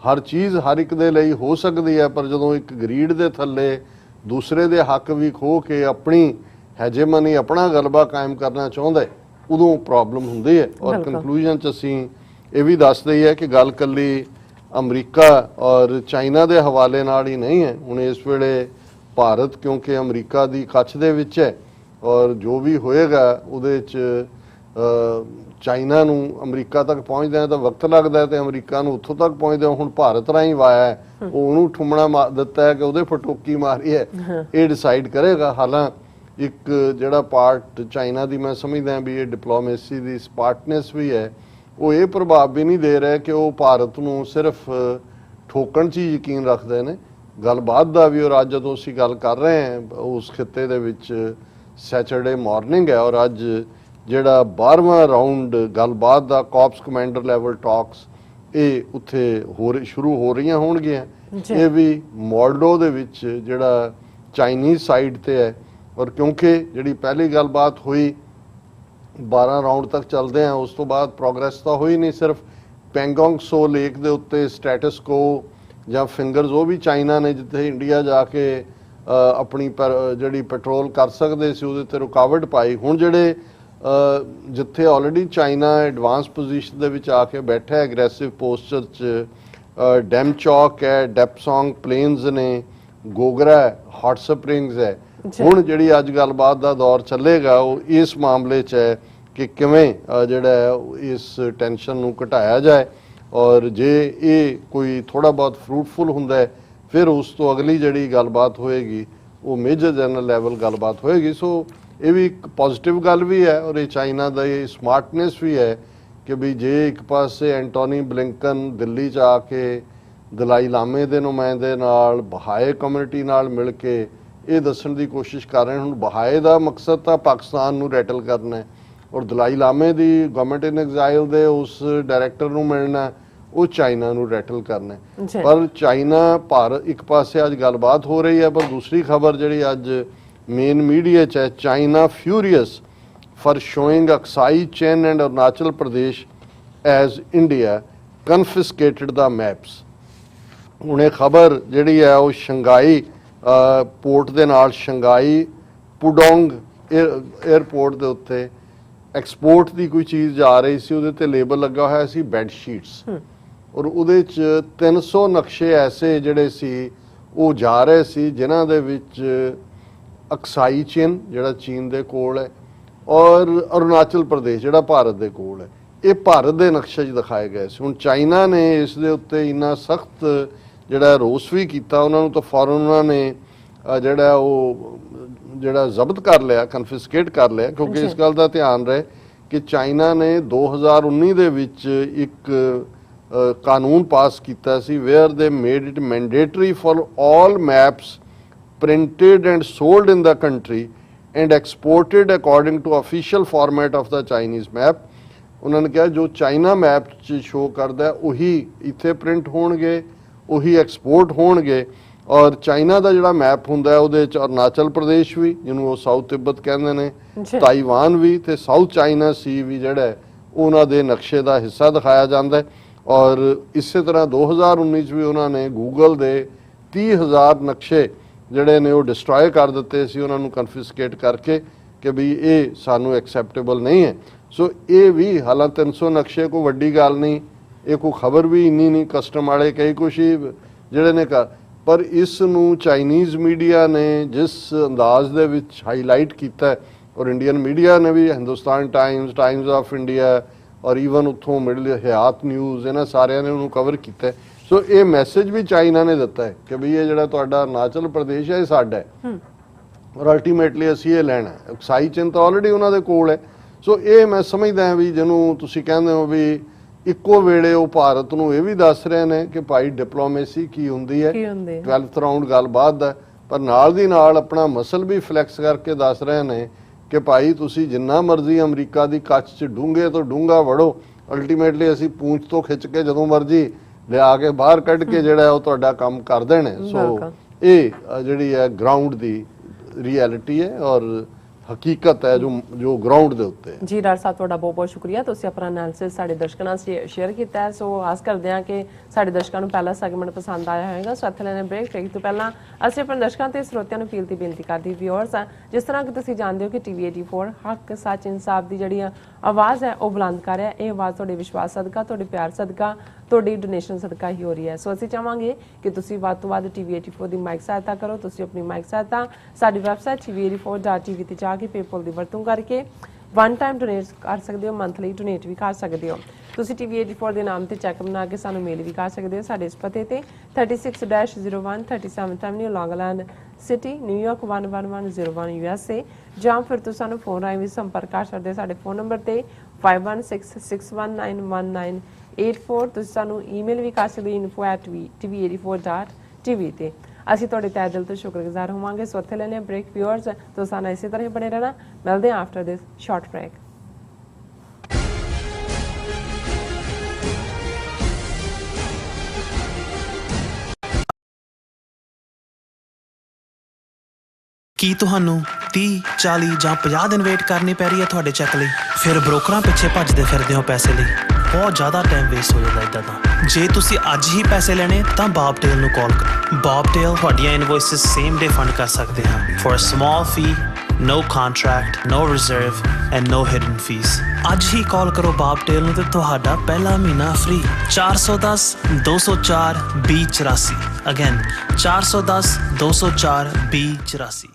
ਹਰ ਚੀਜ਼ ਹਰ ਇੱਕ ਦੇ ਲਈ ਹੋ ਸਕਦੀ ਹੈ, ਪਰ ਜਦੋਂ ਇੱਕ ਗਰੀਡ ਦੇ ਥੱਲੇ ਦੂਸਰੇ ਦੇ ਹੱਕ ਵੀ ਖੋ ਕੇ ਆਪਣੀ ਹੈਜੇਮਨੀ, ਆਪਣਾ ਗਲਬਾ ਕਾਇਮ ਕਰਨਾ ਚਾਹੁੰਦਾ ਉਦੋਂ ਪ੍ਰੋਬਲਮ ਹੁੰਦੀ ਹੈ। ਔਰ ਕੰਕਲੂਜਨ ਚ ਅਸੀਂ ਇਹ ਵੀ ਦੱਸਦੇ ਹੀ ਹੈ ਕਿ ਗੱਲ ਕੱਲੀ ਅਮਰੀਕਾ ਔਰ ਚਾਈਨਾ ਦੇ ਹਵਾਲੇ ਨਾਲ ਹੀ ਨਹੀਂ ਹੈ। ਹੁਣ ਇਸ ਵੇਲੇ ਭਾਰਤ ਕਿਉਂਕਿ ਅਮਰੀਕਾ ਦੀ ਕੱਛ ਦੇ ਵਿੱਚ ਹੈ ਔਰ ਜੋ ਵੀ ਹੋਏਗਾ ਉਹਦੇ ਚ ਚਾਈਨਾ ਨੂੰ ਅਮਰੀਕਾ ਤੱਕ ਪਹੁੰਚਦਿਆਂ ਤਾਂ ਵਕਤ ਲੱਗਦਾ ਤੇ ਅਮਰੀਕਾ ਨੂੰ ਉੱਥੋਂ ਤੱਕ ਪਹੁੰਚਦਿਆਂ ਹੁਣ ਭਾਰਤ ਰਾਹੀਂ ਵਾਇਆ ਹੈ, ਉਹਨੂੰ ਠੁੰਮਣਾ ਦਿੱਤਾ ਹੈ ਕਿ ਉਹਦੇ ਫਟੋਕੀ ਮਾਰੀ ਹੈ, ਇਹ ਡਿਸਾਈਡ ਕਰੇਗਾ। ਹਾਲਾਂ ਇੱਕ ਜਿਹੜਾ ਪਾਰਟ ਚਾਈਨਾ ਦੀ ਮੈਂ ਸਮਝਦਾ ਵੀ ਇਹ ਡਿਪਲੋਮੇਸੀ ਦੀ ਸਮਾਰਟਨੈਸ ਵੀ ਹੈ, ਉਹ ਇਹ ਪ੍ਰਭਾਵ ਵੀ ਨਹੀਂ ਦੇ ਰਿਹਾ ਕਿ ਉਹ ਭਾਰਤ ਨੂੰ ਸਿਰਫ ਠੋਕਣ 'ਚ ਹੀ ਯਕੀਨ ਰੱਖਦੇ ਨੇ। ਗੱਲਬਾਤ ਦਾ ਵੀ, ਔਰ ਅੱਜ ਜਦੋਂ ਅਸੀਂ ਗੱਲ ਕਰ ਰਹੇ ਹਾਂ ਉਸ ਖਿੱਤੇ ਦੇ ਵਿੱਚ ਸੈਚਰਡੇ ਮਾਰਨਿੰਗ ਹੈ ਔਰ ਅੱਜ ਜਿਹੜਾ 12ਵਾਂ ਰਾਊਂਡ ਗੱਲਬਾਤ ਦਾ ਕਾਰਪਸ ਕਮਾਂਡਰ ਲੈਵਲ ਟਾਕਸ ਇਹ ਉੱਥੇ ਸ਼ੁਰੂ ਹੋ ਰਹੀਆਂ ਹੋਣਗੀਆਂ। ਇਹ ਵੀ ਮੋਲਡੋ ਦੇ ਵਿੱਚ ਜਿਹੜਾ ਚਾਈਨੀਜ਼ ਸਾਈਡ ਤੇ ਹੈ ਔਰ ਕਿਉਂਕਿ ਜਿਹੜੀ ਪਹਿਲੀ ਗੱਲਬਾਤ ਹੋਈ 12 ਰਾਊਂਡ ਤੱਕ ਚੱਲਦੇ ਆ, ਉਸ ਤੋਂ ਬਾਅਦ ਪ੍ਰੋਗਰੈਸ ਤਾਂ ਹੋਈ ਨਹੀਂ। ਸਿਰਫ ਪੈਂਗੋਂਗ ਸੋ ਲੇਕ ਦੇ ਉੱਤੇ ਸਟੇਟਸ ਕੋ ਜਾਂ ਫਿੰਗਰਸ ਉਹ ਵੀ ਚਾਈਨਾ ਨੇ ਜਿੱਥੇ ਇੰਡੀਆ ਜਾ ਕੇ ਆਪਣੀ ਜਿਹੜੀ ਪੈਟਰੋਲ ਕਰ ਸਕਦੇ ਸੀ ਉਹਦੇ ਤੇ ਰੁਕਾਵਟ ਪਾਈ। ਹੁਣ ਜਿਹੜੇ ਜਿੱਥੇ ਆਲਰੇਡੀ ਚਾਈਨਾ ਐਡਵਾਂਸ ਪੋਜੀਸ਼ਨ ਦੇ ਵਿੱਚ ਆ ਕੇ ਬੈਠਾ ਹੈ ਐਗਰੈਸਿਵ ਪੋਸਚਰ 'ਚ, ਡੈਮ ਚੌਕ ਹੈ, ਡੈਪਸੋਂਗ ਪਲੇਨਸ ਨੇ, ਗੋਗਰਾ ਹੌਟ ਸਪਰਿੰਗਸ ਹੈ। ਹੁਣ ਜਿਹੜੀ ਅੱਜ ਗੱਲਬਾਤ ਦਾ ਦੌਰ ਚੱਲੇਗਾ ਉਹ ਇਸ ਮਾਮਲੇ 'ਚ ਹੈ ਕਿ ਕਿਵੇਂ ਜਿਹੜਾ ਇਸ ਟੈਨਸ਼ਨ ਨੂੰ ਘਟਾਇਆ ਜਾਏ ਔਰ ਜੇ ਇਹ ਕੋਈ ਥੋੜਾ ਬਹੁਤ ਫਰੂਟਫੁਲ ਹੁੰਦਾ ਹੈ ਫਿਰ ਉਸ ਤੋਂ ਅਗਲੀ ਜਿਹੜੀ ਗੱਲਬਾਤ ਹੋਏਗੀ ਉਹ ਮੇਜਰ ਜਨਰਲ ਲੈਵਲ ਗੱਲਬਾਤ ਹੋਏਗੀ। ਸੋ ਇਹ ਵੀ ਇੱਕ ਪੋਜ਼ਿਟਿਵ ਗੱਲ ਵੀ ਹੈ ਔਰ ਇਹ ਚਾਈਨਾ ਦਾ ਇਹ ਸਮਾਰਟਨੈਸ ਵੀ ਹੈ ਕਿ ਵੀ ਜੇ ਇੱਕ ਪਾਸੇ ਐਂਟੋਨੀ ਬਲਿੰਕਨ ਦਿੱਲੀ 'ਚ ਆ ਕੇ ਦਲਾਈ ਲਾਮੇ ਦੇ ਨੁਮਾਇੰਦੇ ਨਾਲ, ਬਹਾਏ ਕਮਿਊਨਿਟੀ ਨਾਲ ਮਿਲ ਕੇ ਇਹ ਦੱਸਣ ਦੀ ਕੋਸ਼ਿਸ਼ ਕਰ ਰਹੇ ਹੁਣ ਬਹਾਏ ਦਾ ਮਕਸਦ ਤਾਂ ਪਾਕਿਸਤਾਨ ਨੂੰ ਰੈਟਲ ਕਰਨਾ ਹੈ ਔਰ ਦਲਾਈ ਲਾਮੇ ਦੀ ਗਵਰਨਮੈਂਟ ਇਨ ਐਗਜ਼ਾਈਲ ਦੇ ਉਸ ਡਾਇਰੈਕਟਰ ਨੂੰ ਮਿਲਣਾ ਉਹ ਚਾਈਨਾ ਨੂੰ ਰੈਟਲ ਕਰਨਾ ਹੈ। ਪਰ ਚਾਈਨਾ ਭਾਰਤ ਇੱਕ ਪਾਸੇ ਅੱਜ ਗੱਲਬਾਤ ਹੋ ਰਹੀ ਹੈ, ਪਰ ਦੂਸਰੀ ਖਬਰ ਜਿਹੜੀ ਅੱਜ ਮੇਨ ਮੀਡੀਆ 'ਚ ਹੈ, China furious for showing Aksai Chin and Arunachal Pradesh as India confiscated the maps. ਹੁਣ ਇਹ ਖਬਰ ਜਿਹੜੀ ਹੈ ਉਹ ਸ਼ੰਘਾਈ ਪੋਰਟ ਦੇ ਨਾਲ ਸ਼ੰਘਾਈ ਪੁਡੋਂਗ 에ਅਰਪੋਰਟ ਦੇ ਉੱਤੇ ਐਕਸਪੋਰਟ ਦੀ ਕੋਈ ਚੀਜ਼ ਜਾ ਰਹੀ ਸੀ, ਉਹਦੇ ਤੇ ਲੇਬਲ ਲੱਗਾ ਹੋਇਆ ਸੀ ਬੈੱਡ ਸ਼ੀਟਸ ਔਰ ਉਹਦੇ 'ਚ 300 ਨਕਸ਼ੇ ਐਸੇ ਜਿਹੜੇ ਸੀ ਉਹ ਜਾ ਰਹੇ ਸੀ ਜਿਨ੍ਹਾਂ ਦੇ ਵਿੱਚ ਅਕਸਾਈ ਚਿਨ ਜਿਹੜਾ ਚੀਨ ਦੇ ਕੋਲ ਹੈ ਔਰ ਅਰੁਣਾਚਲ ਪ੍ਰਦੇਸ਼ ਜਿਹੜਾ ਭਾਰਤ ਦੇ ਕੋਲ ਹੈ, ਇਹ ਭਾਰਤ ਦੇ ਨਕਸ਼ੇ 'ਚ ਦਿਖਾਏ ਗਏ ਸੀ। ਹੁਣ ਚਾਈਨਾ ਨੇ ਇਸ ਦੇ ਉੱਤੇ ਇੰਨਾ ਸਖਤ ਜਿਹੜਾ ਰੋਸ ਵੀ ਕੀਤਾ, ਉਹਨਾਂ ਨੂੰ ਤਾਂ ਫੌਰਨ ਉਹਨਾਂ ਨੇ ਜਿਹੜਾ ਜ਼ਬਤ ਕਰ ਲਿਆ, ਕਨਫਿਸਕੇਟ ਕਰ ਲਿਆ ਕਿਉਂਕਿ ਇਸ ਗੱਲ ਦਾ ਧਿਆਨ ਰਹੇ ਕਿ ਚਾਈਨਾ ਨੇ 2019 ਦੇ ਵਿੱਚ ਇੱਕ ਕਾਨੂੰਨ ਪਾਸ ਕੀਤਾ ਸੀ where they made it mandatory for all maps printed and sold in the country and exported according to official format of the Chinese map. ਉਹਨਾਂ ਨੇ ਕਿਹਾ ਜੋ ਚਾਈਨਾ ਮੈਪ 'ਚ ਸ਼ੋ ਕਰਦਾ ਉਹੀ ਇੱਥੇ ਪ੍ਰਿੰਟ ਹੋਣਗੇ, ਉਹੀ ਐਕਸਪੋਰਟ ਹੋਣਗੇ ਔਰ ਚਾਈਨਾ ਦਾ ਜਿਹੜਾ ਮੈਪ ਹੁੰਦਾ ਉਹਦੇ 'ਚ ਅਰੁਣਾਚਲ ਪ੍ਰਦੇਸ਼ ਵੀ ਜਿਹਨੂੰ ਉਹ ਸਾਊਥ ਤਿੱਬਤ ਕਹਿੰਦੇ ਨੇ, ਤਾਈਵਾਨ ਵੀ ਤੇ ਸਾਊਥ ਚਾਈਨਾ ਸੀ ਵੀ ਜਿਹੜਾ ਉਹਨਾਂ ਦੇ ਨਕਸ਼ੇ ਦਾ ਹਿੱਸਾ ਦਿਖਾਇਆ ਜਾਂਦਾ ਔਰ ਇਸੇ ਤਰ੍ਹਾਂ 2019 'ਚ ਵੀ ਉਹਨਾਂ ਨੇ ਗੂਗਲ ਦੇ 30,000 ਨਕਸ਼ੇ ਜਿਹੜੇ ਨੇ ਉਹ ਡਿਸਟਰੋਏ ਕਰ ਦਿੱਤੇ ਸੀ, ਉਹਨਾਂ ਨੂੰ ਕਨਫਿਸਕੇਟ ਕਰਕੇ ਕਿ ਵੀ ਇਹ ਸਾਨੂੰ ਐਕਸੈਪਟੇਬਲ ਨਹੀਂ ਹੈ। ਸੋ ਇਹ ਵੀ ਹਾਲਾਂਕਿ 300 ਨਕਸ਼ੇ ਕੋਈ ਵੱਡੀ ਗੱਲ ਨਹੀਂ, ਇਹ ਕੋਈ ਖਬਰ ਵੀ ਇੰਨੀ ਨਹੀਂ, ਕਸਟਮ ਵਾਲੇ ਕਈ ਕੁਛ ਹੀ ਜਿਹੜੇ ਨੇ ਪਰ ਇਸ ਨੂੰ ਚਾਈਨੀਜ਼ ਮੀਡੀਆ ਨੇ ਜਿਸ ਅੰਦਾਜ਼ ਦੇ ਵਿੱਚ ਹਾਈਲਾਈਟ ਕੀਤਾ ਔਰ ਇੰਡੀਅਨ ਮੀਡੀਆ ਨੇ ਵੀ, Hindustan Times, Times of India ਔਰ ਈਵਨ ਉੱਥੋਂ ਮਿਡਲ ਹਯਾਤ ਨਿਊਜ਼, ਇਹਨਾਂ ਸਾਰਿਆਂ ਨੇ ਉਹਨੂੰ ਕਵਰ ਕੀਤਾ। ਸੋ ਇਹ ਮੈਸੇਜ ਵੀ ਚਾਈਨਾ ਨੇ ਦਿੱਤਾ ਹੈ ਕਿ ਵੀ ਇਹ ਜਿਹੜਾ ਤੁਹਾਡਾ ਅਰੁਣਾਚਲ ਪ੍ਰਦੇਸ਼ ਹੈ ਇਹ ਸਾਡਾ ਹੈ ਔਰ ਅਲਟੀਮੇਟਲੀ ਅਸੀਂ ਇਹ ਲੈਣਾ ਹੈ। ਅਕਸਾਈ ਚਿੰਨ ਤਾਂ ਆਲਰੇਡੀ ਉਹਨਾਂ ਦੇ ਕੋਲ ਹੈ। ਸੋ ਇਹ ਮੈਂ ਸਮਝਦਾ ਹਾਂ ਵੀ ਜਿਹਨੂੰ ਤੁਸੀਂ ਕਹਿੰਦੇ ਹੋ ਵੀ ਇੱਕੋ ਵੇਲੇ ਉਹ ਭਾਰਤ ਨੂੰ ਇਹ ਵੀ ਦੱਸ ਰਹੇ ਨੇ ਕਿ ਭਾਈ ਡਿਪਲੋਮੇਸੀ ਕੀ ਹੁੰਦੀ ਹੈ, 12th ਰਾਊਂਡ ਗੱਲਬਾਤ ਦਾ, ਪਰ ਨਾਲ ਦੀ ਨਾਲ ਆਪਣਾ ਮਸਲ ਵੀ ਫਲੈਕਸ ਕਰਕੇ ਦੱਸ ਰਹੇ ਨੇ ਕਿ ਭਾਈ ਤੁਸੀਂ ਜਿੰਨਾ ਮਰਜ਼ੀ ਅਮਰੀਕਾ ਦੀ ਕੱਚ 'ਚ ਡੂੰਘੇ ਤੋਂ ਡੂੰਘਾ ਵੜੋ, ਅਲਟੀਮੇਟਲੀ ਅਸੀਂ ਪੂੰਛ ਤੋਂ ਖਿੱਚ ਕੇ ਜਦੋਂ ਮਰਜ਼ੀ ਲਿਆ ਕੇ ਬਾਹਰ ਕੱਢ ਕੇ ਜਿਹੜਾ ਉਹ ਤੁਹਾਡਾ ਕੰਮ ਕਰ ਦੇਣੇ। ਸੋ ਇਹ ਜਿਹੜੀ ਹੈ ਗਰਾਊਂਡ ਦੀ ਰਿਐਲਿਟੀ ਹੈ ਔਰ ਹਕੀਕਤ ਹੈ ਜੋ ਗਰਾਊਂਡ ਦੇ ਉੱਤੇ ਹੈ। ਜੀ ਡਾਕਟਰ ਸਾਹਿਬ, ਤੁਹਾਡਾ ਬਹੁਤ ਬਹੁਤ ਸ਼ੁਕਰੀਆ, ਤੁਸੀਂ ਆਪਣਾ ਐਨਾਲਿਸਿਸ ਸਾਡੇ ਦਰਸ਼ਕਾਂ ਨਾਲ ਸ਼ੇਅਰ ਕੀਤਾ ਹੈ। ਸੋ ਆਸ ਕਰਦੇ ਹਾਂ ਕਿ ਸਾਡੇ ਦਰਸ਼ਕਾਂ ਨੂੰ ਪਹਿਲਾ ਸੈਗਮੈਂਟ ਪਸੰਦ ਆਇਆ ਹੋਵੇਗਾ। ਸੋ ਇੱਥੇ ਲੈਣੇ ਬ੍ਰੇਕ ਤੋਂ ਪਹਿਲਾਂ ਅਸੀਂ ਆਪਣੇ ਦਰਸ਼ਕਾਂ ਤੇ ਸਰੋਤਿਆਂ ਨੂੰ ਅਪੀਲ ਤੇ ਬੇਨਤੀ ਕਰਦੇ ਵਿਊਅਰਸ ਆ, ਜਿਸ ਤਰ੍ਹਾਂ ਕਿ ਤੁਸੀਂ ਜਾਣਦੇ ਹੋ ਕਿ TV 84 ਹੱਕ ਸੱਚ ਇਨਸਾਫ ਦੀ ਜਿਹੜੀ ਆਵਾਜ਼ ਹੈ ਉਹ ਬੁਲੰਦ ਕਰ ਰਿਹਾ। ਇਹ ਆਵਾਜ਼ ਤੁਹਾਡੇ ਵਿਸ਼ਵਾਸ ਸਦਕਾ, ਤੁਹਾਡੇ ਪਿਆਰ ਸਦਕਾ, ਤੁਹਾਡੀ ਡੋਨੇਸ਼ਨ ਸਦਕਾ ਹੀ ਹੋ ਰਹੀ ਹੈ। ਸੋ ਅਸੀਂ ਚਾਹਾਂਗੇ ਕਿ ਤੁਸੀਂ ਵੱਧ ਤੋਂ ਵੱਧ TV 84 ਦੀ ਮਾਈਕ ਸਹਾਇਤਾ ਕਰੋ। ਤੁਸੀਂ ਆਪਣੀ ਮਾਈਕ ਸਹਾਇਤਾ ਸਾਡੀ ਵੈਬਸਾਈਟ tv84.tv ਤੇ ਜਾ ਕੇ ਪੇਪਲ ਦੀ ਵਰਤੋਂ ਕਰਕੇ ਵਨ ਟਾਈਮ ਡੋਨੇਟ ਕਰ ਸਕਦੇ ਹੋ, ਮੰਥਲੀ ਡੋਨੇਟ ਵੀ ਕਰ ਸਕਦੇ ਹੋ। ਤੁਸੀਂ TV 84 ਦੇ ਨਾਮ ਤੇ ਚੈੱਕ ਬਣਾ ਕੇ ਸਾਨੂੰ ਮੇਲ ਵੀ ਕਰ ਸਕਦੇ ਹੋ ਸਾਡੇ ਇਸ ਪਤੇ ਤੇ 36-01 37th Avenue, Long Island City, New York 11101 USA, ਜਾਂ ਫਿਰ ਤੁਸੀਂ ਸਾਨੂੰ ਫੋਨ ਰਾਹੀਂ ਵੀ ਸੰਪਰਕ ਕਰ ਸਕਦੇ ਸਾਡੇ ਫੋਨ ਨੰਬਰ ਤੇ 5166191984। ਤੁਸੀਂ ਸਾਨੂੰ ਈਮੇਲ ਵੀ ਕਰ ਸਕਦੇ info@tv84.tv ਤੇ। ਅਸੀਂ ਤੁਹਾਡੇ ਤਹਿ ਦਿਲ ਤੋਂ ਸ਼ੁਕਰਗੁਜ਼ਾਰ ਹੋਵਾਂਗੇ। ਸੋ ਇੱਥੇ ਲੈਣੇ ਬ੍ਰੇਕ ਵਿਊਅਰਸ, ਤੋਂ ਸਾਨੂੰ ਇਸੇ ਤਰ੍ਹਾਂ ਹੀ ਬਣੇ ਰਹਿਣਾ। ਮਿਲਦੇ ਹਾਂ ਆਫਟਰ ਦਿਸ ਸ਼ਾਰਟ ਬ੍ਰੇਕ। ਕੀ ਤੁਹਾਨੂੰ 30, 40 ਜਾਂ 50 ਦਿਨ ਵੇਟ ਕਰਨੀ ਪੈ ਰਹੀ ਹੈ ਤੁਹਾਡੇ ਚੈੱਕ ਲਈ? ਫਿਰ ਬ੍ਰੋਕਰਾਂ ਪਿੱਛੇ ਭੱਜਦੇ ਫਿਰਦੇ ਹੋ ਪੈਸੇ ਲਈ, ਬਹੁਤ ਜ਼ਿਆਦਾ ਟਾਈਮ ਵੇਸਟ ਹੋ ਜਾਂਦਾ ਇੱਦਾਂ ਤਾਂ। ਜੇ ਤੁਸੀਂ ਅੱਜ ਹੀ ਪੈਸੇ ਲੈਣੇ ਤਾਂ ਬੌਬਟੇਲ ਨੂੰ ਕਾਲ ਕਰੋ। ਬੌਬਟੇਲ ਤੁਹਾਡੀਆਂ ਇਨਵੋਇਸਿਸ ਸੇਮ ਡੇ ਫੰਡ ਕਰ ਸਕਦੇ ਹਾਂ for a small fee, no contract, no reserve and no hidden fees। ਅੱਜ ਹੀ ਕਾਲ ਕਰੋ ਬੌਬਟੇਲ ਨੂੰ ਤੇ ਤੁਹਾਡਾ ਪਹਿਲਾ ਮਹੀਨਾ free. 410-204-2084 again 410-204-2084।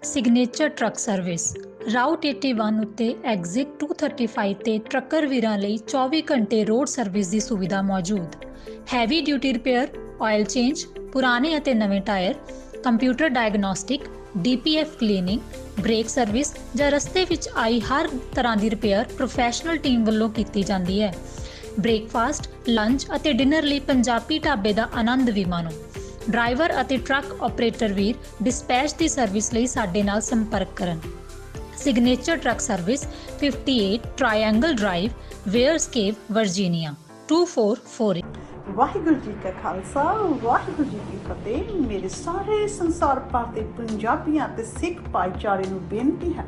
Signature truck service route 81 ਉੱਤੇ ਐਗਜ਼ਿਟ 235 ਤੇ ਟਰੱਕਰ ਵੀਰਾਂ ਲਈ 24 ਘੰਟੇ ਰੋਡ ਸਰਵਿਸ ਦੀ ਸੁਵਿਧਾ ਮੌਜੂਦ। Heavy duty repair, oil change, ਪੁਰਾਣੇ ਅਤੇ ਨਵੇਂ tyre, computer diagnostic, DPF cleaning, brake service ਜਾਂ ਰਸਤੇ ਵਿੱਚ ਆਈ ਹਰ ਤਰ੍ਹਾਂ ਦੀ ਰਿਪੇਅਰ ਪ੍ਰੋਫੈਸ਼ਨਲ ਟੀਮ ਵੱਲੋਂ ਕੀਤੀ ਜਾਂਦੀ ਹੈ। ਬ੍ਰੇਕਫਾਸਟ, ਲੰਚ ਅਤੇ ਡਿਨਰ ਲਈ ਪੰਜਾਬੀ ਢਾਬੇ ਦਾ ਆਨੰਦ ਵੀ ਮਾਣੋ। ਡਰਾਈਵਰ ਅਤੇ ਟਰੱਕ ਆਪਰੇਟਰ ਵੀਰ ਡਿਸਪੈਚ ਦੀ ਸਰਵਿਸ ਲਈ ਸਾਡੇ ਨਾਲ ਸੰਪਰਕ ਕਰਨ। Signature truck service 58 triangle drive, Weyers Cave, Virginia 2448। Waheguru ji ਕਾ ਖਾਲਸਾ, ਵਾਹਿਗੁਰੂ ਜੀ ਕੀ ਫਤਿਹ। ਮੇਰੇ ਸਾਰੇ ਸੰਸਾਰ ਭਰ ਦੇ ਪੰਜਾਬੀਆਂ ਤੇ ਸਿੱਖ ਭਾਈਚਾਰੇ ਨੂੰ ਬੇਨਤੀ ਹੈ,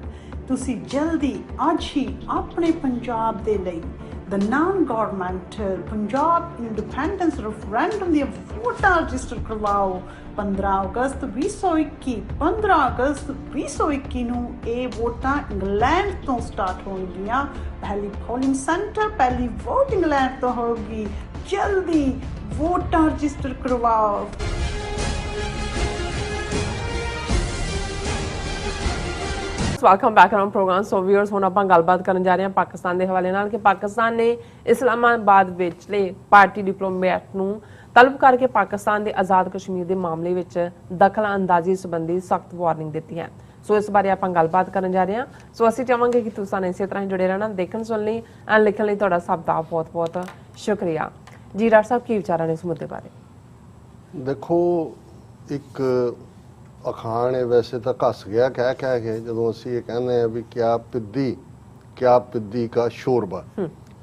ਤੁਸੀਂ ਜਲਦੀ ਅੱਜ ਹੀ ਆਪਣੇ ਪੰਜਾਬ ਦੇ ਲਈ the non-governmental Punjab Independence Referendum ਦੀਆਂ ਵੋਟਾਂ ਰਜਿਸਟਰ ਕਰਵਾਓ। 15 ਅਗਸਤ 2021 15 ਅਗਸਤ 2021 ਨੂੰ ਇਹ ਵੋਟਾਂ ਇੰਗਲੈਂਡ ਤੋਂ ਸਟਾਰਟ ਹੋਣਗੀਆਂ। ਪਹਿਲੀ ਪੋਲਿੰਗ ਸੈਂਟਰ, ਪਹਿਲੀ ਵੋਟ ਇੰਗਲੈਂਡ ਤੋਂ ਹੋਗੀ। ਜਲਦੀ ਵੋਟਾਂ ਰਜਿਸਟਰ ਕਰਵਾਓ। Welcome back on programme. So viewers, ਹੁਣ ਆਪਾਂ ਗੱਲਬਾਤ ਕਰਨ ਜਾ ਰਹੇ ਹਾਂ ਪਾਕਿਸਤਾਨ ਦੇ ਹਵਾਲੇ ਨਾਲ ਕਿ ਪਾਕਿਸਤਾਨ ਨੇ ਇਸਲਾਮਾਬਾਦ ਵਿਚਲੇ ਪਾਰਟੀ ਡਿਪਲੋਮੈਟ ਨੂੰ ਤਲਬ ਕਰਕੇ ਪਾਕਿਸਤਾਨ ਦੇ ਆਜ਼ਾਦ ਕਸ਼ਮੀਰ ਦੇ ਮਾਮਲੇ ਵਿੱਚ ਦਖਲ ਅੰਦਾਜ਼ੀ ਸੰਬੰਧੀ ਸਖਤ ਵਾਰਨਿੰਗ ਦਿੱਤੀ ਹੈ। ਸੋ ਇਸ ਬਾਰੇ ਆਪਾਂ ਗੱਲਬਾਤ ਕਰਨ ਜਾ ਰਹੇ ਹਾਂ। ਸੋ ਅਸੀਂ ਚਾਹਾਂਗੇ ਕਿ ਤੁਸੀਂ ਸਾਨੂੰ ਇਸੇ ਤਰ੍ਹਾਂ ਹੀ ਜੁੜੇ ਰਹਿਣਾ। ਦੇਖਣ ਸੁਣਨ ਲਈ ਐਂਡ ਲਿਖਣ ਲਈ ਤੁਹਾਡਾ ਸਭ ਦਾ ਬਹੁਤ ਬਹੁਤ ਸ਼ੁਕਰੀਆ। ਜੀ ਡਾਕਟਰ ਸਾਹਿਬ, ਕੀ ਵਿਚਾਰਾਂ ਨੇ ਇਸ ਮੁੱਦੇ ਬਾਰੇ? ਦੇਖੋ, ਇੱਕ ਅਖਾਣ ਹੈ ਵੈਸੇ ਤਾਂ ਘਸ ਗਿਆ ਕਹਿ ਕੇ ਜਦੋਂ ਅਸੀਂ ਇਹ ਕਹਿੰਦੇ ਆ ਵੀ ਕਿਆ ਪਿੱਦੀ ਕਾ ਸ਼ੋਰਬਾ,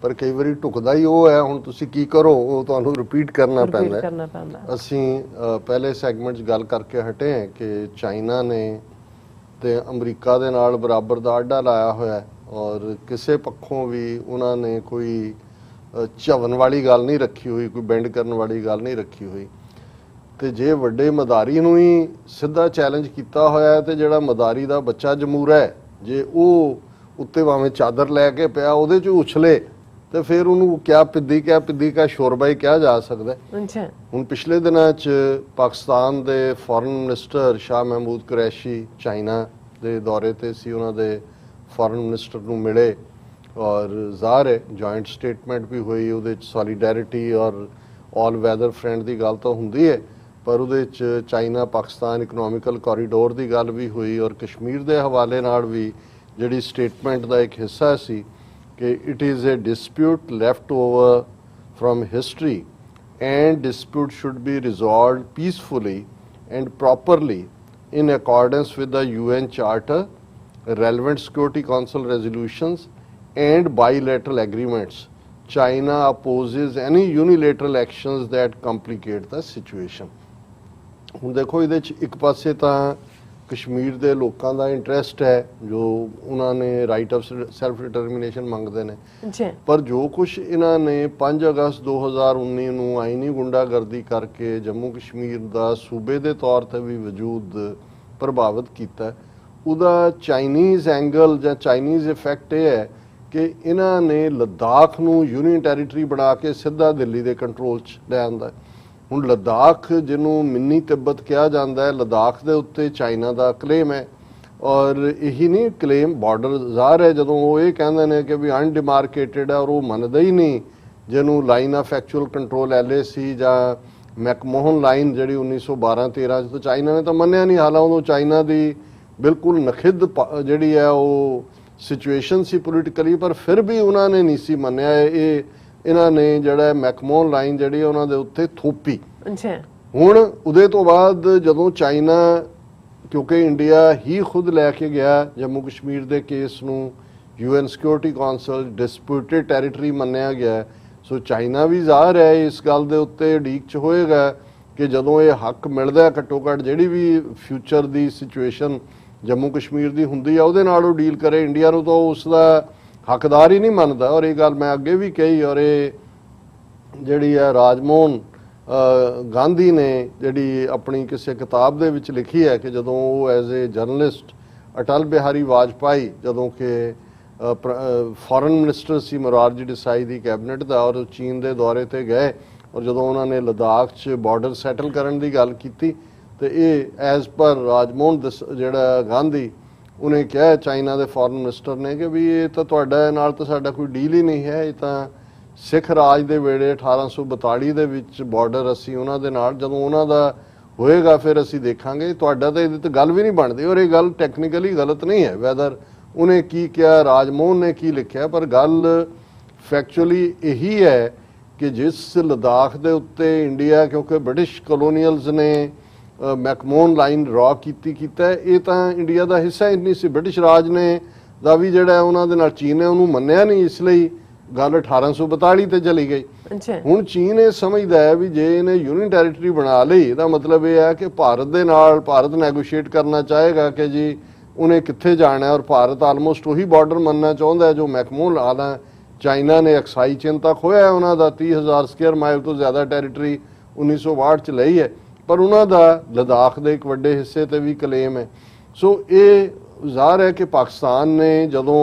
ਪਰ ਕਈ ਵਾਰੀ ਢੁਕਦਾ ਹੀ ਉਹ ਹੈ। ਹੁਣ ਤੁਸੀਂ ਕੀ ਕਰੋ, ਉਹ ਤੁਹਾਨੂੰ ਰਿਪੀਟ ਕਰਨਾ ਪੈਂਦਾ। ਅਸੀਂ ਪਹਿਲੇ ਸੈਗਮੈਂਟ 'ਚ ਗੱਲ ਕਰਕੇ ਹਟੇ ਹਾਂ ਕਿ ਚਾਈਨਾ ਨੇ ਤੇ ਅਮਰੀਕਾ ਦੇ ਨਾਲ ਬਰਾਬਰ ਦਾ ਆਡਾ ਲਾਇਆ ਹੋਇਆ ਔਰ ਕਿਸੇ ਪੱਖੋਂ ਵੀ ਉਹਨਾਂ ਨੇ ਕੋਈ ਝਵਨ ਵਾਲੀ ਗੱਲ ਨਹੀਂ ਰੱਖੀ ਹੋਈ, ਕੋਈ ਬੈਂਡ ਕਰਨ ਵਾਲੀ ਗੱਲ ਨਹੀਂ ਰੱਖੀ ਹੋਈ। ਤੇ ਜੇ ਵੱਡੇ ਮਦਾਰੀ ਨੂੰ ਹੀ ਸਿੱਧਾ ਚੈਲੰਜ ਕੀਤਾ ਹੋਇਆ ਹੈ ਤੇ ਜਿਹੜਾ ਮਦਾਰੀ ਦਾ ਬੱਚਾ ਜਮੂਰਾ ਹੈ, ਜੇ ਉਹ ਉੱਤੇ ਭਾਵੇਂ ਚਾਦਰ ਲੈ ਕੇ ਪਿਆ ਉਹਦੇ 'ਚ ਉਛਲੇ ਤੇ ਫਿਰ ਉਹਨੂੰ ਕਿਆ ਪਿੱਦੀ ਕਾ ਸ਼ੋਰਬਾ ਹੀ ਕਿਹਾ ਜਾ ਸਕਦਾ। ਹੁਣ ਪਿਛਲੇ ਦਿਨਾਂ 'ਚ ਪਾਕਿਸਤਾਨ ਦੇ ਫੋਰਨ ਮਿਨਿਸਟਰ ਸ਼ਾਹ ਮਹਿਮੂਦ ਕੁਰੈਸ਼ੀ ਚਾਈਨਾ ਦੇ ਦੌਰੇ ਤੇ ਸੀ, ਉਹਨਾਂ ਦੇ ਫੋਰਨ ਮਿਨਿਸਟਰ ਨੂੰ ਮਿਲੇ ਔਰ ਜ਼ਾਹਰ ਹੈ ਜੁਆਇੰਟ ਸਟੇਟਮੈਂਟ ਵੀ ਹੋਈ, ਉਹਦੇ 'ਚ ਸੋਲੀਡੈਰਿਟੀ ਔਰ ਆਲ ਵੈਦਰ ਫਰੈਂਡ ਦੀ ਗੱਲ ਤਾਂ ਹੁੰਦੀ ਹੈ, ਪਰ ਉਹਦੇ 'ਚ ਚਾਈਨਾ ਪਾਕਿਸਤਾਨ ਇਕਨੋਮਿਕਲ ਕੋਰੀਡੋਰ ਦੀ ਗੱਲ ਵੀ ਹੋਈ ਔਰ ਕਸ਼ਮੀਰ ਦੇ ਹਵਾਲੇ ਨਾਲ ਵੀ ਜਿਹੜੀ ਸਟੇਟਮੈਂਟ ਦਾ ਇੱਕ ਹਿੱਸਾ ਸੀ ਕਿ it is a dispute left over from history and dispute should be resolved peacefully and properly in accordance with the UN Charter relevant Security Council resolutions and bilateral agreements. China opposes any unilateral actions that complicate the situation. ਹੁਣ ਦੇਖੋ ਇਹਦੇ 'ਚ ਇੱਕ ਪਾਸੇ ਤਾਂ ਕਸ਼ਮੀਰ ਦੇ ਲੋਕਾਂ ਦਾ interest ਹੈ ਜੋ ਉਹਨਾਂ ਨੇ ਰਾਈਟ ਆਫ ਸੈਲਫ ਡਿਟਰਮੀਨੇਸ਼ਨ ਮੰਗਦੇ ਨੇ ਜੀ, ਪਰ ਜੋ ਕੁਝ ਇਹਨਾਂ ਨੇ 5 ਅਗਸਤ 2019 ਨੂੰ ਆਈਨੀ ਗੁੰਡਾਗਰਦੀ ਕਰਕੇ ਜੰਮੂ ਕਸ਼ਮੀਰ ਦਾ ਸੂਬੇ ਦੇ ਤੌਰ ਤੇ ਵੀ ਵਜੂਦ ਪ੍ਰਭਾਵਿਤ ਕੀਤਾ, ਉਹਦਾ ਚਾਈਨੀਜ਼ ਐਂਗਲ ਜਾਂ ਚਾਈਨੀਜ਼ ਇਫੈਕਟ ਇਹ ਹੈ ਕਿ ਇਹਨਾਂ ਨੇ ਲੱਦਾਖ ਨੂੰ ਯੂਨੀਅਨ ਟੈਰੀਟਰੀ ਬਣਾ ਕੇ ਸਿੱਧਾ ਦਿੱਲੀ ਦੇ ਕੰਟਰੋਲ 'ਚ ਲੈ ਆਂਦਾ। ਹੁਣ ਲੱਦਾਖ ਜਿਹਨੂੰ ਮਿੰਨੀ ਤਿੱਬਤ ਕਿਹਾ ਜਾਂਦਾ ਹੈ, ਲੱਦਾਖ ਦੇ ਉੱਤੇ ਚਾਈਨਾ ਦਾ ਕਲੇਮ ਹੈ ਔਰ ਇਹੀ ਨਹੀਂ ਕਲੇਮ ਬਾਰਡਰ ਜ਼ਾਹਰ ਹੈ ਜਦੋਂ ਉਹ ਇਹ ਕਹਿੰਦੇ ਨੇ ਕਿ ਵੀ ਅਨਡਿਮਾਰਕੇਟਡ ਹੈ ਔਰ ਉਹ ਮੰਨਦਾ ਹੀ ਨਹੀਂ ਜਿਹਨੂੰ line of actual control LAC ਜਾਂ ਮੈਕਮੋਹਨ ਲਾਈਨ ਜਿਹੜੀ 1912-13 'ਚ ਤਾਂ ਚਾਈਨਾ ਨੇ ਤਾਂ ਮੰਨਿਆ ਨਹੀਂ। ਹਾਲਾਂ ਉਦੋਂ ਚਾਈਨਾ ਦੀ ਬਿਲਕੁਲ ਨਖਿੱਧ ਜਿਹੜੀ ਹੈ ਉਹ ਸਿਚੁਏਸ਼ਨ ਸੀ ਪੋਲੀਟੀਕਲੀ, ਪਰ ਫਿਰ ਵੀ ਉਹਨਾਂ ਨੇ ਨਹੀਂ ਸੀ ਮੰਨਿਆ। ਇਹਨਾਂ ਨੇ ਜਿਹੜਾ ਮੈਕਮੋਹਨ ਲਾਈਨ ਜਿਹੜੀ ਉਹਨਾਂ ਦੇ ਉੱਤੇ ਥੋਪੀ। ਹੁਣ ਉਹਦੇ ਤੋਂ ਬਾਅਦ ਜਦੋਂ ਚਾਈਨਾ, ਕਿਉਂਕਿ ਇੰਡੀਆ ਹੀ ਖੁਦ ਲੈ ਕੇ ਗਿਆ ਜੰਮੂ ਕਸ਼ਮੀਰ ਦੇ ਕੇਸ ਨੂੰ UN security council disputed territory ਮੰਨਿਆ ਗਿਆ, ਸੋ ਚਾਈਨਾ ਵੀ ਜ਼ਾਹਰ ਹੈ ਇਸ ਗੱਲ ਦੇ ਉੱਤੇ ਉਡੀਕ 'ਚ ਹੋਏਗਾ ਕਿ ਜਦੋਂ ਇਹ ਹੱਕ ਮਿਲਦਾ ਘੱਟੋ ਘੱਟ ਜਿਹੜੀ ਵੀ ਫਿਊਚਰ ਦੀ ਸਿਚੁਏਸ਼ਨ ਜੰਮੂ ਕਸ਼ਮੀਰ ਦੀ ਹੁੰਦੀ ਆ ਉਹਦੇ ਨਾਲ ਉਹ ਡੀਲ ਕਰੇ। ਇੰਡੀਆ ਨੂੰ ਤਾਂ ਉਸ ਦਾ ਹੱਕਦਾਰ ਹੀ ਨਹੀਂ ਮੰਨਦਾ ਔਰ ਇਹ ਗੱਲ ਮੈਂ ਅੱਗੇ ਵੀ ਕਹੀ। ਔਰ ਇਹ ਜਿਹੜੀ ਹੈ ਰਾਜਮੋਹਨ ਗਾਂਧੀ ਨੇ ਜਿਹੜੀ ਆਪਣੀ ਕਿਸੇ ਕਿਤਾਬ ਦੇ ਵਿੱਚ ਲਿਖੀ ਹੈ ਕਿ ਜਦੋਂ ਉਹ as a journalist Atal Bihari Vajpayee ਜਦੋਂ ਕਿ ਫੋਰਨ ਮਿਨਿਸਟਰ ਸੀ ਮੋਰਾਰਜੀ ਦੇਸਾਈ ਦੀ ਕੈਬਨਿਟ ਦਾ ਔਰ ਚੀਨ ਦੇ ਦੌਰੇ ਤੇ ਗਏ ਔਰ ਜਦੋਂ ਉਹਨਾਂ ਨੇ ਲੱਦਾਖ 'ਚ ਬਾਰਡਰ ਸੈਟਲ ਕਰਨ ਦੀ ਗੱਲ ਕੀਤੀ ਤੇ ਇਹ ਐਜ਼ ਪਰ ਰਾਜਮੋਹਨ ਜਿਹੜਾ ਗਾਂਧੀ ਉਹਨੇ ਕਿਹਾ ਚਾਈਨਾ ਦੇ ਫੋਰਨ ਮਿਨਿਸਟਰ ਨੇ ਕਿ ਵੀ ਇਹ ਤਾਂ ਤੁਹਾਡਾ ਨਾਲ ਤਾਂ ਸਾਡਾ ਕੋਈ ਡੀਲ ਹੀ ਨਹੀਂ ਹੈ, ਇਹ ਤਾਂ ਸਿੱਖ ਰਾਜ ਦੇ ਵੇਲੇ 1842 ਦੇ ਵਿੱਚ ਬਾਰਡਰ ਅਸੀਂ ਉਹਨਾਂ ਦੇ ਨਾਲ ਜਦੋਂ ਉਹਨਾਂ ਦਾ ਹੋਏਗਾ ਫਿਰ ਅਸੀਂ ਦੇਖਾਂਗੇ, ਤੁਹਾਡਾ ਤਾਂ ਇਹਦੇ ਤੇ ਗੱਲ ਵੀ ਨਹੀਂ ਬਣਦੀ। ਔਰ ਇਹ ਗੱਲ ਟੈਕਨੀਕਲੀ ਗਲਤ ਨਹੀਂ ਹੈ ਵੈਦਰ ਉਹਨੇ ਕੀ ਕਿਹਾ ਰਾਜਮੋਹਨ ਨੇ ਕੀ ਲਿਖਿਆ, ਪਰ ਗੱਲ ਫੈਕਚੁਅਲੀ ਇਹੀ ਹੈ ਕਿ ਜਿਸ ਲੱਦਾਖ ਦੇ ਉੱਤੇ ਇੰਡੀਆ ਕਿਉਂਕਿ ਬ੍ਰਿਟਿਸ਼ ਕਲੋਨੀਅਲਸ ਨੇ ਮੈਕਮੋਹਨ ਲਾਈਨ ਡਰਾ ਕੀਤਾ ਇਹ ਤਾਂ ਇੰਡੀਆ ਦਾ ਹਿੱਸਾ ਹੀ ਨਹੀਂ ਸੀ। ਬ੍ਰਿਟਿਸ਼ ਰਾਜ ਨੇ ਦਾ ਵੀ ਜਿਹੜਾ ਉਹਨਾਂ ਦੇ ਨਾਲ ਚੀਨ ਨੇ ਉਹਨੂੰ ਮੰਨਿਆ ਨਹੀਂ, ਇਸ ਲਈ ਗੱਲ 1842 ਤੇ ਚਲੀ ਗਈ। ਹੁਣ ਚੀਨ ਇਹ ਸਮਝਦਾ ਹੈ ਵੀ ਜੇ ਇਹਨੇ ਯੂਨੀਅਨ ਟੈਰੀਟਰੀ ਬਣਾ ਲਈ ਇਹਦਾ ਮਤਲਬ ਇਹ ਹੈ ਕਿ ਭਾਰਤ ਦੇ ਨਾਲ ਭਾਰਤ ਨੈਗੋਸ਼ੀਏਟ ਕਰਨਾ ਚਾਹੇਗਾ ਕਿ ਜੀ ਉਹਨੇ ਕਿੱਥੇ ਜਾਣਾ ਔਰ ਭਾਰਤ ਆਲਮੋਸਟ ਉਹੀ ਬਾਰਡਰ ਮੰਨਣਾ ਚਾਹੁੰਦਾ ਹੈ ਜੋ ਮੈਕਮੋਹਨ ਲਾਦਾ। ਚਾਈਨਾ ਨੇ ਅਕਸਾਈ ਚਿੰਨ ਤੱਕ ਹੋਇਆ ਉਹਨਾਂ ਦਾ 30,000 ਸਕੁਅਰ ਮਾਈਲ ਤੋਂ ਜ਼ਿਆਦਾ ਟੈਰੀਟਰੀ 1962 ਚ ਲਈ ਹੈ, ਪਰ ਉਹਨਾਂ ਦਾ ਲੱਦਾਖ ਦੇ ਇੱਕ ਵੱਡੇ ਹਿੱਸੇ ਤੇ ਵੀ ਕਲੇਮ ਹੈ। ਸੋ ਇਹ ਜ਼ਾਹਰ ਹੈ ਕਿ ਪਾਕਿਸਤਾਨ ਨੇ ਜਦੋਂ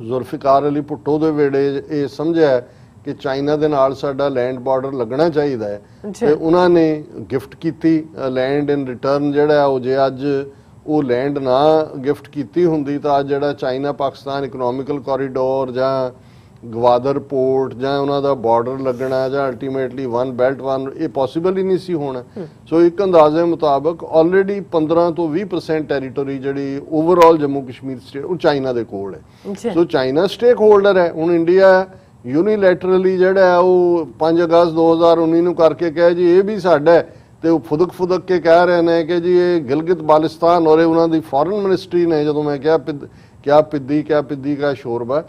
ਜ਼ੁਲਫਿਕਾਰ ਅਲੀ ਭੁੱਟੋ ਦੇ ਵੇਲੇ ਇਹ ਸਮਝਿਆ ਕਿ ਚਾਈਨਾ ਦੇ ਨਾਲ ਸਾਡਾ ਲੈਂਡ ਬਾਰਡਰ ਲੱਗਣਾ ਚਾਹੀਦਾ ਹੈ ਤੇ ਉਹਨਾਂ ਨੇ ਗਿਫਟ ਕੀਤੀ ਲੈਂਡ ਇਨ ਰਿਟਰਨ ਜਿਹੜਾ ਉਹ ਜੇ ਅੱਜ ਉਹ ਲੈਂਡ ਨਾ ਗਿਫਟ ਕੀਤੀ ਹੁੰਦੀ ਤਾਂ ਅੱਜ ਜਿਹੜਾ ਚਾਈਨਾ ਪਾਕਿਸਤਾਨ ਇਕਨੋਮਿਕਲ ਕੋਰੀਡੋਰ ਜਾਂ ਗਵਾਦਰ ਪੋਰਟ ਜਾਂ ਉਹਨਾਂ ਦਾ ਬਾਰਡਰ ਲੱਗਣਾ ਜਾਂ ਅਲਟੀਮੇਟਲੀ ਵਨ ਬੈਲਟ ਵਨ ਇਹ ਪੋਸੀਬਲ ਹੀ ਨਹੀਂ ਸੀ ਹੋਣਾ। ਸੋ ਇੱਕ ਅੰਦਾਜ਼ੇ ਮੁਤਾਬਕ ਆਲਰੇਡੀ 15 ਤੋਂ 20% ਟੈਰੀਟਰੀ ਜਿਹੜੀ ਓਵਰਆਲ ਜੰਮੂ ਕਸ਼ਮੀਰ ਸਟੇਟ ਉਹ ਚਾਈਨਾ ਦੇ ਕੋਲ ਹੈ। ਸੋ ਚਾਈਨਾ ਸਟੇਕ ਹੋਲਡਰ ਹੈ। ਹੁਣ ਇੰਡੀਆ ਯੂਨੀਲੈਟਰਲੀ ਜਿਹੜਾ ਉਹ 5 ਅਗਸਤ 2019 ਨੂੰ ਕਰਕੇ ਕਹੇ ਜੀ ਇਹ ਵੀ ਸਾਡਾ ਹੈ ਤੇ ਉਹ ਫੁਦਕ ਕੇ ਕਹਿ ਰਹੇ ਨੇ ਕਿ ਜੀ ਇਹ ਗਿਲਗਿਤ ਬਾਲਿਸਤਾਨ ਔਰ ਉਹਨਾਂ ਦੀ ਫੋਰਨ ਮਿਨਿਸਟਰੀ ਨੇ ਜਦੋਂ ਮੈਂ ਕਿਹਾ ਪਿੱਦੀ ਕਾ ਸ਼ੋਰਬਾ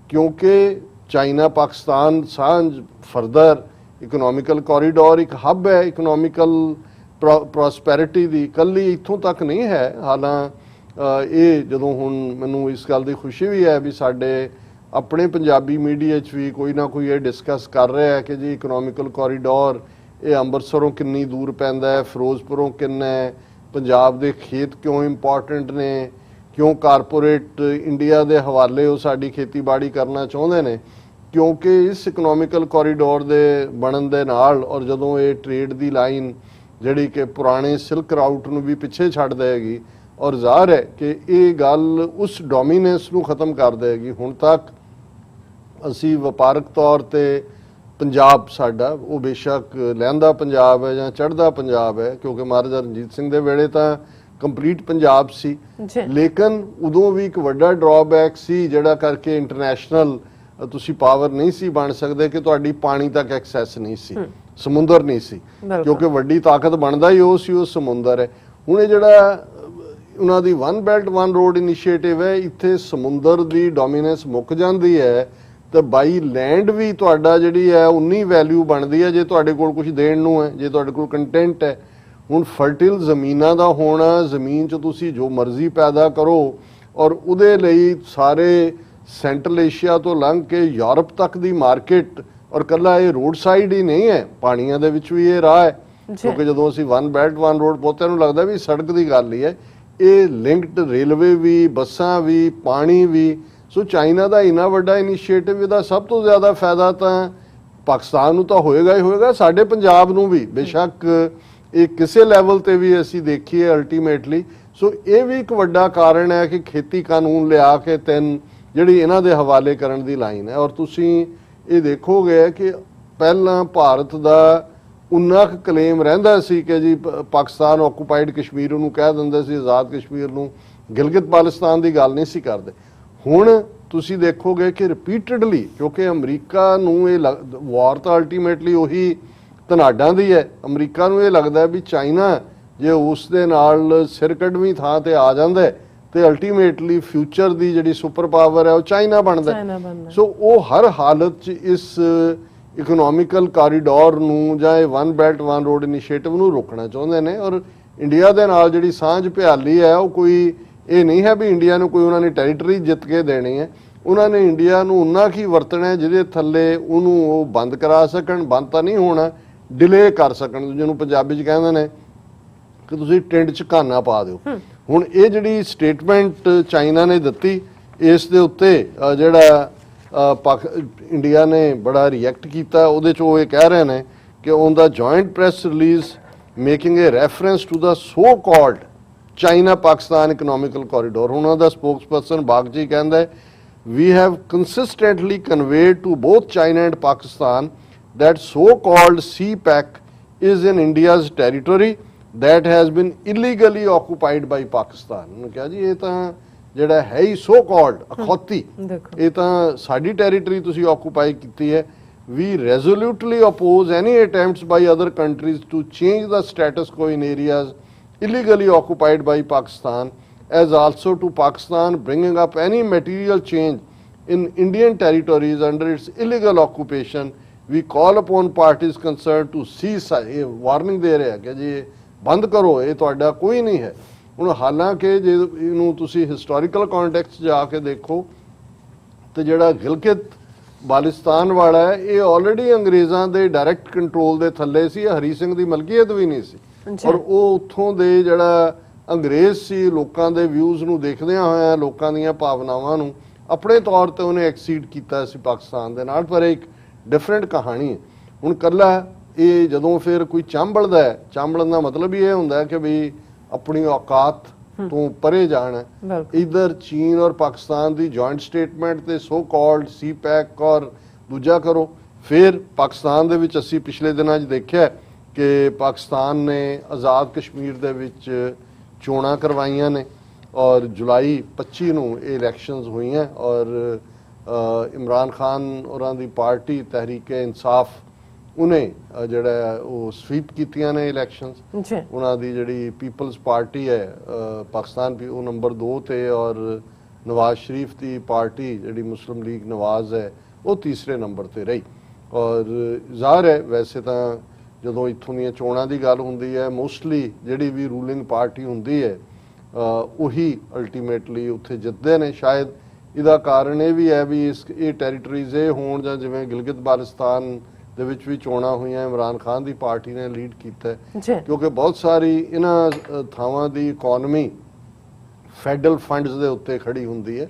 ਕਿਉਂਕਿ ਚਾਈਨਾ ਪਾਕਿਸਤਾਨ ਸਾਂਝ ਫਰਦਰ ਇਕਨੋਮਿਕਲ ਕੋਰੀਡੋਰ ਇੱਕ ਹੱਬ ਹੈ ਇਕਨੋਮਿਕਲ ਪ੍ਰੋਸਪੈਰਿਟੀ ਦੀ, ਕੱਲੀ ਇੱਥੋਂ ਤੱਕ ਨਹੀਂ ਹੈ। ਹਾਲਾਂ ਇਹ ਜਦੋਂ ਹੁਣ ਮੈਨੂੰ ਇਸ ਗੱਲ ਦੀ ਖੁਸ਼ੀ ਵੀ ਹੈ ਵੀ ਸਾਡੇ ਆਪਣੇ ਪੰਜਾਬੀ ਮੀਡੀਆ 'ਚ ਵੀ ਕੋਈ ਨਾ ਕੋਈ ਇਹ ਡਿਸਕਸ ਕਰ ਰਿਹਾ ਹੈ ਕਿ ਜੀ ਇਕਨੋਮਿਕਲ ਕੋਰੀਡੋਰ ਇਹ ਅੰਮ੍ਰਿਤਸਰੋਂ ਕਿੰਨੀ ਦੂਰ ਪੈਂਦਾ ਹੈ, ਫਿਰੋਜ਼ਪੁਰੋਂ ਕਿੰਨਾ ਹੈ, ਪੰਜਾਬ ਦੇ ਖੇਤ ਕਿਉਂ ਇੰਪੋਰਟੈਂਟ ਨੇ, ਕਿਉਂ ਕਾਰਪੋਰੇਟ ਇੰਡੀਆ ਦੇ ਹਵਾਲੇ ਉਹ ਸਾਡੀ ਖੇਤੀਬਾੜੀ ਕਰਨਾ ਚਾਹੁੰਦੇ ਨੇ, ਕਿਉਂਕਿ ਇਸ ਇਕਨੋਮਿਕਲ ਕੋਰੀਡੋਰ ਦੇ ਬਣਨ ਦੇ ਨਾਲ ਔਰ ਜਦੋਂ ਇਹ ਟ੍ਰੇਡ ਦੀ ਲਾਈਨ ਜਿਹੜੀ ਕਿ ਪੁਰਾਣੇ ਸਿਲਕ ਰਾਊਟ ਨੂੰ ਵੀ ਪਿੱਛੇ ਛੱਡ ਦੇਗੀ ਔਰ ਜ਼ਾਹਰ ਹੈ ਕਿ ਇਹ ਗੱਲ ਉਸ ਡੋਮੀਨੈਂਸ ਨੂੰ ਖਤਮ ਕਰ ਦੇਗੀ। ਹੁਣ ਤੱਕ ਅਸੀਂ ਵਪਾਰਕ ਤੌਰ ਤੇ ਪੰਜਾਬ ਸਾਡਾ ਉਹ ਬੇਸ਼ੱਕ ਲਹਿੰਦਾ ਪੰਜਾਬ ਹੈ ਜਾਂ ਚੜ੍ਹਦਾ ਪੰਜਾਬ ਹੈ ਕਿਉਂਕਿ ਮਹਾਰਾਜਾ ਰਣਜੀਤ ਸਿੰਘ ਦੇ ਵੇਲੇ ਤਾਂ ਕੰਪਲੀਟ ਪੰਜਾਬ ਸੀ, ਲੇਕਿਨ ਉਦੋਂ ਵੀ ਇੱਕ ਵੱਡਾ ਡਰਾਬੈਕ ਸੀ ਜਿਹੜਾ ਕਰਕੇ ਇੰਟਰਨੈਸ਼ਨਲ ਤੁਸੀਂ ਪਾਵਰ ਨਹੀਂ ਸੀ ਬਣ ਸਕਦੇ ਕਿ ਤੁਹਾਡੀ ਪਾਣੀ ਤੱਕ ਐਕਸੈਸ ਨਹੀਂ ਸੀ, ਸਮੁੰਦਰ ਨਹੀਂ ਸੀ, ਕਿਉਂਕਿ ਵੱਡੀ ਤਾਕਤ ਬਣਦਾ ਹੀ ਉਹ ਸੀ ਉਹ ਸਮੁੰਦਰ ਹੈ। ਹੁਣ ਇਹ ਜਿਹੜਾ ਉਹਨਾਂ ਦੀ one belt one road initiative ਹੈ, ਇੱਥੇ ਸਮੁੰਦਰ ਦੀ ਡੋਮੀਨੈਂਸ ਮੁੱਕ ਜਾਂਦੀ ਹੈ ਤਾਂ ਬਾਈ ਲੈਂਡ ਵੀ ਤੁਹਾਡਾ ਜਿਹੜੀ ਹੈ ਉਨੀ ਵੈਲਿਊ ਬਣਦੀ ਹੈ ਜੇ ਤੁਹਾਡੇ ਕੋਲ ਕੁਝ ਦੇਣ ਨੂੰ ਹੈ, ਜੇ ਤੁਹਾਡੇ ਕੋਲ ਕੰਟੈਂਟ ਹੈ। ਹੁਣ ਫਰਟੀਲ ਜ਼ਮੀਨਾਂ ਦਾ ਹੋਣਾ, ਜ਼ਮੀਨ 'ਚ ਤੁਸੀਂ ਜੋ ਮਰਜ਼ੀ ਪੈਦਾ ਕਰੋ, ਔਰ ਉਹਦੇ ਲਈ ਸਾਰੇ ਸੈਂਟਰਲ ਏਸ਼ੀਆ ਤੋਂ ਲੰਘ ਕੇ ਯੂਰਪ ਤੱਕ ਦੀ ਮਾਰਕੀਟ, ਔਰ ਕੱਲਾ ਇਹ ਰੋਡ ਸਾਈਡ ਹੀ ਨਹੀਂ ਹੈ, ਪਾਣੀਆਂ ਦੇ ਵਿੱਚ ਵੀ ਇਹ ਰਾਹ ਹੈ। ਕਿਉਂਕਿ ਜਦੋਂ ਅਸੀਂ ਵਨ ਬੈਲਟ ਵਨ ਰੋਡ, ਬਹੁਤਿਆਂ ਨੂੰ ਲੱਗਦਾ ਵੀ ਸੜਕ ਦੀ ਗੱਲ ਹੀ ਹੈ, ਇਹ ਲਿੰਕਡ ਰੇਲਵੇ ਵੀ, ਬੱਸਾਂ ਵੀ, ਪਾਣੀ ਵੀ। ਸੋ ਚਾਈਨਾ ਦਾ ਇੰਨਾ ਵੱਡਾ ਇਨੀਸ਼ੀਏਟਿਵ, ਇਹਦਾ ਸਭ ਤੋਂ ਜ਼ਿਆਦਾ ਫਾਇਦਾ ਤਾਂ ਪਾਕਿਸਤਾਨ ਨੂੰ ਤਾਂ ਹੋਏਗਾ ਹੀ ਹੋਏਗਾ, ਸਾਡੇ ਪੰਜਾਬ ਨੂੰ ਵੀ ਬੇਸ਼ੱਕ ਇਹ ਕਿਸੇ ਲੈਵਲ ਤੇ ਵੀ ਅਸੀਂ ਦੇਖੀਏ ਅਲਟੀਮੇਟਲੀ। ਸੋ ਇਹ ਵੀ ਇੱਕ ਵੱਡਾ ਕਾਰਨ ਹੈ ਕਿ ਖੇਤੀ ਕਾਨੂੰਨ ਲਿਆ ਕੇ ਤਿੰਨ ਜਿਹੜੀ ਇਹਨਾਂ ਦੇ ਹਵਾਲੇ ਕਰਨ ਦੀ ਲਾਈਨ ਹੈ। ਔਰ ਤੁਸੀਂ ਇਹ ਦੇਖੋਗੇ ਕਿ ਪਹਿਲਾਂ ਭਾਰਤ ਦਾ ਉਨਾ ਕੁ ਕਲੇਮ ਰਹਿੰਦਾ ਸੀ ਕਿ ਜੀ ਪਾਕਿਸਤਾਨ ਆਕੂਪਾਈਡ ਕਸ਼ਮੀਰ ਨੂੰ ਕਹਿ ਦਿੰਦੇ ਸੀ, ਆਜ਼ਾਦ ਕਸ਼ਮੀਰ ਨੂੰ, ਗਿਲਗਿਤ ਬਾਲਟਿਸਤਾਨ ਦੀ ਗੱਲ ਨਹੀਂ ਸੀ ਕਰਦੇ। ਹੁਣ ਤੁਸੀਂ ਦੇਖੋਗੇ ਕਿ ਰਿਪੀਟਡਲੀ, ਕਿਉਂਕਿ ਅਮਰੀਕਾ ਨੂੰ ਇਹ ਵਾਰ ਤਾਂ ਅਲਟੀਮੇਟਲੀ ਉਹੀ ਧਨਾਡਾਂ ਦੀ ਹੈ, ਅਮਰੀਕਾ ਨੂੰ ਇਹ ਲੱਗਦਾ ਵੀ ਚਾਈਨਾ ਜੇ ਉਸ ਦੇ ਨਾਲ ਸਿਰ ਕੱਢਵੀਂ ਥਾਂ ਤੇ ਆ ਜਾਂਦਾ ਤੇ ਅਲਟੀਮੇਟਲੀ ਫਿਊਚਰ ਦੀ ਜਿਹੜੀ ਸੁਪਰ ਪਾਵਰ ਹੈ ਉਹ ਚਾਈਨਾ ਬਣਦਾ। ਸੋ ਉਹ ਹਰ ਹਾਲਤ 'ਚ ਇਸ ਇਕਨੋਮਿਕਲ ਕਾਰੀਡੋਰ ਨੂੰ ਜਾਂ ਇਹ one belt one road initiative ਨੂੰ ਰੋਕਣਾ ਚਾਹੁੰਦੇ ਨੇ। ਔਰ ਇੰਡੀਆ ਦੇ ਨਾਲ ਜਿਹੜੀ ਸਾਂਝ ਭਿਆਲੀ ਹੈ ਉਹ ਕੋਈ ਇਹ ਨਹੀਂ ਹੈ ਵੀ ਇੰਡੀਆ ਨੂੰ ਕੋਈ ਉਹਨਾਂ ਨੇ ਟੈਰੀਟਰੀ ਜਿੱਤ ਕੇ ਦੇਣੀ ਹੈ, ਉਹਨਾਂ ਨੇ ਇੰਡੀਆ ਨੂੰ ਉਨਾ ਕੀ ਵਰਤਣਾ ਜਿਹਦੇ ਥੱਲੇ ਉਹਨੂੰ ਉਹ ਬੰਦ ਕਰਾ ਸਕਣ, ਬੰਦ ਤਾਂ ਨਹੀਂ ਹੋਣਾ, ਡਿਲੇ ਕਰ ਸਕਣ, ਜਿਹਨੂੰ ਪੰਜਾਬੀ 'ਚ ਕਹਿੰਦੇ ਨੇ ਕਿ ਤੁਸੀਂ ਟਿੰਡ 'ਚ ਘਾਨਾ ਪਾ ਦਿਓ। ਹੁਣ ਇਹ ਜਿਹੜੀ ਸਟੇਟਮੈਂਟ ਚਾਈਨਾ ਨੇ ਦਿੱਤੀ, ਇਸ ਦੇ ਉੱਤੇ ਜਿਹੜਾ ਇੰਡੀਆ ਨੇ ਬੜਾ ਰਿਐਕਟ ਕੀਤਾ। ਉਹਦੇ 'ਚ ਉਹ ਇਹ ਕਹਿ ਰਹੇ ਨੇ ਕਿ on the joint press release making a reference to the so called China Pakistan economical corridor, ਉਹਨਾਂ ਦਾ ਸਪੋਕਸਪਰਸਨ ਬਾਗਚੀ ਕਹਿੰਦਾ ਹੈ, we have consistently conveyed to both China and Pakistan that so-called CPEC is in India's territory that has been illegally occupied by Pakistan। ਉਹਨੇ ਕਿਹਾ ਜੀ ਇਹ ਤਾਂ ਜਿਹੜਾ ਹੈ ਹੀ ਸੋ ਕਾਲਡ ਅਖੌਤੀ, ਇਹ ਤਾਂ ਸਾਡੀ ਟੈਰੀਟਰੀ ਤੁਸੀਂ ਆਕੂਪਾਈ ਕੀਤੀ ਹੈ। We resolutely oppose any attempts by other countries to change the status quo in areas illegally occupied by Pakistan, as also to Pakistan bringing up any material change in Indian territories under its illegal occupation। We call upon parties concerned to cease। ਇਹ warning ਦੇ ਰਿਹਾ ਕਿ ਜੀ ਬੰਦ ਕਰੋ, ਇਹ ਤੁਹਾਡਾ ਕੋਈ ਨਹੀਂ ਹੈ। ਹੁਣ ਹਾਲਾਂਕਿ ਜੇ ਇਹਨੂੰ ਤੁਸੀਂ ਹਿਸਟੋਰੀਕਲ ਕੰਟੈਕਸਟ ਜਾ ਕੇ ਦੇਖੋ ਤੇ ਜਿਹੜਾ ਗਿਲਗਿਤ ਬਾਲਟਿਸਤਾਨ ਵਾਲਾ ਹੈ ਇਹ ਆਲਰੇਡੀ ਅੰਗਰੇਜ਼ਾਂ ਦੇ ਡਾਇਰੈਕਟ ਕੰਟਰੋਲ ਦੇ ਥੱਲੇ ਸੀ, ਹਰੀ ਸਿੰਘ ਦੀ ਮਲਕੀਅਤ ਵੀ ਨਹੀਂ ਸੀ। ਔਰ ਉਹ ਉੱਥੋਂ ਦੇ ਜਿਹੜਾ ਅੰਗਰੇਜ਼ ਸੀ, ਲੋਕਾਂ ਦੇ ਵਿਊਜ਼ ਨੂੰ ਦੇਖਦਿਆਂ ਹੋਇਆਂ, ਲੋਕਾਂ ਦੀਆਂ ਭਾਵਨਾਵਾਂ ਨੂੰ ਆਪਣੇ ਤੌਰ ਤੇ ਉਹਨੇ ਐਕਸੀਡ ਕੀਤਾ ਸੀ ਪਾਕਿਸਤਾਨ ਦੇ ਨਾਲ। ਪਰ ਇੱਕ ਡਿਫਰੈਂਟ ਕਹਾਣੀ ਹੈ। ਹੁਣ ਕੱਲਾ ਇਹ ਜਦੋਂ ਫਿਰ ਕੋਈ ਚਾਂਬਲਦਾ ਹੈ, ਚਾਂਬਲਣ ਦਾ ਮਤਲਬ ਹੀ ਇਹ ਹੁੰਦਾ ਕਿ ਵੀ ਆਪਣੀ ਔਕਾਤ ਤੋਂ ਪਰੇ ਜਾਣਾ। ਇਧਰ ਚੀਨ ਔਰ ਪਾਕਿਸਤਾਨ ਦੀ ਜੁਆਇੰਟ ਸਟੇਟਮੈਂਟ ਤੇ ਸੋ ਕਾਲਡ ਸੀਪੈਕ ਔਰ ਦੂਜਾ ਕਰੋ। ਫਿਰ ਪਾਕਿਸਤਾਨ ਦੇ ਵਿੱਚ ਅਸੀਂ ਪਿਛਲੇ ਦਿਨਾਂ 'ਚ ਦੇਖਿਆ ਕਿ ਪਾਕਿਸਤਾਨ ਨੇ ਆਜ਼ਾਦ ਕਸ਼ਮੀਰ ਦੇ ਵਿੱਚ ਚੋਣਾਂ ਕਰਵਾਈਆਂ ਨੇ ਔਰ ਜੁਲਾਈ 25 ਨੂੰ ਇਹ ਇਲੈਕਸ਼ਨਸ ਹੋਈਆਂ ਔਰ ਇਮਰਾਨ ਖਾਨ ਔਰਾਂ ਦੀ ਪਾਰਟੀ ਤਹਿਰੀਕ-ਏ ਇਨਸਾਫ ਉਹਨੇ ਜਿਹੜਾ ਉਹ ਸਵੀਪ ਕੀਤੀਆਂ ਨੇ ਇਲੈਕਸ਼ਨਸ। ਉਹਨਾਂ ਦੀ ਜਿਹੜੀ ਪੀਪਲਸ ਪਾਰਟੀ ਹੈ ਪਾਕਿਸਤਾਨ ਵੀ ਉਹ ਨੰਬਰ 2 ਤੇ ਔਰ ਨਵਾਜ਼ ਸ਼ਰੀਫ ਦੀ ਪਾਰਟੀ ਜਿਹੜੀ ਮੁਸਲਿਮ ਲੀਗ ਨਵਾਜ਼ ਹੈ ਉਹ ਤੀਸਰੇ ਨੰਬਰ ਤੇ ਰਹੀ। ਔਰ ਜ਼ਾਹਰ ਹੈ ਵੈਸੇ ਤਾਂ ਜਦੋਂ ਇੱਥੋਂ ਦੀਆਂ ਚੋਣਾਂ ਦੀ ਗੱਲ ਹੁੰਦੀ ਹੈ ਮੋਸਟਲੀ ਜਿਹੜੀ ਵੀ ਰੂਲਿੰਗ ਪਾਰਟੀ ਹੁੰਦੀ ਹੈ ਉਹੀ ਅਲਟੀਮੇਟਲੀ ਉੱਥੇ ਜਿੱਤਦੇ ਨੇ। ਸ਼ਾਇਦ ਇਹਦਾ ਕਾਰਨ ਇਹ ਵੀ ਹੈ ਵੀ ਇਹ ਟੈਰੀਟਰੀਜ਼ ਇਹ ਹੋਣ ਜਾਂ ਜਿਵੇਂ ਗਿਲਗਿਤ ਬਾਲਟਿਸਤਾਨ ਦੇ ਵਿੱਚ ਵੀ ਚੋਣਾਂ ਹੋਈਆਂ, ਇਮਰਾਨ ਖਾਨ ਦੀ ਪਾਰਟੀ ਨੇ ਲੀਡ ਕੀਤਾ ਕਿਉਂਕਿ ਬਹੁਤ ਸਾਰੀ ਇਹਨਾਂ ਥਾਵਾਂ ਦੀ ਇਕਨੋਮੀ ਫੈਡਰਲ ਫੰਡਸ ਦੇ ਉੱਤੇ ਖੜੀ ਹੁੰਦੀ ਹੈ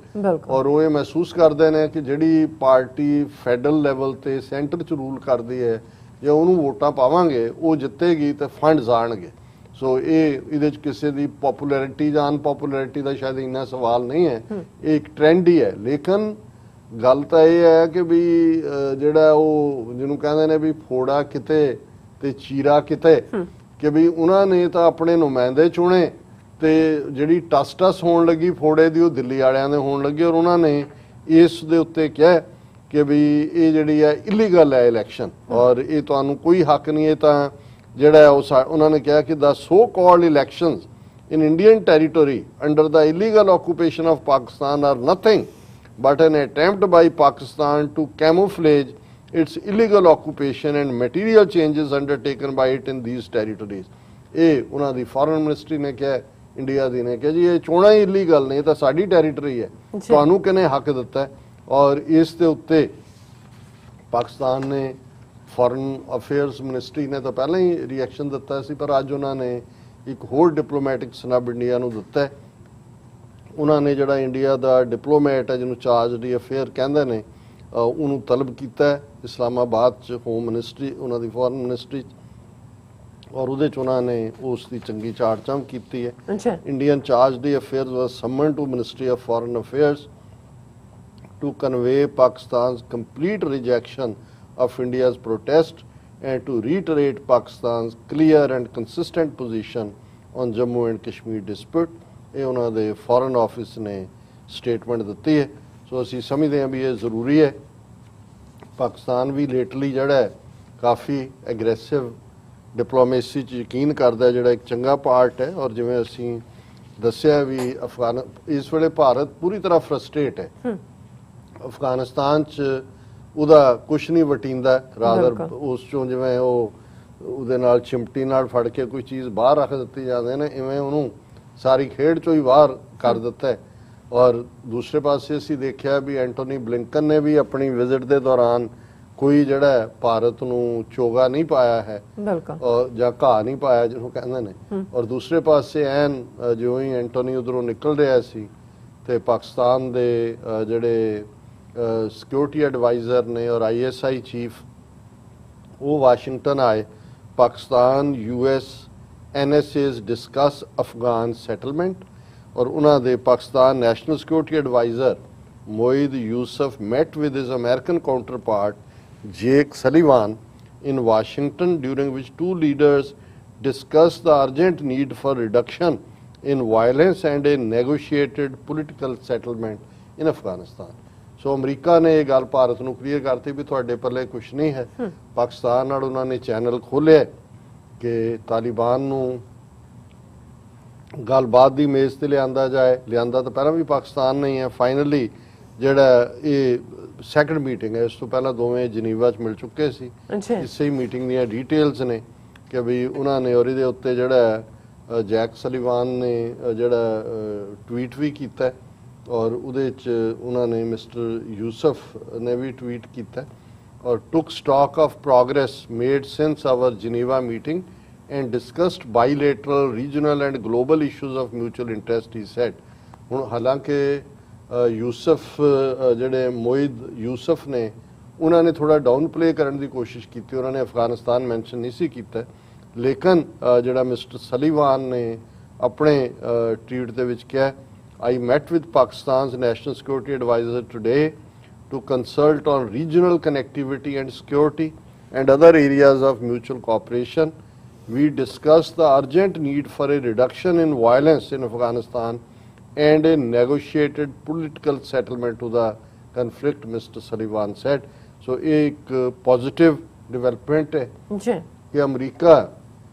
ਔਰ ਉਹ ਇਹ ਮਹਿਸੂਸ ਕਰਦੇ ਨੇ ਕਿ ਜਿਹੜੀ ਪਾਰਟੀ ਫੈਡਰਲ ਲੈਵਲ ਤੇ ਸੈਂਟਰ 'ਚ ਰੂਲ ਕਰਦੀ ਹੈ ਜੇ ਉਹਨੂੰ ਵੋਟਾਂ ਪਾਵਾਂਗੇ ਉਹ ਜਿੱਤੇਗੀ ਤੇ ਫੰਡਸ ਆਣਗੇ। ਸੋ ਇਹਦੇ 'ਚ ਕਿਸੇ ਦੀ ਪਪੂਲੈਰਿਟੀ ਜਾਂ ਅਨਪਪੂਲੈਰਿਟੀ ਦਾ ਸ਼ਾਇਦ ਇੰਨਾ ਸਵਾਲ ਨਹੀਂ ਹੈ, ਇਹ ਇੱਕ ਟ੍ਰੈਂਡ ਹੀ ਹੈ। ਲੇਕਿਨ ਗੱਲ ਤਾਂ ਇਹ ਹੈ ਕਿ ਵੀ ਜਿਹੜਾ ਉਹ ਜਿਹਨੂੰ ਕਹਿੰਦੇ ਨੇ ਵੀ ਫੋੜਾ ਕਿਤੇ ਤੇ ਚੀਰਾ ਕਿਤੇ, ਕਿ ਵੀ ਉਹਨਾਂ ਨੇ ਤਾਂ ਆਪਣੇ ਨੁਮਾਇੰਦੇ ਚੁਣੇ ਤੇ ਜਿਹੜੀ ਟਸ ਹੋਣ ਲੱਗੀ ਫੋੜੇ ਦੀ ਉਹ ਦਿੱਲੀ ਵਾਲਿਆਂ ਦੇ ਹੋਣ ਲੱਗੀ ਔਰ ਉਹਨਾਂ ਨੇ ਇਸ ਦੇ ਉੱਤੇ ਕਿਹਾ ਕਿ ਵੀ ਇਹ ਜਿਹੜੀ ਹੈ ਇਲੀਗਲ ਹੈ ਇਲੈਕਸ਼ਨ ਔਰ ਇਹ ਤੁਹਾਨੂੰ ਕੋਈ ਹੱਕ ਨਹੀਂ। ਇਹ ਤਾਂ ਜਿਹੜਾ ਉਹਨਾਂ ਨੇ ਕਿਹਾ ਕਿ the so called elections in Indian territory under the illegal occupation of Pakistan are nothing but an attempt by Pakistan to camouflage its illegal occupation and material changes undertaken by it in these territories. ਇਹ ਉਹਨਾਂ ਦੀ foreign ministry ਨੇ ਕਿਹਾ, India ਦੀ ਨੇ ਕਿਹਾ ਜੀ ਇਹ ਚੋਣਾਂ ਹੀ illegal ਨੇ, ਇਹ ਤਾਂ ਸਾਡੀ ਟੈਰੀਟਰੀ ਹੈ, ਤੁਹਾਨੂੰ ਕਿਹਨੇ ਹੱਕ ਦਿੱਤਾ ਹੈ। ਔਰ ਇਸ ਦੇ ਉੱਤੇ ਪਾਕਿਸਤਾਨ ਨੇ ਫੋਰਨ ਅਫੇਅਰਸ ਮਿਨਿਸਟਰੀ ਨੇ ਤਾਂ ਪਹਿਲਾਂ ਹੀ ਰਿਐਕਸ਼ਨ ਦਿੱਤਾ ਸੀ, ਪਰ ਅੱਜ ਉਹਨਾਂ ਨੇ ਇੱਕ ਹੋਰ ਡਿਪਲੋਮੈਟਿਕ ਸਨਬ ਇੰਡੀਆ ਨੂੰ ਦਿੱਤਾ ਹੈ। ਉਹਨਾਂ ਨੇ ਜਿਹੜਾ ਇੰਡੀਆ ਦਾ ਡਿਪਲੋਮੈਟ ਹੈ ਜਿਹਨੂੰ ਚਾਰਜ ਦੀ ਅਫੇਅਰ ਕਹਿੰਦੇ ਨੇ ਉਹਨੂੰ ਤਲਬ ਕੀਤਾ ਹੈ ਇਸਲਾਮਾਬਾਦ 'ਚ ਹੋਮ ਮਿਨਿਸਟਰੀ ਉਹਨਾਂ ਦੀ ਫੋਰਨ ਮਿਨਿਸਟਰੀ 'ਚ, ਔਰ ਉਹਦੇ 'ਚ ਉਹਨਾਂ ਨੇ ਉਸ ਦੀ ਚੰਗੀ ਚਾੜ ਚੰਮ ਕੀਤੀ ਹੈ। Indian charge d'affaires was summon to ministry of foreign affairs to convey Pakistan's complete rejection of India's protest and to reiterate Pakistan's clear and consistent position on Jammu and Kashmir dispute। ਇਹ ਉਹਨਾਂ ਦੇ foreign office ਨੇ statement ਦਿੱਤੀ ਹੈ। ਸੋ ਅਸੀਂ ਸਮਝਦੇ ਹਾਂ ਵੀ ਇਹ ਜ਼ਰੂਰੀ ਹੈ। ਪਾਕਿਸਤਾਨ ਵੀ ਲੇਟਲੀ ਜਿਹੜਾ ਹੈ ਕਾਫੀ ਐਗਰੈਸਿਵ ਡਿਪਲੋਮੇਸੀ 'ਚ ਯਕੀਨ ਕਰਦਾ, ਜਿਹੜਾ ਇੱਕ ਚੰਗਾ ਪਾਰਟ ਹੈ। ਔਰ ਜਿਵੇਂ ਅਸੀਂ ਦੱਸਿਆ ਵੀ ਇਸ ਵੇਲੇ ਭਾਰਤ ਪੂਰੀ ਤਰ੍ਹਾਂ ਫਰਸਟ੍ਰੇਟ ਹੈ। ਅਫਗਾਨਿਸਤਾਨ 'ਚ ਉਹਦਾ ਕੁਛ ਨਹੀਂ ਵਟੀਂਦਾ, ਰਾਦਰ ਉਸ 'ਚੋਂ ਜਿਵੇਂ ਉਹਦੇ ਨਾਲ ਚਿਮਟੀ ਨਾਲ ਫੜ ਕੇ ਕੋਈ ਚੀਜ਼ ਬਾਹਰ ਰੱਖ ਦਿੱਤੀ ਜਾਂਦੇ ਨੇ, ਇਵੇਂ ਉਹਨੂੰ ਸਾਰੀ ਖੇਡ 'ਚੋਂ ਹੀ ਬਾਹਰ ਕਰ ਦਿੱਤਾ ਹੈ। ਔਰ ਦੂਸਰੇ ਪਾਸੇ ਅਸੀਂ ਦੇਖਿਆ ਵੀ ਐਂਟੋਨੀ ਬਲਿੰਕਨ ਨੇ ਵੀ ਆਪਣੀ ਵਿਜ਼ਿਟ ਦੇ ਦੌਰਾਨ ਕੋਈ ਜਿਹੜਾ ਭਾਰਤ ਨੂੰ ਚੋਗਾ ਨਹੀਂ ਪਾਇਆ ਹੈ ਔਰ ਜਾਂ ਘਾਹ ਨਹੀਂ ਪਾਇਆ ਜਿਹਨੂੰ ਕਹਿੰਦੇ ਨੇ। ਔਰ ਦੂਸਰੇ ਪਾਸੇ ਐਨ ਜਿਉਂ ਹੀ ਐਂਟੋਨੀ ਉਧਰੋਂ ਨਿਕਲ ਰਿਹਾ ਸੀ ਤੇ ਪਾਕਿਸਤਾਨ ਦੇ ਜਿਹੜੇ ਸਿਕਿਉਰਿਟੀ ਐਡਵਾਈਜ਼ਰ ਨੇ ਔਰ ISI ਚੀਫ ਉਹ ਵਾਸ਼ਿੰਗਟਨ ਆਏ। Pakistan US NSA's discuss Afghan settlement, ਔਰ ਉਹਨਾਂ ਦੇ Pakistan national security adviser Moeed Yusuf met with his American counterpart Jake Sullivan in Washington, during which two leaders discussed the urgent need for reduction in violence and a negotiated political settlement in Afghanistan। So America ਨੇ ਇਹ ਗੱਲ ਭਾਰਤ ਨੂੰ clear ਕਰਤੀ ਵੀ ਤੁਹਾਡੇ ਪੱਲੇ ਕੁਛ ਨਹੀਂ ਹੈ। ਪਾਕਿਸਤਾਨ ਨਾਲ ਉਹਨਾਂ ਨੇ ਚੈਨਲ ਖੋਲ੍ਹਿਆ ਕਿ ਤਾਲਿਬਾਨ ਨੂੰ ਗੱਲਬਾਤ ਦੀ ਮੇਜ਼ ਤੇ ਲਿਆਂਦਾ ਜਾਏ। ਲਿਆਂਦਾ ਤਾਂ ਪਹਿਲਾਂ ਵੀ ਪਾਕਿਸਤਾਨ ਨਹੀਂ ਹੈ। ਫਾਈਨਲੀ ਜਿਹੜਾ ਇਹ ਸੈਕੰਡ ਮੀਟਿੰਗ ਹੈ, ਇਸ ਤੋਂ ਪਹਿਲਾਂ ਦੋਵੇਂ ਜਨੀਵਾ 'ਚ ਮਿਲ ਚੁੱਕੇ ਸੀ। ਇਸੇ ਹੀ ਮੀਟਿੰਗ ਦੀਆਂ ਡੀਟੇਲਸ ਨੇ ਕਿ ਵੀ ਉਹਨਾਂ ਨੇ ਔਰ ਇਹਦੇ ਉੱਤੇ ਜਿਹੜਾ ਜੈਕ ਸਲੀਵਾਨ ਨੇ ਜਿਹੜਾ ਟਵੀਟ ਵੀ ਕੀਤਾ ਔਰ ਉਹਦੇ 'ਚ ਉਹਨਾਂ ਨੇ ਮਿਸਟਰ ਯੂਸਫ ਨੇ ਵੀ ਟਵੀਟ ਕੀਤਾ ਔਰ took stock of progress made since our Geneva meeting and discussed bilateral regional and global issues of mutual interest he said. ਹੁਣ ਹਾਲਾਂਕਿ ਯੂਸਫ ਜਿਹੜੇ ਮੋਇਦ ਯੂਸਫ ਨੇ ਉਹਨਾਂ ਨੇ ਥੋੜਾ ਡਾਊਨ ਪਲੇ ਕਰਨ ਦੀ ਕੋਸ਼ਿਸ਼ ਕੀਤੀ, ਉਹਨਾਂ ਨੇ ਅਫਗਾਨਿਸਤਾਨ ਮੈਂਸ਼ਨ ਨਹੀਂ ਸੀ ਕੀਤਾ, ਲੇਕਿਨ ਜਿਹੜਾ ਮਿਸਟਰ ਸਲੀਵਾਨ ਨੇ ਆਪਣੇ ਟਵੀਟ ਦੇ ਵਿੱਚ ਕਿਹਾ I met with Pakistan's National Security Advisor today to consult on regional connectivity and security and other areas of mutual cooperation. We discussed the urgent need for a reduction in violence in Afghanistan and a negotiated political settlement to the conflict, Mr. Sullivan said. So, एक positive development है कि अमरीका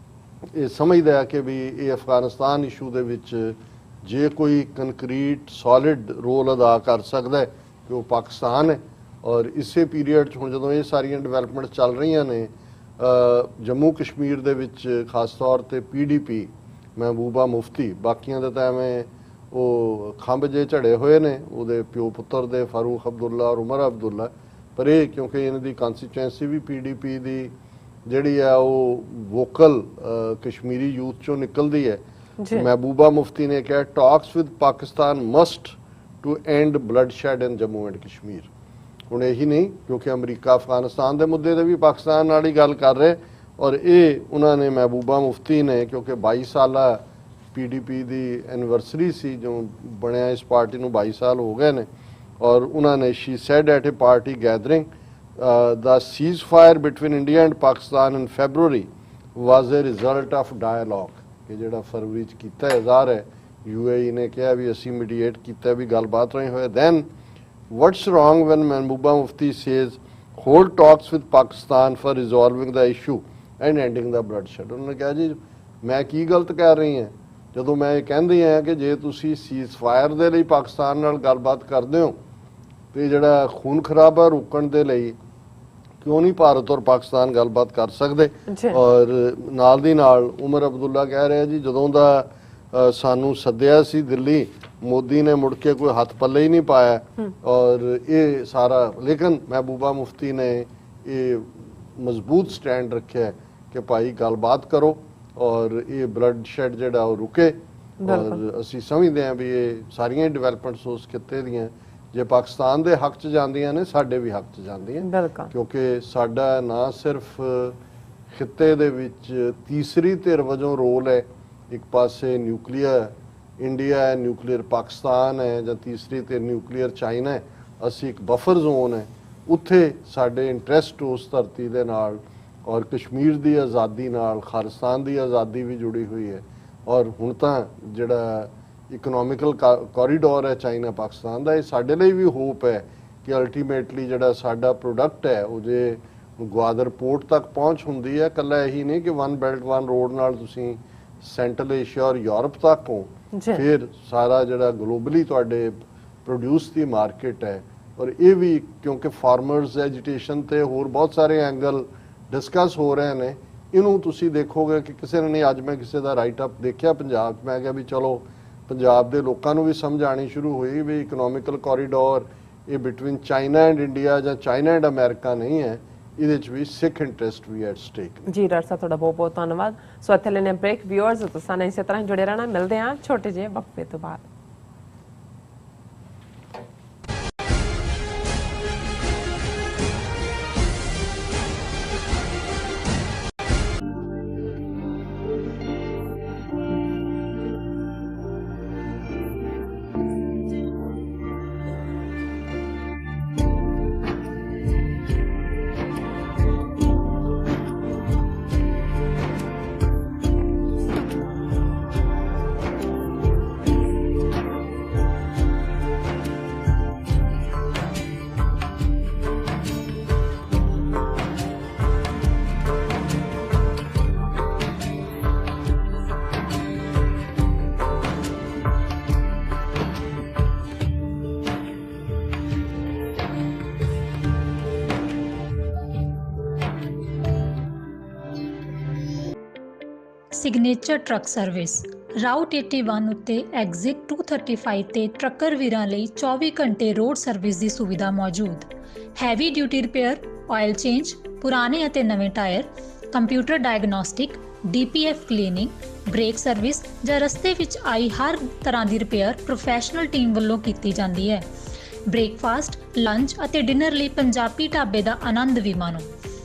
ये समझदा है कि भी ये Afghanistan issue दे विच जे कोई कंक्रीट सॉलिड रोल अदा कर सकता है कि वो पाकिस्तान है। और इसे पीरीयड हुण जदों ये सारियां डिवेलपमेंट चल रही ने जम्मू कश्मीर दे विच खास तौर ते PDP महबूबा मुफ्ती बाकियां दे तां एवें वो खंभ जे झड़े हुए ने ਉਹਦੇ ਪਿਓ ਪੁੱਤਰ ਦੇ ਫਾਰੂਕ ਅਬਦੁੱਲਾ ਔਰ ਉਮਰ ਅਬਦੁੱਲਾ, ਪਰ ਇਹ ਕਿਉਂਕਿ ਇਹਨਾਂ ਦੀ ਕਨਸਟੀਚੁਐਂਸੀ ਵੀ PDP ਦੀ ਜਿਹੜੀ ਆ ਉਹ ਵੋਕਲ ਕਸ਼ਮੀਰੀ ਯੂਥ ਚੋਂ ਨਿਕਲਦੀ ਹੈ। महबूबा मुफ्ती ने कहा talks with Pakistan must to end bloodshed in Jammu and Kashmir. हुण यही नहीं क्योंकि अमरीका अफगानिस्तान के मुद्दे ते भी पाकिस्तान नाल ही गल कर रहे और ये उन्होंने महबूबा मुफ्ती ने क्योंकि 22 साल PDP की एनिवर्सरी सी जो बनया इस पार्टी नूं 22 साल हो गए ने और उन्होंने she sad at A party gathering the cease fire between India and Pakistan in February was a result of dialogue। कि ਜਿਹੜਾ ਫਰਵਰੀ 'ਚ ਕੀਤਾ ਇਜ਼ਹਾਰ ਹੈ UAE ਨੇ ਕਿਹਾ ਵੀ ਅਸੀਂ ਮੀਡੀਏਟ ਕੀਤਾ ਵੀ ਗੱਲਬਾਤ ਰਹੀ ਹੋਏ। Then what's wrong when Mehbooba Mufti says hold talks with Pakistan for resolving the issue and ending the bloodshed. ਉਹਨਾਂ ਨੇ ਕਿਹਾ ਜੀ ਮੈਂ ਕੀ ਗਲਤ ਕਰ ਰਹੀ ਹਾਂ ਜਦੋਂ ਮੈਂ ਇਹ ਕਹਿੰਦੀ ਹਾਂ ਕਿ ਜੇ ਤੁਸੀਂ ਸੀਜ਼ਫਾਇਰ ਦੇ ਲਈ ਪਾਕਿਸਤਾਨ ਨਾਲ ਗੱਲਬਾਤ ਕਰਦੇ ਹੋ ਤੇ ਜਿਹੜਾ ਖੂਨ ਖਰਾਬਾ ਰੋਕਣ ਦੇ ਲਈ ਕਿਉਂ ਨਹੀਂ ਭਾਰਤ ਔਰ ਪਾਕਿਸਤਾਨ ਗੱਲਬਾਤ ਕਰ ਸਕਦੇ। ਔਰ ਨਾਲ ਦੀ ਨਾਲ ਉਮਰ ਅਬਦੁੱਲਾ ਕਹਿ ਰਿਹਾ ਜੀ ਜਦੋਂ ਦਾ ਸਾਨੂੰ ਸੱਦਿਆ ਸੀ ਦਿੱਲੀ ਮੋਦੀ ਨੇ ਮੁੜ ਕੇ ਕੋਈ ਹੱਥ ਪੱਲੇ ਹੀ ਨਹੀਂ ਪਾਇਆ। ਔਰ ਇਹ ਸਾਰਾ ਲੇਕਿਨ ਮਹਿਬੂਬਾ ਮੁਫਤੀ ਨੇ ਇਹ ਮਜ਼ਬੂਤ ਸਟੈਂਡ ਰੱਖਿਆ ਕਿ ਭਾਈ ਗੱਲਬਾਤ ਕਰੋ ਔਰ ਇਹ ਬਲੱਡ ਸ਼ੈਡ ਜਿਹੜਾ ਉਹ ਰੁਕੇ। ਔਰ ਅਸੀਂ ਸਮਝਦੇ ਹਾਂ ਵੀ ਇਹ ਸਾਰੀਆਂ ਡਿਵੈਲਪਮੈਂਟਸ ਉਸ ਖਿੱਤੇ ਦੀਆਂ ਜੇ ਪਾਕਿਸਤਾਨ ਦੇ ਹੱਕ 'ਚ ਜਾਂਦੀਆਂ ਨੇ ਸਾਡੇ ਵੀ ਹੱਕ 'ਚ ਜਾਂਦੀਆਂ, ਕਿਉਂਕਿ ਸਾਡਾ ਨਾ ਸਿਰਫ ਖਿੱਤੇ ਦੇ ਵਿੱਚ ਤੀਸਰੀ ਧਿਰ ਵਜੋਂ ਰੋਲ ਹੈ, ਇੱਕ ਪਾਸੇ ਨਿਊਕਲੀਅਰ ਇੰਡੀਆ ਹੈ, ਨਿਊਕਲੀਅਰ ਪਾਕਿਸਤਾਨ ਹੈ, ਜਾਂ ਤੀਸਰੀ ਧਿਰ ਨਿਊਕਲੀਅਰ ਚਾਈਨਾ ਹੈ, ਅਸੀਂ ਇੱਕ ਬਫਰ ਜ਼ੋਨ ਹੈ, ਉੱਥੇ ਸਾਡੇ ਇੰਟਰਸਟ ਉਸ ਧਰਤੀ ਦੇ ਨਾਲ ਔਰ ਕਸ਼ਮੀਰ ਦੀ ਆਜ਼ਾਦੀ ਨਾਲ ਖਾਲਿਸਤਾਨ ਦੀ ਆਜ਼ਾਦੀ ਵੀ ਜੁੜੀ ਹੋਈ ਹੈ। ਔਰ ਹੁਣ ਤਾਂ ਜਿਹੜਾ ਇਕਨੋਮਿਕਲ ਕੋਰੀਡੋਰ ਹੈ ਚਾਈਨਾ ਪਾਕਿਸਤਾਨ ਦਾ, ਇਹ ਸਾਡੇ ਲਈ ਵੀ ਹੋਪ ਹੈ ਕਿ ਅਲਟੀਮੇਟਲੀ ਜਿਹੜਾ ਸਾਡਾ ਪ੍ਰੋਡਕਟ ਹੈ ਉਹ ਜੇ ਗਵਾਦਰ ਪੋਰਟ ਤੱਕ ਪਹੁੰਚ ਹੁੰਦੀ ਹੈ, ਇਕੱਲਾ ਇਹੀ ਨਹੀਂ ਕਿ ਵਨ ਬੈਲਟ ਵਨ ਰੋਡ ਨਾਲ ਤੁਸੀਂ ਸੈਂਟਰਲ ਏਸ਼ੀਆ ਔਰ ਯੂਰਪ ਤੱਕ ਹੋ, ਫਿਰ ਸਾਰਾ ਜਿਹੜਾ ਗਲੋਬਲੀ ਤੁਹਾਡੇ ਪ੍ਰੋਡਿਊਸ ਦੀ ਮਾਰਕੀਟ ਹੈ। ਔਰ ਇਹ ਵੀ ਕਿਉਂਕਿ ਫਾਰਮਰਸ ਐਜੀਟੇਸ਼ਨ ਤੇ ਹੋਰ ਬਹੁਤ ਸਾਰੇ ਐਂਗਲ ਡਿਸਕਸ ਹੋ ਰਹੇ ਨੇ, ਇਹਨੂੰ ਤੁਸੀਂ ਦੇਖੋਗੇ ਕਿ ਕਿਸੇ ਨੇ ਨਹੀਂ, ਅੱਜ ਮੈਂ ਕਿਸੇ ਦਾ ਰਾਈਟ ਅਪ ਦੇਖਿਆ ਪੰਜਾਬ 'ਚ, ਮੈਂ ਕਿਹਾ ਵੀ ਚਲੋ ਪੰਜਾਬ ਦੇ ਲੋਕਾਂ ਨੂੰ ਵੀ ਸਮਝ ਆਣੀ ਸ਼ੁਰੂ ਹੋਈ ਵੀ ਇਕਨੋਮਿਕਲ ਕੋਰੀਡੋਰ ਇਹ ਬਿਟਵੀਨ ਚਾਈਨਾ ਐਂਡ ਇੰਡੀਆ ਜਾਂ ਚਾਈਨਾ ਐਂਡ ਅਮਰੀਕਾ ਨਹੀਂ ਹੈ, ਇਹਦੇ 'ਚ ਵੀ ਸਿੱਖ ਇੰਟਰਸਟ ਵੀ ਐਟ ਸਟੇਕ। ਜੀ ਡਾਕਟਰ ਸਾਹਿਬ ਤੁਹਾਡਾ ਬਹੁਤ ਬਹੁਤ ਧੰਨਵਾਦ। ਸੋ ਇੱਥੇ ਲੈਣੇ ਬ੍ਰੇਕ। ਵਿਊਅਰਸ ਤੁਸੀਂ ਨਾਲ ਇਸੇ ਤਰ੍ਹਾਂ ਜੁੜੇ ਰਹਿਣਾ, ਮਿਲਦੇ ਹਾਂ ਛੋਟੇ ਜਿਹੇ ਵਕਫੇ ਤੋਂ ਬਾਅਦ। ਸਿਗਨੇਚਰ ਟਰੱਕ ਸਰਵਿਸ ਰਾਊਟ 81 ਉੱਤੇ ਐਗਜ਼ਿਟ 235 ਤੇ ਟਰੱਕਰ ਵੀਰਾਂ ਲਈ 24 ਘੰਟੇ ਰੋਡ ਸਰਵਿਸ ਦੀ ਸੁਵਿਧਾ ਮੌਜੂਦ। Heavy duty repair, oil change, ਪੁਰਾਣੇ ਅਤੇ ਨਵੇਂ tyre, computer diagnostic, DPF cleaning, brake service ਜਾਂ ਰਸਤੇ ਵਿੱਚ ਆਈ ਹਰ ਤਰ੍ਹਾਂ ਦੀ ਰਿਪੇਅਰ ਪ੍ਰੋਫੈਸ਼ਨਲ ਟੀਮ ਵੱਲੋਂ ਕੀਤੀ ਜਾਂਦੀ ਹੈ। ਬ੍ਰੇਕਫਾਸਟ, ਲੰਚ ਅਤੇ ਡਿਨਰ ਲਈ ਪੰਜਾਬੀ ਢਾਬੇ ਦਾ ਆਨੰਦ ਵੀ ਮਾਣੋ।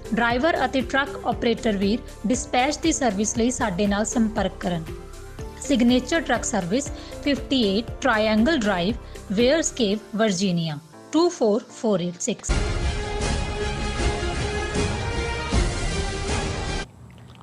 ਡਰਾਈਵਰ ਅਤੇ ਟਰੱਕ ਆਪਰੇਟਰ ਵੀਰ ਡਿਸਪੈਚ ਦੀ ਸਰਵਿਸ ਲਈ ਸਾਡੇ ਨਾਲ ਸੰਪਰਕ ਕਰਨ। Signature truck service 58 triangle drive, Weyers Cave, Virginia 24486।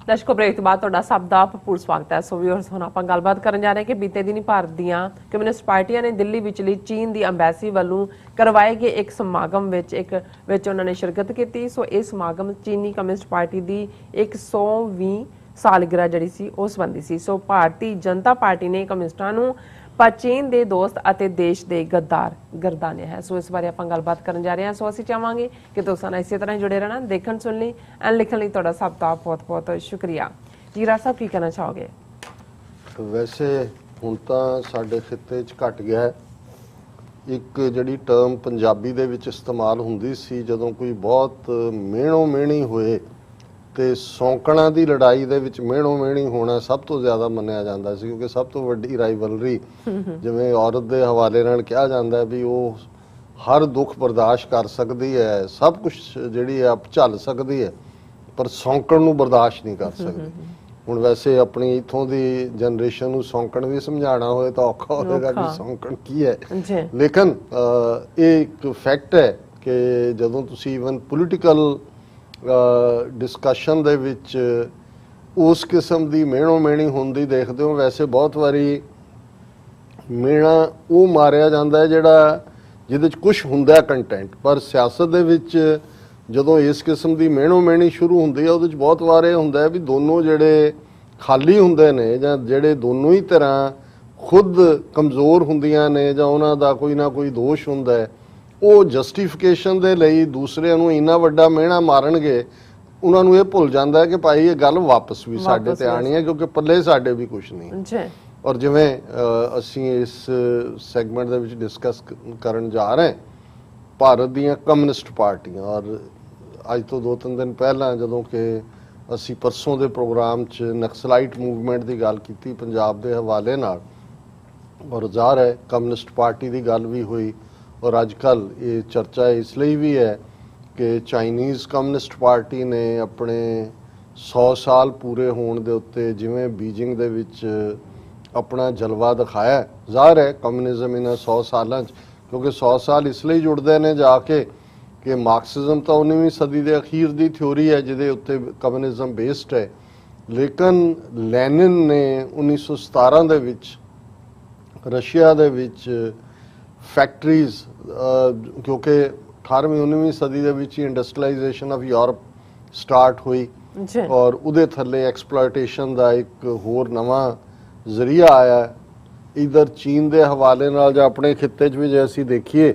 ਦਰਸ਼ਕੋ ਬ੍ਰੇਕ ਤੋਂ ਬਾਅਦ ਤੁਹਾਡਾ ਸਭ ਦਾ ਭਰਪੂਰ ਸਵਾਗਤ ਹੈ। ਸੋ ਵਿਊਅਰਸ ਹੁਣ ਆਪਾਂ ਗੱਲਬਾਤ ਕਰਨ ਜਾ ਰਹੇ ਹਾਂ ਕਿ ਬੀਤੇ ਦਿਨੀ ਭਾਰਤ ਦੀਆਂ ਕਮਿਊਨਿਸਟ ਪਾਰਟੀਆਂ ਨੇ ਦਿੱਲੀ ਵਿਚਲੀ ਚੀਨ ਦੀ ਅੰਬੈਸੀ ਵੱਲੋਂ ਕਰਵਾਏ ਗਏ ਇੱਕ ਸਮਾਗਮ ਵਿੱਚ ਉਹਨਾਂ ਨੇ ਸ਼ਿਰਕਤ ਕੀਤੀ। ਸੋ ਇਹ ਸਮਾਗਮ ਚੀਨੀ ਕਮਿਊਨਿਸਟ ਪਾਰਟੀ ਦੀ 100ਵੀਂ ਸਾਲਗਿਰਾ ਜਿਹੜੀ ਸੀ ਉਹ ਸੰਬੰਧੀ ਸੀ। ਸੋ ਭਾਰਤੀ ਜਨਤਾ ਪਾਰਟੀ ਨੇ ਕਮਿਊਨਿਸਟਾਂ ਨੂੰ ਪ੍ਰਾਚੀਨ ਦੇ ਦੋਸਤ ਅਤੇ ਦੇਸ਼ ਦੇ ਗੱਦਾਰ ਗਰਦਾਨਿਆ ਹੈ। ਸੋ ਇਸ ਬਾਰੇ ਆਪਾਂ ਗੱਲਬਾਤ ਕਰਨ ਜਾ ਰਹੇ ਹਾਂ। ਸੋ ਅਸੀਂ ਚਾਹਾਂਗੇ ਕਿ ਤੁਸੀਂ ਇਸੇ ਤਰ੍ਹਾਂ ਜੁੜੇ ਰਹਿਣਾ, ਦੇਖਣ ਸੁਣ ਲਈ ਐਂਡ ਲਿਖਣ ਲਈ ਤੁਹਾਡਾ ਸਭ ਦਾ ਬਹੁਤ ਬਹੁਤ ਸ਼ੁਕਰੀਆ। ਜੀ ਰਾਜ ਸਾਹਿਬ ਕੀ ਕਹਿਣਾ ਚਾਹੋਗੇ? ਵੈਸੇ ਹੁਣ ਤਾਂ ਸਾਡੇ ਖਿੱਤੇ 'ਚ ਘਟ ਗਿਆ ਹੈ। ਇੱਕ ਜਿਹੜੀ ਟਰਮ ਪੰਜਾਬੀ ਦੇ ਵਿੱਚ ਇਸਤੇਮਾਲ ਹੁੰਦੀ ਸੀ ਜਦੋਂ ਕੋਈ ਬਹੁਤ ਮਿਹਣੋ ਮਿਹਣੀ ਹੋਏ ਤੇ ਸੌਂਕਣਾ ਦੀ ਲੜਾਈ ਦੇ ਵਿੱਚ ਮਿਹਣੋ ਮਿਹਣੀ ਹੋਣਾ ਸਭ ਤੋਂ ਜ਼ਿਆਦਾ ਮੰਨਿਆ ਜਾਂਦਾ ਸੀ, ਕਿਉਂਕਿ ਸਭ ਤੋਂ ਵੱਡੀ ਰਾਈਵਲਰੀ ਜਿਵੇਂ ਔਰਤ ਦੇ ਹਵਾਲੇ ਨਾਲ ਕਿਹਾ ਜਾਂਦਾ ਵੀ ਉਹ ਹਰ ਦੁੱਖ ਬਰਦਾਸ਼ਤ ਕਰ ਸਕਦੀ ਹੈ, ਸਭ ਕੁਝ ਜਿਹੜੀ ਹੈ ਝੱਲ ਸਕਦੀ ਹੈ, ਪਰ ਸੌਂਕਣ ਨੂੰ ਬਰਦਾਸ਼ਤ ਨਹੀਂ ਕਰ ਸਕਦੀ। ਹੁਣ ਵੈਸੇ ਆਪਣੀ ਇਥੋਂ ਦੀ ਜਨਰੇਸ਼ਨ ਨੂੰ ਸੌਂਕਣ ਵੀ ਸਮਝਾਉਣਾ ਹੋਵੇ ਤਾਂ ਔਖਾ ਹੋਵੇਗਾ ਕਿ ਸੌਂਕਣ ਕੀ ਹੈ, ਲੇਕਿਨ ਇਹ ਇੱਕ ਫੈਕਟ ਹੈ ਕਿ ਜਦੋਂ ਤੁਸੀਂ ਈਵਨ ਪੋਲੀਟੀਕਲ ਡਿਸਕਸ਼ਨ ਦੇ ਵਿੱਚ ਉਸ ਕਿਸਮ ਦੀ ਮਿਹਣੋ ਮਿਹਣੀ ਹੁੰਦੀ ਦੇਖਦੇ ਹੋ। ਵੈਸੇ ਬਹੁਤ ਵਾਰੀ ਮਿਹਣਾ ਉਹ ਮਾਰਿਆ ਜਾਂਦਾ ਹੈ ਜਿਹਦੇ 'ਚ ਕੁਝ ਹੁੰਦਾ ਕੰਟੈਂਟ, ਪਰ ਸਿਆਸਤ ਦੇ ਵਿੱਚ ਜਦੋਂ ਇਸ ਕਿਸਮ ਦੀ ਮਿਹਣੋ ਮਿਹਣੀ ਸ਼ੁਰੂ ਹੁੰਦੀ ਹੈ ਉਹਦੇ 'ਚ ਬਹੁਤ ਵਾਰ ਇਹ ਹੁੰਦਾ ਹੈ ਵੀ ਦੋਨੋਂ ਜਿਹੜੇ ਖਾਲੀ ਹੁੰਦੇ ਨੇ ਜਾਂ ਜਿਹੜੇ ਦੋਨੋਂ ਹੀ ਤਰ੍ਹਾਂ ਖੁਦ ਕਮਜ਼ੋਰ ਹੁੰਦੀਆਂ ਨੇ ਜਾਂ ਉਹਨਾਂ ਦਾ ਕੋਈ ਨਾ ਕੋਈ ਦੋਸ਼ ਹੁੰਦਾ ਹੈ, ਉਹ ਜਸਟੀਫਿਕੇਸ਼ਨ ਦੇ ਲਈ ਦੂਸਰਿਆਂ ਨੂੰ ਇੰਨਾ ਵੱਡਾ ਮਿਹਣਾ ਮਾਰਨਗੇ, ਉਹਨਾਂ ਨੂੰ ਇਹ ਭੁੱਲ ਜਾਂਦਾ ਹੈ ਕਿ ਭਾਈ ਇਹ ਗੱਲ ਵਾਪਸ ਵੀ ਸਾਡੇ ਤੇ ਆਣੀ ਹੈ, ਕਿਉਂਕਿ ਪੱਲੇ ਸਾਡੇ ਵੀ ਕੁਝ ਨਹੀਂ। ਜੀ ਔਰ ਜਿਵੇਂ ਅਸੀਂ ਇਸ ਸੈਗਮੈਂਟ ਦੇ ਵਿੱਚ ਡਿਸਕਸ ਕਰਨ ਜਾ ਰਹੇ ਹਾਂ ਭਾਰਤ ਦੀਆਂ ਕਮਿਊਨਿਸਟ ਪਾਰਟੀਆਂ, ਔਰ ਅੱਜ ਤੋਂ 2-3 ਦਿਨ ਪਹਿਲਾਂ ਜਦੋਂ ਕਿ ਅਸੀਂ ਪਰਸੋਂ ਦੇ ਪ੍ਰੋਗਰਾਮ 'ਚ ਨਕਸਲਾਈਟ ਮੂਵਮੈਂਟ ਦੀ ਗੱਲ ਕੀਤੀ ਪੰਜਾਬ ਦੇ ਹਵਾਲੇ ਨਾਲ, ਔਰ ਜ਼ਾਹਰ ਹੈ ਕਮਿਊਨਿਸਟ ਪਾਰਟੀ ਦੀ ਗੱਲ ਵੀ ਹੋਈ, ਔਰ ਅੱਜ ਕੱਲ੍ਹ ਇਹ ਚਰਚਾ ਇਸ ਲਈ ਵੀ ਹੈ ਕਿ ਚਾਈਨੀਜ਼ ਕਮਿਊਨਿਸਟ ਪਾਰਟੀ ਨੇ ਆਪਣੇ 100 ਸਾਲ ਪੂਰੇ ਹੋਣ ਦੇ ਉੱਤੇ ਜਿਵੇਂ ਬੀਜਿੰਗ ਦੇ ਵਿੱਚ ਆਪਣਾ ਜਲਵਾ ਦਿਖਾਇਆ। ਜ਼ਾਹਰ ਹੈ ਕਮਿਊਨਿਜ਼ਮ ਇਹਨਾਂ 100 ਸਾਲਾਂ 'ਚ, ਕਿਉਂਕਿ 100 ਸਾਲ ਇਸ ਲਈ ਜੁੜਦੇ ਨੇ ਜਾ ਕੇ ਕਿ ਮਾਰਕਸਿਜ਼ਮ ਤਾਂ 19ਵੀਂ ਸਦੀ ਦੇ ਅਖੀਰ ਦੀ ਥਿਊਰੀ ਹੈ ਜਿਹਦੇ ਉੱਤੇ ਕਮਿਊਨਿਜ਼ਮ ਬੇਸਡ ਹੈ, ਲੇਕਿਨ ਲੈਨਿਨ ਨੇ 1917 ਦੇ ਵਿੱਚ ਰਸ਼ੀਆ ਦੇ ਵਿੱਚ ਫੈਕਟਰੀਜ਼, ਕਿਉਂਕਿ 18ਵੀਂ 19ਵੀਂ ਸਦੀ ਦੇ ਵਿੱਚ ਹੀ ਇੰਡਸਟਰੀਲਾਈਜੇਸ਼ਨ ਆਫ ਯੂਰਪ ਸਟਾਰਟ ਹੋਈ ਔਰ ਉਹਦੇ ਥੱਲੇ ਐਕਸਪਲੋਇਟੇਸ਼ਨ ਦਾ ਇੱਕ ਹੋਰ ਨਵਾਂ ਜ਼ਰੀਆ ਆਇਆ। ਇਧਰ ਚੀਨ ਦੇ ਹਵਾਲੇ ਨਾਲ ਜਾਂ ਆਪਣੇ ਖਿੱਤੇ 'ਚ ਵੀ ਜੇ ਅਸੀਂ ਦੇਖੀਏ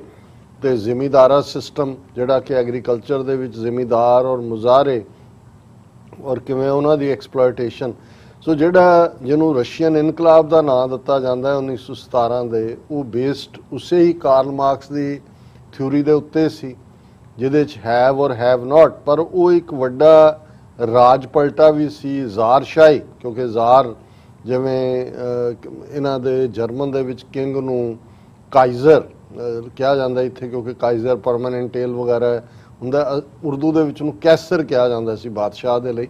ਤੇ ਜ਼ਿਮੀਂਦਾਰਾ ਸਿਸਟਮ ਜਿਹੜਾ ਕਿ ਐਗਰੀਕਲਚਰ ਦੇ ਵਿੱਚ ਜ਼ਿਮੀਂਦਾਰ ਔਰ ਮੁਜ਼ਾਹਰੇ ਔਰ ਕਿਵੇਂ ਉਹਨਾਂ ਦੀ ਐਕਸਪਲੋਇਟੇਸ਼ਨ, ਸੋ ਜਿਹੜਾ ਜਿਹਨੂੰ ਰਸ਼ੀਅਨ ਇਨਕਲਾਬ ਦਾ ਨਾਂ ਦਿੱਤਾ ਜਾਂਦਾ ਹੈ 1917 ਦੇ, ਉਹ ਬੇਸਡ ਉਸੇ ਹੀ ਕਾਰਲ ਮਾਰਕਸ ਦੀ ਥਿਊਰੀ ਦੇ ਉੱਤੇ ਸੀ ਜਿਹਦੇ 'ਚ ਹੈਵ ਔਰ ਹੈਵ ਨਾਟ, ਪਰ ਉਹ ਇੱਕ ਵੱਡਾ ਰਾਜ ਪਲਟਾ ਵੀ ਸੀ, ਜ਼ਾਰਸ਼ਾਹੀ, ਕਿਉਂਕਿ ਜ਼ਾਰ ਜਿਵੇਂ ਇਹਨਾਂ ਦੇ ਜਰਮਨ ਦੇ ਵਿੱਚ ਕਿੰਗ ਨੂੰ ਕਾਈਜ਼ਰ ਕਿਹਾ ਜਾਂਦਾ ਇੱਥੇ, ਕਿਉਂਕਿ ਕਾਈਜ਼ਰ ਪਰਮਾਨੈਂਟ ਟੇਲ ਵਗੈਰਾ ਹੁੰਦਾ, ਉਰਦੂ ਦੇ ਵਿੱਚ ਉਹਨੂੰ ਕੈਸਰ ਕਿਹਾ ਜਾਂਦਾ ਸੀ ਬਾਦਸ਼ਾਹ ਦੇ ਲਈ,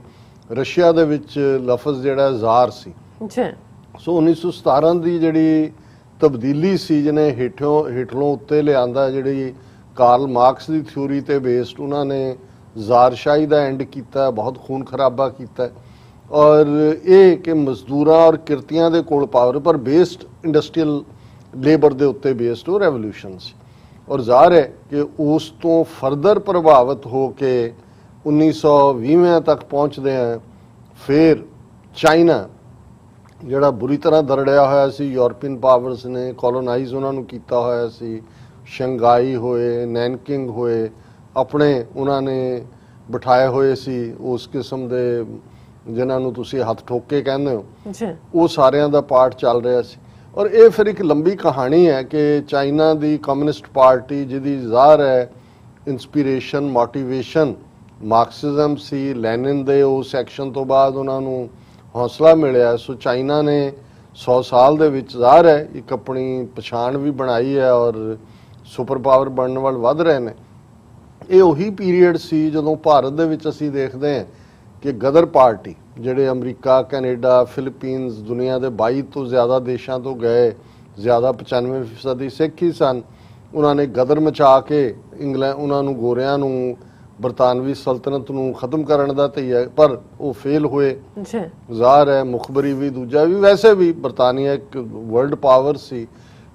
ਰਸ਼ੀਆ ਦੇ ਵਿੱਚ ਲਫ਼ਜ਼ ਜਿਹੜਾ ਜ਼ਾਰ ਸੀ। ਸੋ 1917 ਦੀ ਜਿਹੜੀ ਤਬਦੀਲੀ ਸੀ ਜਿਹਨੇ ਹੇਠਲੋਂ ਉੱਤੇ ਲਿਆਂਦਾ, ਜਿਹੜੀ ਕਾਰਲ ਮਾਰਕਸ ਦੀ ਥਿਊਰੀ ਤੇ ਬੇਸਡ, ਉਹਨਾਂ ਨੇ ਜ਼ਾਰਸ਼ਾਹੀ ਦਾ ਐਂਡ ਕੀਤਾ, ਬਹੁਤ ਖੂਨ ਖਰਾਬਾ ਕੀਤਾ, ਔਰ ਇਹ ਕਿ ਮਜ਼ਦੂਰਾਂ ਔਰ ਕਿਰਤੀਆਂ ਦੇ ਕੋਲ ਪਾਵਰ ਪਰ ਬੇਸਡ ਇੰਡਸਟਰੀਅਲ ਲੇਬਰ ਦੇ ਉੱਤੇ ਬੇਸਡ ਉਹ ਰੈਵੋਲੂਸ਼ਨ ਸੀ। ਔਰ ਜ਼ਾਹਰ ਹੈ ਕਿ ਉਸ ਤੋਂ ਫਰਦਰ ਪ੍ਰਭਾਵਿਤ ਹੋ ਕੇ 1920 ਤੱਕ ਪਹੁੰਚਦੇ ਆ, ਫਿਰ ਚਾਈਨਾ ਜਿਹੜਾ ਬੁਰੀ ਤਰ੍ਹਾਂ ਦਰੜਿਆ ਹੋਇਆ ਸੀ, ਯੂਰਪੀਅਨ ਪਾਵਰਸ ਨੇ ਕੋਲੋਨਾਈਜ਼ ਉਹਨਾਂ ਨੂੰ ਕੀਤਾ ਹੋਇਆ ਸੀ, ਸ਼ੰਘਾਈ ਹੋਏ, ਨੈਨਕਿੰਗ ਹੋਏ, ਆਪਣੇ ਉਹਨਾਂ ਨੇ ਬਿਠਾਏ ਹੋਏ ਸੀ ਉਸ ਕਿਸਮ ਦੇ ਜਿਨ੍ਹਾਂ ਨੂੰ ਤੁਸੀਂ ਹੱਥ ਠੋਕੇ ਕਹਿੰਦੇ ਹੋ, ਉਹ ਸਾਰਿਆਂ ਦਾ ਪਾਰਟ ਚੱਲ ਰਿਹਾ ਸੀ। ਔਰ ਇਹ ਫਿਰ ਇੱਕ ਲੰਬੀ ਕਹਾਣੀ ਹੈ ਕਿ ਚਾਈਨਾ ਦੀ ਕਮਿਊਨਿਸਟ ਪਾਰਟੀ ਜਿਹਦੀ ਜ਼ਾਹਰ ਹੈ ਇਨਸਪੀਰੇਸ਼ਨ ਮੋਟੀਵੇਸ਼ਨ ਮਾਰਕਸਿਜ਼ਮ ਸੀ, ਲੈਨਿਨ ਦੇ ਉਸ ਸੈਕਸ਼ਨ ਤੋਂ ਬਾਅਦ ਉਹਨਾਂ ਨੂੰ ਹੌਸਲਾ ਮਿਲਿਆ। ਸੋ ਚਾਈਨਾ ਨੇ 100 ਸਾਲ ਦੇ ਵਿੱਚ ਜ਼ਾਹਰ ਹੈ ਇੱਕ ਆਪਣੀ ਪਛਾਣ ਵੀ ਬਣਾਈ ਹੈ ਔਰ ਸੁਪਰ ਪਾਵਰ ਬਣਨ ਵੱਲ ਵੱਧ ਰਹੇ ਨੇ। ਇਹ ਉਹੀ ਪੀਰੀਅਡ ਸੀ ਜਦੋਂ ਭਾਰਤ ਦੇ ਵਿੱਚ ਅਸੀਂ ਦੇਖਦੇ ਹਾਂ ਕਿ ਗਦਰ ਪਾਰਟੀ ਜਿਹੜੇ ਅਮਰੀਕਾ, ਕੈਨੇਡਾ, ਫਿਲੀਪੀਨਸ, ਦੁਨੀਆ ਦੇ 22 ਤੋਂ ਜ਼ਿਆਦਾ ਦੇਸ਼ਾਂ ਤੋਂ ਗਏ, ਜ਼ਿਆਦਾ 95% ਸਿੱਖ ਹੀ ਸਨ, ਉਹਨਾਂ ਨੇ ਗਦਰ ਮਚਾ ਕੇ ਇੰਗਲੈਂਡ ਉਹਨਾਂ ਨੂੰ ਗੋਰਿਆਂ ਨੂੰ ਬਰਤਾਨਵੀ ਸਲਤਨਤ ਨੂੰ ਖਤਮ ਕਰਨ ਦਾ ਧਈਆ, ਪਰ ਉਹ ਫੇਲ ਹੋਏ। ਜ਼ਾਹਰ ਹੈ ਮੁਖਬਰੀ ਵੀ ਦੂਜਾ ਵੀ, ਵੈਸੇ ਵੀ ਬਰਤਾਨੀਆ ਇੱਕ ਵਰਲਡ ਪਾਵਰ ਸੀ।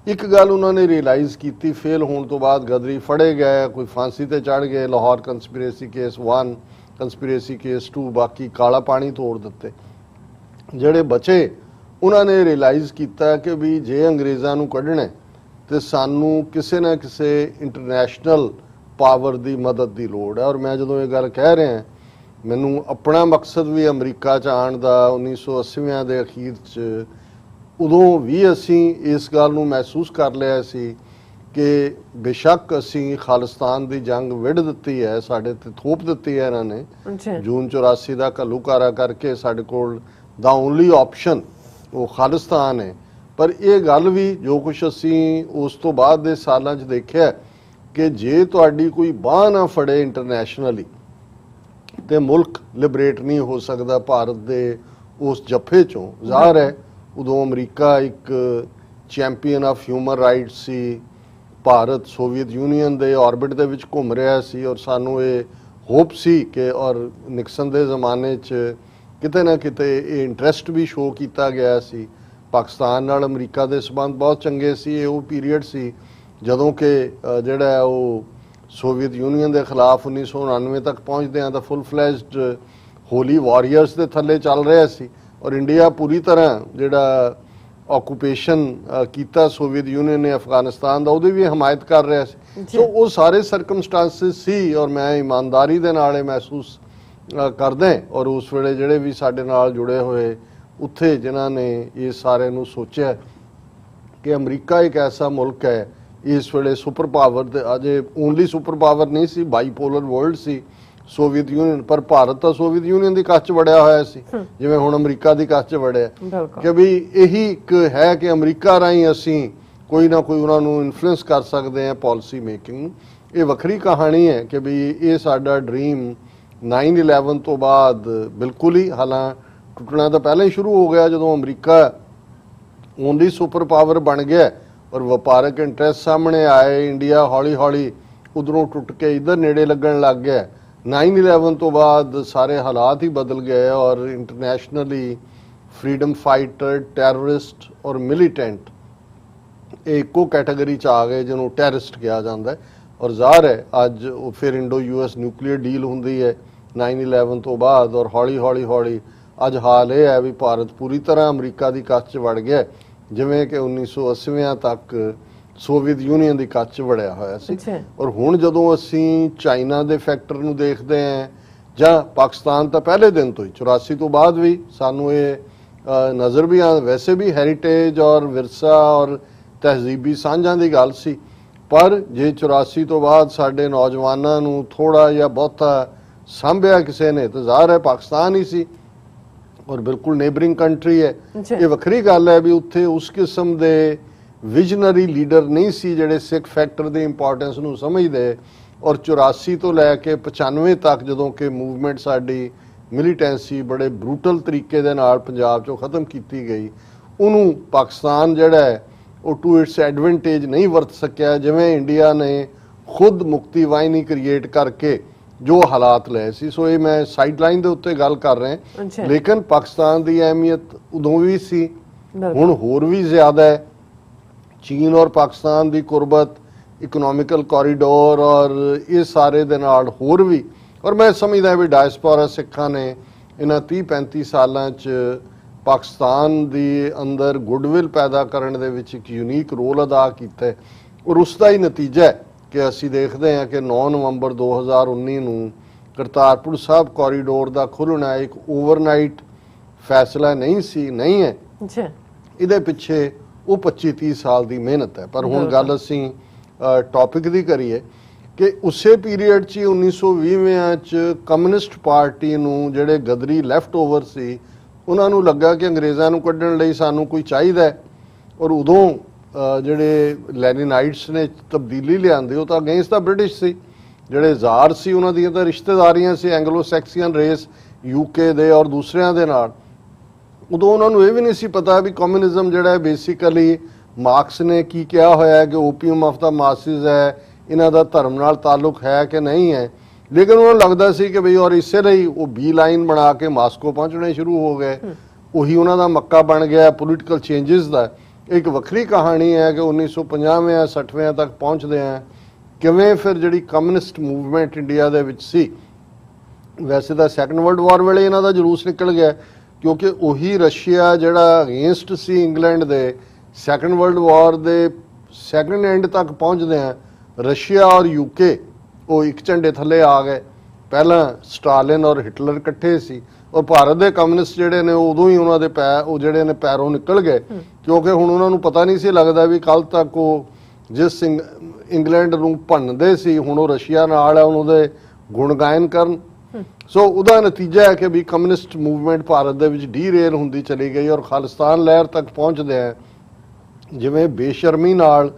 ਇੱਕ ਗੱਲ ਉਹਨਾਂ ਨੇ ਰਿਅਲਾਈਜ਼ ਕੀਤੀ, ਫੇਲ ਹੋਣ ਤੋਂ ਬਾਅਦ ਗਦਰੀ ਫੜੇ ਗਏ, ਕੋਈ ਫਾਂਸੀ ਤੇ ਚੜ੍ਹ ਗਏ, ਲਾਹੌਰ ਕੰਸਪੀਰੇਸੀ ਕੇਸ 1, ਕੰਸਪੀਰੇਸੀ ਕੇਸ 2, ਬਾਕੀ ਕਾਲਾ ਪਾਣੀ ਤੋੜ ਦਿੱਤੇ। ਜਿਹੜੇ ਬਚੇ ਉਹਨਾਂ ਨੇ ਰਿਅਲਾਈਜ਼ ਕੀਤਾ ਕਿ ਵੀ ਜੇ ਅੰਗਰੇਜ਼ਾਂ ਨੂੰ ਕੱਢਣਾ ਤੇ ਸਾਨੂੰ ਕਿਸੇ ਨਾ ਕਿਸੇ ਇੰਟਰਨੈਸ਼ਨਲ ਪਾਵਰ ਦੀ ਮਦਦ ਦੀ ਲੋੜ ਹੈ। ਔਰ ਮੈਂ ਜਦੋਂ ਇਹ ਗੱਲ ਕਹਿ ਰਿਹਾ, ਮੈਨੂੰ ਆਪਣਾ ਮਕਸਦ ਵੀ ਅਮਰੀਕਾ 'ਚ ਆਉਣ ਦਾ 1980 ਦੇ ਅਖੀਰ 'ਚ, ਉਦੋਂ ਵੀ ਅਸੀਂ ਇਸ ਗੱਲ ਨੂੰ ਮਹਿਸੂਸ ਕਰ ਲਿਆ ਸੀ ਕਿ ਬੇਸ਼ੱਕ ਅਸੀਂ ਖਾਲਿਸਤਾਨ ਦੀ ਜੰਗ ਵਿੜ ਦਿੱਤੀ ਹੈ, ਸਾਡੇ ਤੇ ਥੋਪ ਦਿੱਤੀ ਹੈ ਇਹਨਾਂ ਨੇ, ਜੂਨ 84 ਦਾ ਘੱਲੂਘਾਰਾ ਕਰਕੇ ਸਾਡੇ ਕੋਲ ਦਾ ਓਨਲੀ ਆਪਸ਼ਨ ਉਹ ਖਾਲਿਸਤਾਨ ਹੈ। ਪਰ ਇਹ ਗੱਲ ਵੀ ਜੋ ਕੁਛ ਅਸੀਂ ਉਸ ਤੋਂ ਬਾਅਦ ਦੇ ਸਾਲਾਂ 'ਚ ਦੇਖਿਆ ਕਿ ਜੇ ਤੁਹਾਡੀ ਕੋਈ ਬਾਂਹ ਨਾ ਫੜੇ ਇੰਟਰਨੈਸ਼ਨਲੀ ਤੇ ਮੁਲਕ ਲਿਬਰੇਟ ਨਹੀਂ ਹੋ ਸਕਦਾ ਭਾਰਤ ਦੇ ਉਸ ਜੱਫੇ 'ਚੋਂ। ਜ਼ਾਹਰ ਹੈ ਉਦੋਂ ਅਮਰੀਕਾ ਇੱਕ champion of human rights C, Bharat Soviet union ਦੇ ਆਰਬਿਟ ਦੇ ਵਿੱਚ ਘੁੰਮ ਰਿਹਾ ਸੀ, ਔਰ ਸਾਨੂੰ ਇਹ ਹੋਪ ਸੀ ਕਿ ਔਰ ਨਿਕਸਨ ਦੇ ਜ਼ਮਾਨੇ 'ਚ ਕਿਤੇ ਨਾ ਕਿਤੇ ਇਹ ਇੰਟਰਸਟ ਵੀ ਸ਼ੋਅ ਕੀਤਾ ਗਿਆ ਸੀ। ਪਾਕਿਸਤਾਨ ਨਾਲ ਅਮਰੀਕਾ ਦੇ ਸਬੰਧ ਬਹੁਤ ਚੰਗੇ ਸੀ। ਇਹ ਉਹ ਪੀਰੀਅਡ ਸੀ ਜਦੋਂ ਕਿ ਜਿਹੜਾ ਉਹ ਸੋਵੀਅਤ ਯੂਨੀਅਨ ਦੇ ਖਿਲਾਫ 1999 ਤੱਕ ਪਹੁੰਚਦੇ ਆ ਤਾਂ ਫੁੱਲ ਫਲੈਜਡ ਹੋਲੀ ਵਾਰੀਅਰਸ ਦੇ ਥੱਲੇ ਚੱਲ ਰਿਹਾ ਸੀ। ਔਰ ਇੰਡੀਆ ਪੂਰੀ ਤਰ੍ਹਾਂ ਜਿਹੜਾ ਆਕੂਪੇਸ਼ਨ ਕੀਤਾ ਸੋਵੀਅਤ ਯੂਨੀਅਨ ਨੇ ਅਫਗਾਨਿਸਤਾਨ ਦਾ, ਉਹਦੀ ਵੀ ਹਮਾਇਤ ਕਰ ਰਿਹਾ ਸੀ। ਸੋ ਉਹ ਸਾਰੇ ਸਰਕਮਸਟੈਂਸਿਸ ਸੀ ਔਰ ਮੈਂ ਇਮਾਨਦਾਰੀ ਦੇ ਨਾਲ ਇਹ ਮਹਿਸੂਸ ਕਰਦਾ ਔਰ ਉਸ ਵੇਲੇ ਜਿਹੜੇ ਵੀ ਸਾਡੇ ਨਾਲ ਜੁੜੇ ਹੋਏ ਉੱਥੇ ਜਿਨ੍ਹਾਂ ਨੇ ਇਹ ਸਾਰੇ ਨੂੰ ਸੋਚਿਆ ਕਿ ਅਮਰੀਕਾ ਇੱਕ ਐਸਾ ਮੁਲਕ ਹੈ ਇਸ ਵੇਲੇ ਸੁਪਰ ਪਾਵਰ ਦੇ, ਅਜੇ ਓਨਲੀ ਸੁਪਰ ਪਾਵਰ ਨਹੀਂ ਸੀ, ਬਾਈਪੋਲਰ ਵਰਲਡ ਸੀ ਸੋਵੀਅਤ ਯੂਨੀਅਨ, ਪਰ ਭਾਰਤ ਤਾਂ ਸੋਵੀਅਤ ਯੂਨੀਅਨ ਦੀ ਕੱਚ ਵੜਿਆ ਹੋਇਆ ਸੀ ਜਿਵੇਂ ਹੁਣ ਅਮਰੀਕਾ ਦੀ ਕੱਚ ਵੜਿਆ ਕਿ ਵੀ ਇਹੀ ਇੱਕ ਹੈ ਕਿ ਅਮਰੀਕਾ ਰਾਹੀਂ ਅਸੀਂ ਕੋਈ ਨਾ ਕੋਈ ਉਹਨਾਂ ਨੂੰ ਇਨਫਲੂਐਂਸ ਕਰ ਸਕਦੇ ਹਾਂ ਪਾਲਿਸੀ ਮੇਕਿੰਗ ਨੂੰ। ਇਹ ਵੱਖਰੀ ਕਹਾਣੀ ਹੈ ਕਿ ਵੀ ਇਹ ਸਾਡਾ ਡ੍ਰੀਮ 9/11 ਤੋਂ ਬਾਅਦ ਬਿਲਕੁਲ ਹੀ, ਹਾਲਾਂ ਟੁੱਟਣਾ ਤਾਂ ਪਹਿਲਾਂ ਹੀ ਸ਼ੁਰੂ ਹੋ ਗਿਆ ਜਦੋਂ ਅਮਰੀਕਾ ਓਨਲੀ ਸੁਪਰ ਪਾਵਰ ਬਣ ਗਿਆ ਔਰ ਵਪਾਰਕ ਇੰਟਰਸਟ ਸਾਹਮਣੇ ਆਏ, ਇੰਡੀਆ ਹੌਲੀ ਹੌਲੀ ਉਧਰੋਂ ਟੁੱਟ ਕੇ ਇੱਧਰ ਨੇੜੇ ਲੱਗਣ ਲੱਗ ਗਿਆ। 9/11 ਤੋਂ ਬਾਅਦ ਸਾਰੇ ਹਾਲਾਤ ਹੀ ਬਦਲ ਗਏ ਔਰ ਇੰਟਰਨੈਸ਼ਨਲੀ ਫਰੀडम ਫਾਈਟਰ, ਟੈਰਰਿਸਟ ਔਰ ਮਿਲੀਟੈਂਟ ਇਹ ਇੱਕੋ ਕੈਟਾਗਰੀ 'ਚ ਆ ਗਏ ਜਿਹਨੂੰ ਟੈਰਰਿਸਟ ਕਿਹਾ ਜਾਂਦਾ ਔਰ ਜ਼ਾਹਰ ਹੈ ਅੱਜ ਉਹ ਫਿਰ ਇੰਡੋ US ਨਿਊਕਲੀਅਰ ਡੀਲ ਹੁੰਦੀ ਹੈ 9/11 ਤੋਂ ਬਾਅਦ ਔਰ ਹੌਲੀ ਹੌਲੀ ਅੱਜ ਹਾਲ ਇਹ ਹੈ ਵੀ ਭਾਰਤ ਪੂਰੀ ਤਰ੍ਹਾਂ ਅਮਰੀਕਾ ਦੀ ਕੱਚ 'ਚ ਵੜ ਗਿਆ ਜਿਵੇਂ ਕਿ 1980 ਤੱਕ ਸੋਵੀਅਤ ਯੂਨੀਅਨ ਦੀ ਕੱਚ 'ਚ ਵੜਿਆ ਹੋਇਆ ਸੀ। ਔਰ ਹੁਣ ਜਦੋਂ ਅਸੀਂ ਚਾਈਨਾ ਦੇ ਫੈਕਟਰ ਨੂੰ ਦੇਖਦੇ ਹਾਂ ਜਾਂ ਪਾਕਿਸਤਾਨ ਤਾਂ ਪਹਿਲੇ ਦਿਨ ਤੋਂ ਹੀ 84 ਤੋਂ ਬਾਅਦ ਵੀ ਸਾਨੂੰ ਇਹ ਨਜ਼ਰ ਵੀ ਆ, ਵੈਸੇ ਵੀ ਹੈਰੀਟੇਜ ਔਰ ਵਿਰਸਾ ਔਰ ਤਹਿਜ਼ੀਬੀ ਸਾਂਝਾਂ ਦੀ ਗੱਲ ਸੀ, ਪਰ ਜੇ 84 ਤੋਂ ਬਾਅਦ ਸਾਡੇ ਨੌਜਵਾਨਾਂ ਨੂੰ ਥੋੜਾ ਜਾਂ ਬਹੁਤਾ ਸਾਂਭਿਆ ਕਿਸੇ ਨੇ ਤਾਂ ਜ਼ਾਹਰ ਹੈ ਪਾਕਿਸਤਾਨ ਹੀ ਸੀ ਔਰ ਬਿਲਕੁਲ ਨੇਬਰਿੰਗ ਕੰਟਰੀ ਹੈ। ਇਹ ਵੱਖਰੀ ਗੱਲ ਹੈ ਵੀ ਉੱਥੇ ਉਸ ਕਿਸਮ ਦੇ ਵਿਜ਼ਨਰੀ ਲੀਡਰ ਨਹੀਂ ਸੀ ਜਿਹੜੇ ਸਿੱਖ ਫੈਕਟਰ ਦੀ ਇੰਪੋਰਟੈਂਸ ਨੂੰ ਸਮਝਦੇ ਔਰ 84 ਤੋਂ ਲੈ ਕੇ 95 ਤੱਕ ਜਦੋਂ ਕਿ ਮੂਵਮੈਂਟ ਸਾਡੀ ਮਿਲੀਟੈਂਸੀ ਬੜੇ ਬਰੂਟਲ ਤਰੀਕੇ ਦੇ ਨਾਲ ਪੰਜਾਬ 'ਚੋਂ ਖਤਮ ਕੀਤੀ ਗਈ, ਉਹਨੂੰ ਪਾਕਿਸਤਾਨ ਜਿਹੜਾ ਹੈ ਉਹ ਟੂ ਇਟਸ ਐਡਵਾਂਟੇਜ ਨਹੀਂ ਵਰਤ ਸਕਿਆ ਜਿਵੇਂ ਇੰਡੀਆ ਨੇ ਖੁਦ ਮੁਕਤੀ ਵਾਹਿਨੀ ਕ੍ਰੀਏਟ ਕਰਕੇ ਜੋ ਹਾਲਾਤ ਲਏ ਸੀ। ਸੋ ਇਹ ਮੈਂ ਸਾਈਡਲਾਈਨ ਦੇ ਉੱਤੇ ਗੱਲ ਕਰ ਰਿਹਾ, ਲੇਕਿਨ ਪਾਕਿਸਤਾਨ ਦੀ ਅਹਿਮੀਅਤ ਉਦੋਂ ਵੀ ਸੀ, ਹੁਣ ਹੋਰ ਵੀ ਜ਼ਿਆਦਾ ਹੈ। ਚੀਨ ਔਰ ਪਾਕਿਸਤਾਨ ਦੀ ਕੁਰਬਤ, ਇਕਨੋਮਿਕਲ ਕੋਰੀਡੋਰ ਔਰ ਇਹ ਸਾਰੇ ਦੇ ਨਾਲ ਹੋਰ ਵੀ, ਔਰ ਮੈਂ ਸਮਝਦਾ ਵੀ ਡਾਇਸਪੋਰਾ ਸਿੱਖਾਂ ਨੇ ਇਹਨਾਂ 30-35 ਸਾਲਾਂ 'ਚ ਪਾਕਿਸਤਾਨ ਦੇ ਅੰਦਰ ਗੁੱਡਵਿਲ ਪੈਦਾ ਕਰਨ ਦੇ ਵਿੱਚ ਇੱਕ ਯੂਨੀਕ ਰੋਲ ਅਦਾ ਕੀਤਾ ਹੈ ਔਰ ਉਸ ਦਾ ਹੀ ਨਤੀਜਾ ਹੈ ਕਿ ਅਸੀਂ ਦੇਖਦੇ ਹਾਂ ਕਿ 9 ਨਵੰਬਰ 2019 ਨੂੰ ਕਰਤਾਰਪੁਰ ਸਾਹਿਬ ਕੋਰੀਡੋਰ ਦਾ ਖੁੱਲ੍ਹਣਾ ਇੱਕ ਓਵਰਨਾਈਟ ਫੈਸਲਾ ਨਹੀਂ ਸੀ, ਨਹੀਂ ਹੈ, ਇਹਦੇ ਪਿੱਛੇ ਉਹ 25-30 ਸਾਲ ਦੀ ਮਿਹਨਤ ਹੈ। ਪਰ ਹੁਣ ਗੱਲ ਅਸੀਂ ਟੌਪਿਕ ਦੀ ਕਰੀਏ ਕਿ ਉਸੇ ਪੀਰੀਅਡ 'ਚ 1920 'ਚ ਕਮਿਊਨਿਸਟ ਪਾਰਟੀ ਨੂੰ ਜਿਹੜੇ ਗਦਰੀ ਲੈਫਟ ਓਵਰ ਸੀ ਉਹਨਾਂ ਨੂੰ ਲੱਗਾ ਕਿ ਅੰਗਰੇਜ਼ਾਂ ਨੂੰ ਕੱਢਣ ਲਈ ਸਾਨੂੰ ਕੋਈ ਚਾਹੀਦਾ ਹੈ ਔਰ ਉਦੋਂ ਜਿਹੜੇ ਲੈਨਿਨਾਈਟਸ ਨੇ ਤਬਦੀਲੀ ਲਿਆਂਦੀ ਉਹ ਤਾਂ ਅਗੇਂਸਟ ਦਾ ਬ੍ਰਿਟਿਸ਼ ਸੀ, ਜਿਹੜੇ ਜ਼ਾਰ ਸੀ ਉਹਨਾਂ ਦੀਆਂ ਤਾਂ ਰਿਸ਼ਤੇਦਾਰੀਆਂ ਸੀ ਐਂਗਲੋ ਸੈਕਸੀਅਨ ਰੇਸ UK ਦੇ ਔਰ ਦੂਸਰਿਆਂ ਦੇ ਨਾਲ। ਉਦੋਂ ਉਹਨਾਂ ਨੂੰ ਇਹ ਵੀ ਨਹੀਂ ਸੀ ਪਤਾ ਵੀ ਕਮਿਊਨਿਜ਼ਮ ਜਿਹੜਾ ਹੈ ਬੇਸਿਕਲੀ ਮਾਰਕਸ ਨੇ ਕੀ ਕਿਹਾ ਹੋਇਆ ਹੈ ਕਿ ਓਪੀਅਮ ਆਫ ਦਾ ਮਾਸਿਸ ਹੈ, ਇਹਨਾਂ ਦਾ ਧਰਮ ਨਾਲ ਤਾਲੁਕ ਹੈ ਕਿ ਨਹੀਂ ਹੈ, ਲੇਕਿਨ ਉਹਨਾਂ ਨੂੰ ਲੱਗਦਾ ਸੀ ਕਿ ਬਈ ਔਰ ਇਸੇ ਲਈ ਉਹ B ਲਾਈਨ ਬਣਾ ਕੇ ਮਾਸਕੋ ਪਹੁੰਚਣੇ ਸ਼ੁਰੂ ਹੋ ਗਏ, ਉਹੀ ਉਹਨਾਂ ਦਾ ਮੱਕਾ ਬਣ ਗਿਆ ਪੋਲੀਟੀਕਲ ਚੇਂਜਸ ਦਾ। ਇੱਕ ਵੱਖਰੀ ਕਹਾਣੀ ਹੈ ਕਿ 1950-60 ਤੱਕ ਪਹੁੰਚਦੇ ਆ ਕਿਵੇਂ ਫਿਰ ਜਿਹੜੀ ਕਮਿਊਨਿਸਟ ਮੂਵਮੈਂਟ ਇੰਡੀਆ ਦੇ ਵਿੱਚ ਸੀ, ਵੈਸੇ ਤਾਂ ਸੈਕੰਡ ਵਰਲਡ ਵਾਰ ਵੇਲੇ ਇਹਨਾਂ ਦਾ ਜਲੂਸ ਨਿਕਲ ਗਿਆ ਕਿਉਂਕਿ ਉਹੀ ਰਸ਼ੀਆ ਜਿਹੜਾ ਅਗੇਂਸਟ ਸੀ ਇੰਗਲੈਂਡ ਦੇ, ਸੈਕੰਡ ਵਰਲਡ ਵਾਰ ਦੇ ਸੈਕੰਡ ਐਂਡ ਤੱਕ ਪਹੁੰਚਦੇ ਆ ਰਸ਼ੀਆ ਔਰ UK ਉਹ ਇੱਕ ਝੰਡੇ ਥੱਲੇ ਆ ਗਏ। ਪਹਿਲਾਂ ਸਟਾਲਿਨ ਔਰ ਹਿਟਲਰ ਇਕੱਠੇ ਸੀ ਔਰ ਭਾਰਤ ਦੇ ਕਮਿਊਨਿਸਟ ਜਿਹੜੇ ਨੇ ਉਦੋਂ ਹੀ ਉਹਨਾਂ ਦੇ ਉਹ ਜਿਹੜੇ ਨੇ ਪੈਰੋਂ ਨਿਕਲ ਗਏ ਕਿਉਂਕਿ ਹੁਣ ਉਹਨਾਂ ਨੂੰ ਪਤਾ ਨਹੀਂ ਸੀ ਲੱਗਦਾ ਵੀ ਕੱਲ ਤੱਕ ਉਹ ਜਿਸ ਇੰਗਲੈਂਡ ਨੂੰ ਭੰਨਦੇ ਸੀ ਹੁਣ ਉਹ ਰਸ਼ੀਆ ਨਾਲ ਹੈ, ਉਹਦੇ ਗੁਣ ਗਾਇਨ ਕਰਨ। ਸੋ ਉਹਦਾ ਨਤੀਜਾ ਹੈ ਕਿ ਵੀ ਕਮਿਊਨਿਸਟ ਮੂਵਮੈਂਟ ਭਾਰਤ ਦੇ ਵਿੱਚ ਡੀਰੇਲ ਹੁੰਦੀ ਚਲੀ ਗਈ ਔਰ ਖਾਲਿਸਤਾਨ ਲਹਿਰ ਤੱਕ ਪਹੁੰਚਦੇ ਆ। ਜਿਵੇਂ ਬੇਸ਼ਰਮੀ ਨਾਲ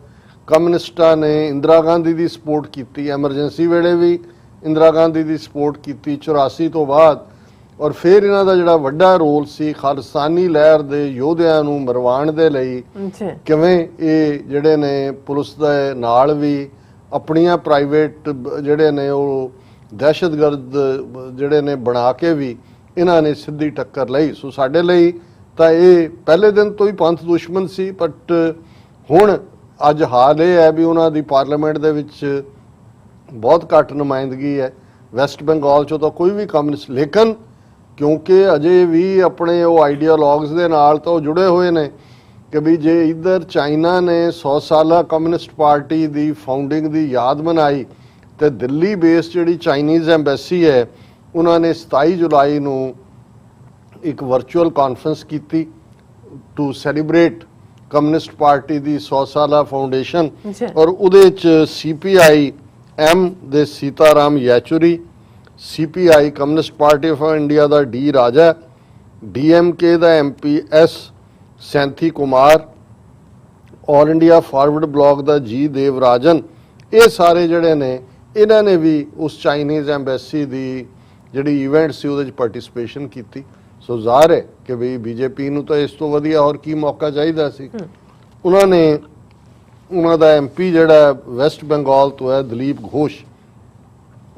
ਕਮਿਊਨਿਸਟਾਂ ਨੇ ਇੰਦਰਾ ਗਾਂਧੀ ਦੀ ਸਪੋਰਟ ਕੀਤੀ, ਐਮਰਜੈਂਸੀ ਵੇਲੇ ਵੀ ਇੰਦਰਾ ਗਾਂਧੀ ਦੀ ਸਪੋਰਟ ਕੀਤੀ 84 ਤੋਂ ਬਾਅਦ, ਔਰ ਫਿਰ ਇਹਨਾਂ ਦਾ ਜਿਹੜਾ ਵੱਡਾ ਰੋਲ ਸੀ ਖਾਲਿਸਤਾਨੀ ਲਹਿਰ ਦੇ ਯੋਧਿਆਂ ਨੂੰ ਮਰਵਾਉਣ ਦੇ ਲਈ ਕਿਵੇਂ ਇਹ ਜਿਹੜੇ ਨੇ ਪੁਲਿਸ ਦੇ ਨਾਲ ਵੀ ਆਪਣੀਆਂ ਪ੍ਰਾਈਵੇਟ ਜਿਹੜੇ ਨੇ ਉਹ ਦਹਿਸ਼ਤਗਰਦ ਜਿਹੜੇ ਨੇ ਬਣਾ ਕੇ ਵੀ ਇਹਨਾਂ ਨੇ ਸਿੱਧੀ ਟੱਕਰ ਲਈ। ਸੋ ਸਾਡੇ ਲਈ ਤਾਂ ਇਹ ਪਹਿਲੇ ਦਿਨ ਤੋਂ ਹੀ ਪੰਥ ਦੁਸ਼ਮਣ ਸੀ, ਬਟ ਹੁਣ ਅੱਜ ਹਾਲ ਇਹ ਹੈ ਵੀ ਉਹਨਾਂ ਦੀ ਪਾਰਲੀਮੈਂਟ ਦੇ ਵਿੱਚ ਬਹੁਤ ਘੱਟ ਨੁਮਾਇੰਦਗੀ ਹੈ। ਵੈਸਟ ਬੰਗਾਲ 'ਚੋਂ ਤਾਂ ਕੋਈ ਵੀ ਕਮਿਊਨਿਸਟ, ਲੇਕਿਨ ਕਿਉਂਕਿ ਅਜੇ ਵੀ ਆਪਣੇ ਉਹ ਆਈਡੀਆਲੋਗਸ ਦੇ ਨਾਲ ਤਾਂ ਉਹ ਜੁੜੇ ਹੋਏ ਨੇ ਕਿ ਵੀ ਜੇ ਇੱਧਰ ਚਾਈਨਾ ਨੇ 100 ਸਾਲਾ ਕਮਿਊਨਿਸਟ ਪਾਰਟੀ ਦੀ ਫਾਊਂਡਿੰਗ ਦੀ ਯਾਦ ਮਨਾਈ ਤੇ ਦਿੱਲੀ ਬੇਸ ਜਿਹੜੀ ਚਾਈਨੀਜ਼ ਐਮਬੈਸੀ ਹੈ ਉਹਨਾਂ ਨੇ 27 ਜੁਲਾਈ ਨੂੰ ਇੱਕ ਵਰਚੁਅਲ ਕਾਨਫਰੰਸ ਕੀਤੀ ਟੂ ਸੈਲੀਬ੍ਰੇਟ ਕਮਿਊਨਿਸਟ ਪਾਰਟੀ ਦੀ 100 ਸਾਲਾ ਫਾਊਂਡੇਸ਼ਨ ਔਰ ਉਹਦੇ ਚ CPI M ਦੇ Sitaram Yechury, CPI communist party of India ਦਾ D ਰਾਜਾ, DMK ਦਾ MP S Senthil Kumar, all India forward bloc ਦਾ G ਦੇਵਰਾਜਨ, ਇਹ ਸਾਰੇ ਜਿਹੜੇ ਨੇ ਇਹਨਾਂ ਨੇ ਵੀ ਉਸ ਚਾਈਨੀਜ਼ ਐਮਬੈਸੀ ਦੀ ਜਿਹੜੀ ਇਵੈਂਟ ਸੀ ਉਹਦੇ 'ਚ ਪਾਰਟਿਸਿਪੇਸ਼ਨ ਕੀਤੀ। ਸੋ ਜ਼ਾਹਰ ਹੈ ਕਿ ਵੀ ਬੀਜੇਪੀ ਨੂੰ ਤਾਂ ਇਸ ਤੋਂ ਵਧੀਆ ਹੋਰ ਕੀ ਮੌਕਾ ਚਾਹੀਦਾ ਸੀ। ਉਹਨਾਂ ਨੇ ਉਹਨਾਂ ਦਾ MP ਜਿਹੜਾ ਵੈਸਟ ਬੰਗਾਲ ਤੋਂ ਹੈ ਦਲੀਪ ਘੋਸ਼,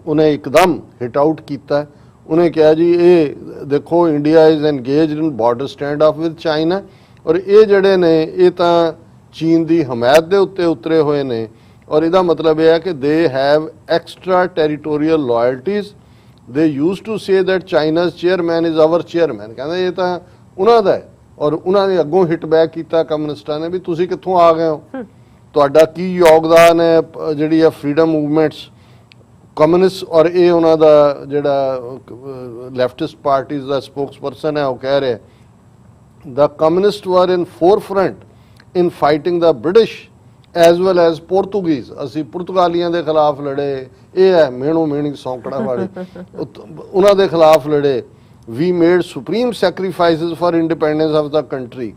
ਉਹਨੇ ਇੱਕਦਮ ਹਿਟ ਆਊਟ ਕੀਤਾ। ਉਹਨੇ ਕਿਹਾ ਜੀ ਇਹ ਦੇਖੋ India is engaged in border standoff with China ਔਰ ਇਹ ਜਿਹੜੇ ਨੇ ਇਹ ਤਾਂ ਚੀਨ ਦੀ ਹਮਾਇਤ ਦੇ ਉੱਤੇ ਉਤਰੇ ਹੋਏ ਨੇ ਔਰ ਇਹਦਾ ਮਤਲਬ ਇਹ ਹੈ ਕਿ they have extra territorial loyalties. They use to say that China's chairman is our chairman, ਕਹਿੰਦੇ ਇਹ ਤਾਂ ਉਹਨਾਂ ਦਾ ਹੈ ਔਰ ਉਹਨਾਂ ਨੇ ਅੱਗੋਂ ਹਿੱਟ ਬੈਕ ਕੀਤਾ ਕਮਿਊਨਿਸਟਾਂ ਨੇ ਵੀ ਤੁਸੀਂ ਕਿੱਥੋਂ ਆ ਗਏ ਹੋ, ਤੁਹਾਡਾ ਕੀ ਯੋਗਦਾਨ ਹੈ ਜਿਹੜੀ ਆ ਫਰੀडम ਮੂਵਮੈਂਟਸ ਕਮਿਊਨਿਸਟ। ਔਰ ਇਹ ਉਹਨਾਂ ਦਾ ਜਿਹੜਾ ਲੈਫਟਿਸਟ ਪਾਰਟੀਜ਼ ਦਾ ਸਪੋਕਸਪਰਸਨ ਹੈ ਉਹ ਕਹਿ ਰਿਹਾ the communists were in forefront in fighting the British as well as Portuguese। ਅਸੀਂ ਪੁਰਤਗਾਲੀਆਂ ਦੇ ਖਿਲਾਫ ਲੜੇ, ਇਹ ਹੈ ਮੇਣੋ ਮੇਣੀ ਸੌਂਕੜਾ ਵਾਲੇ ਉਹਨਾਂ ਦੇ ਖਿਲਾਫ ਲੜੇ। we made supreme sacrifices for independence of the country,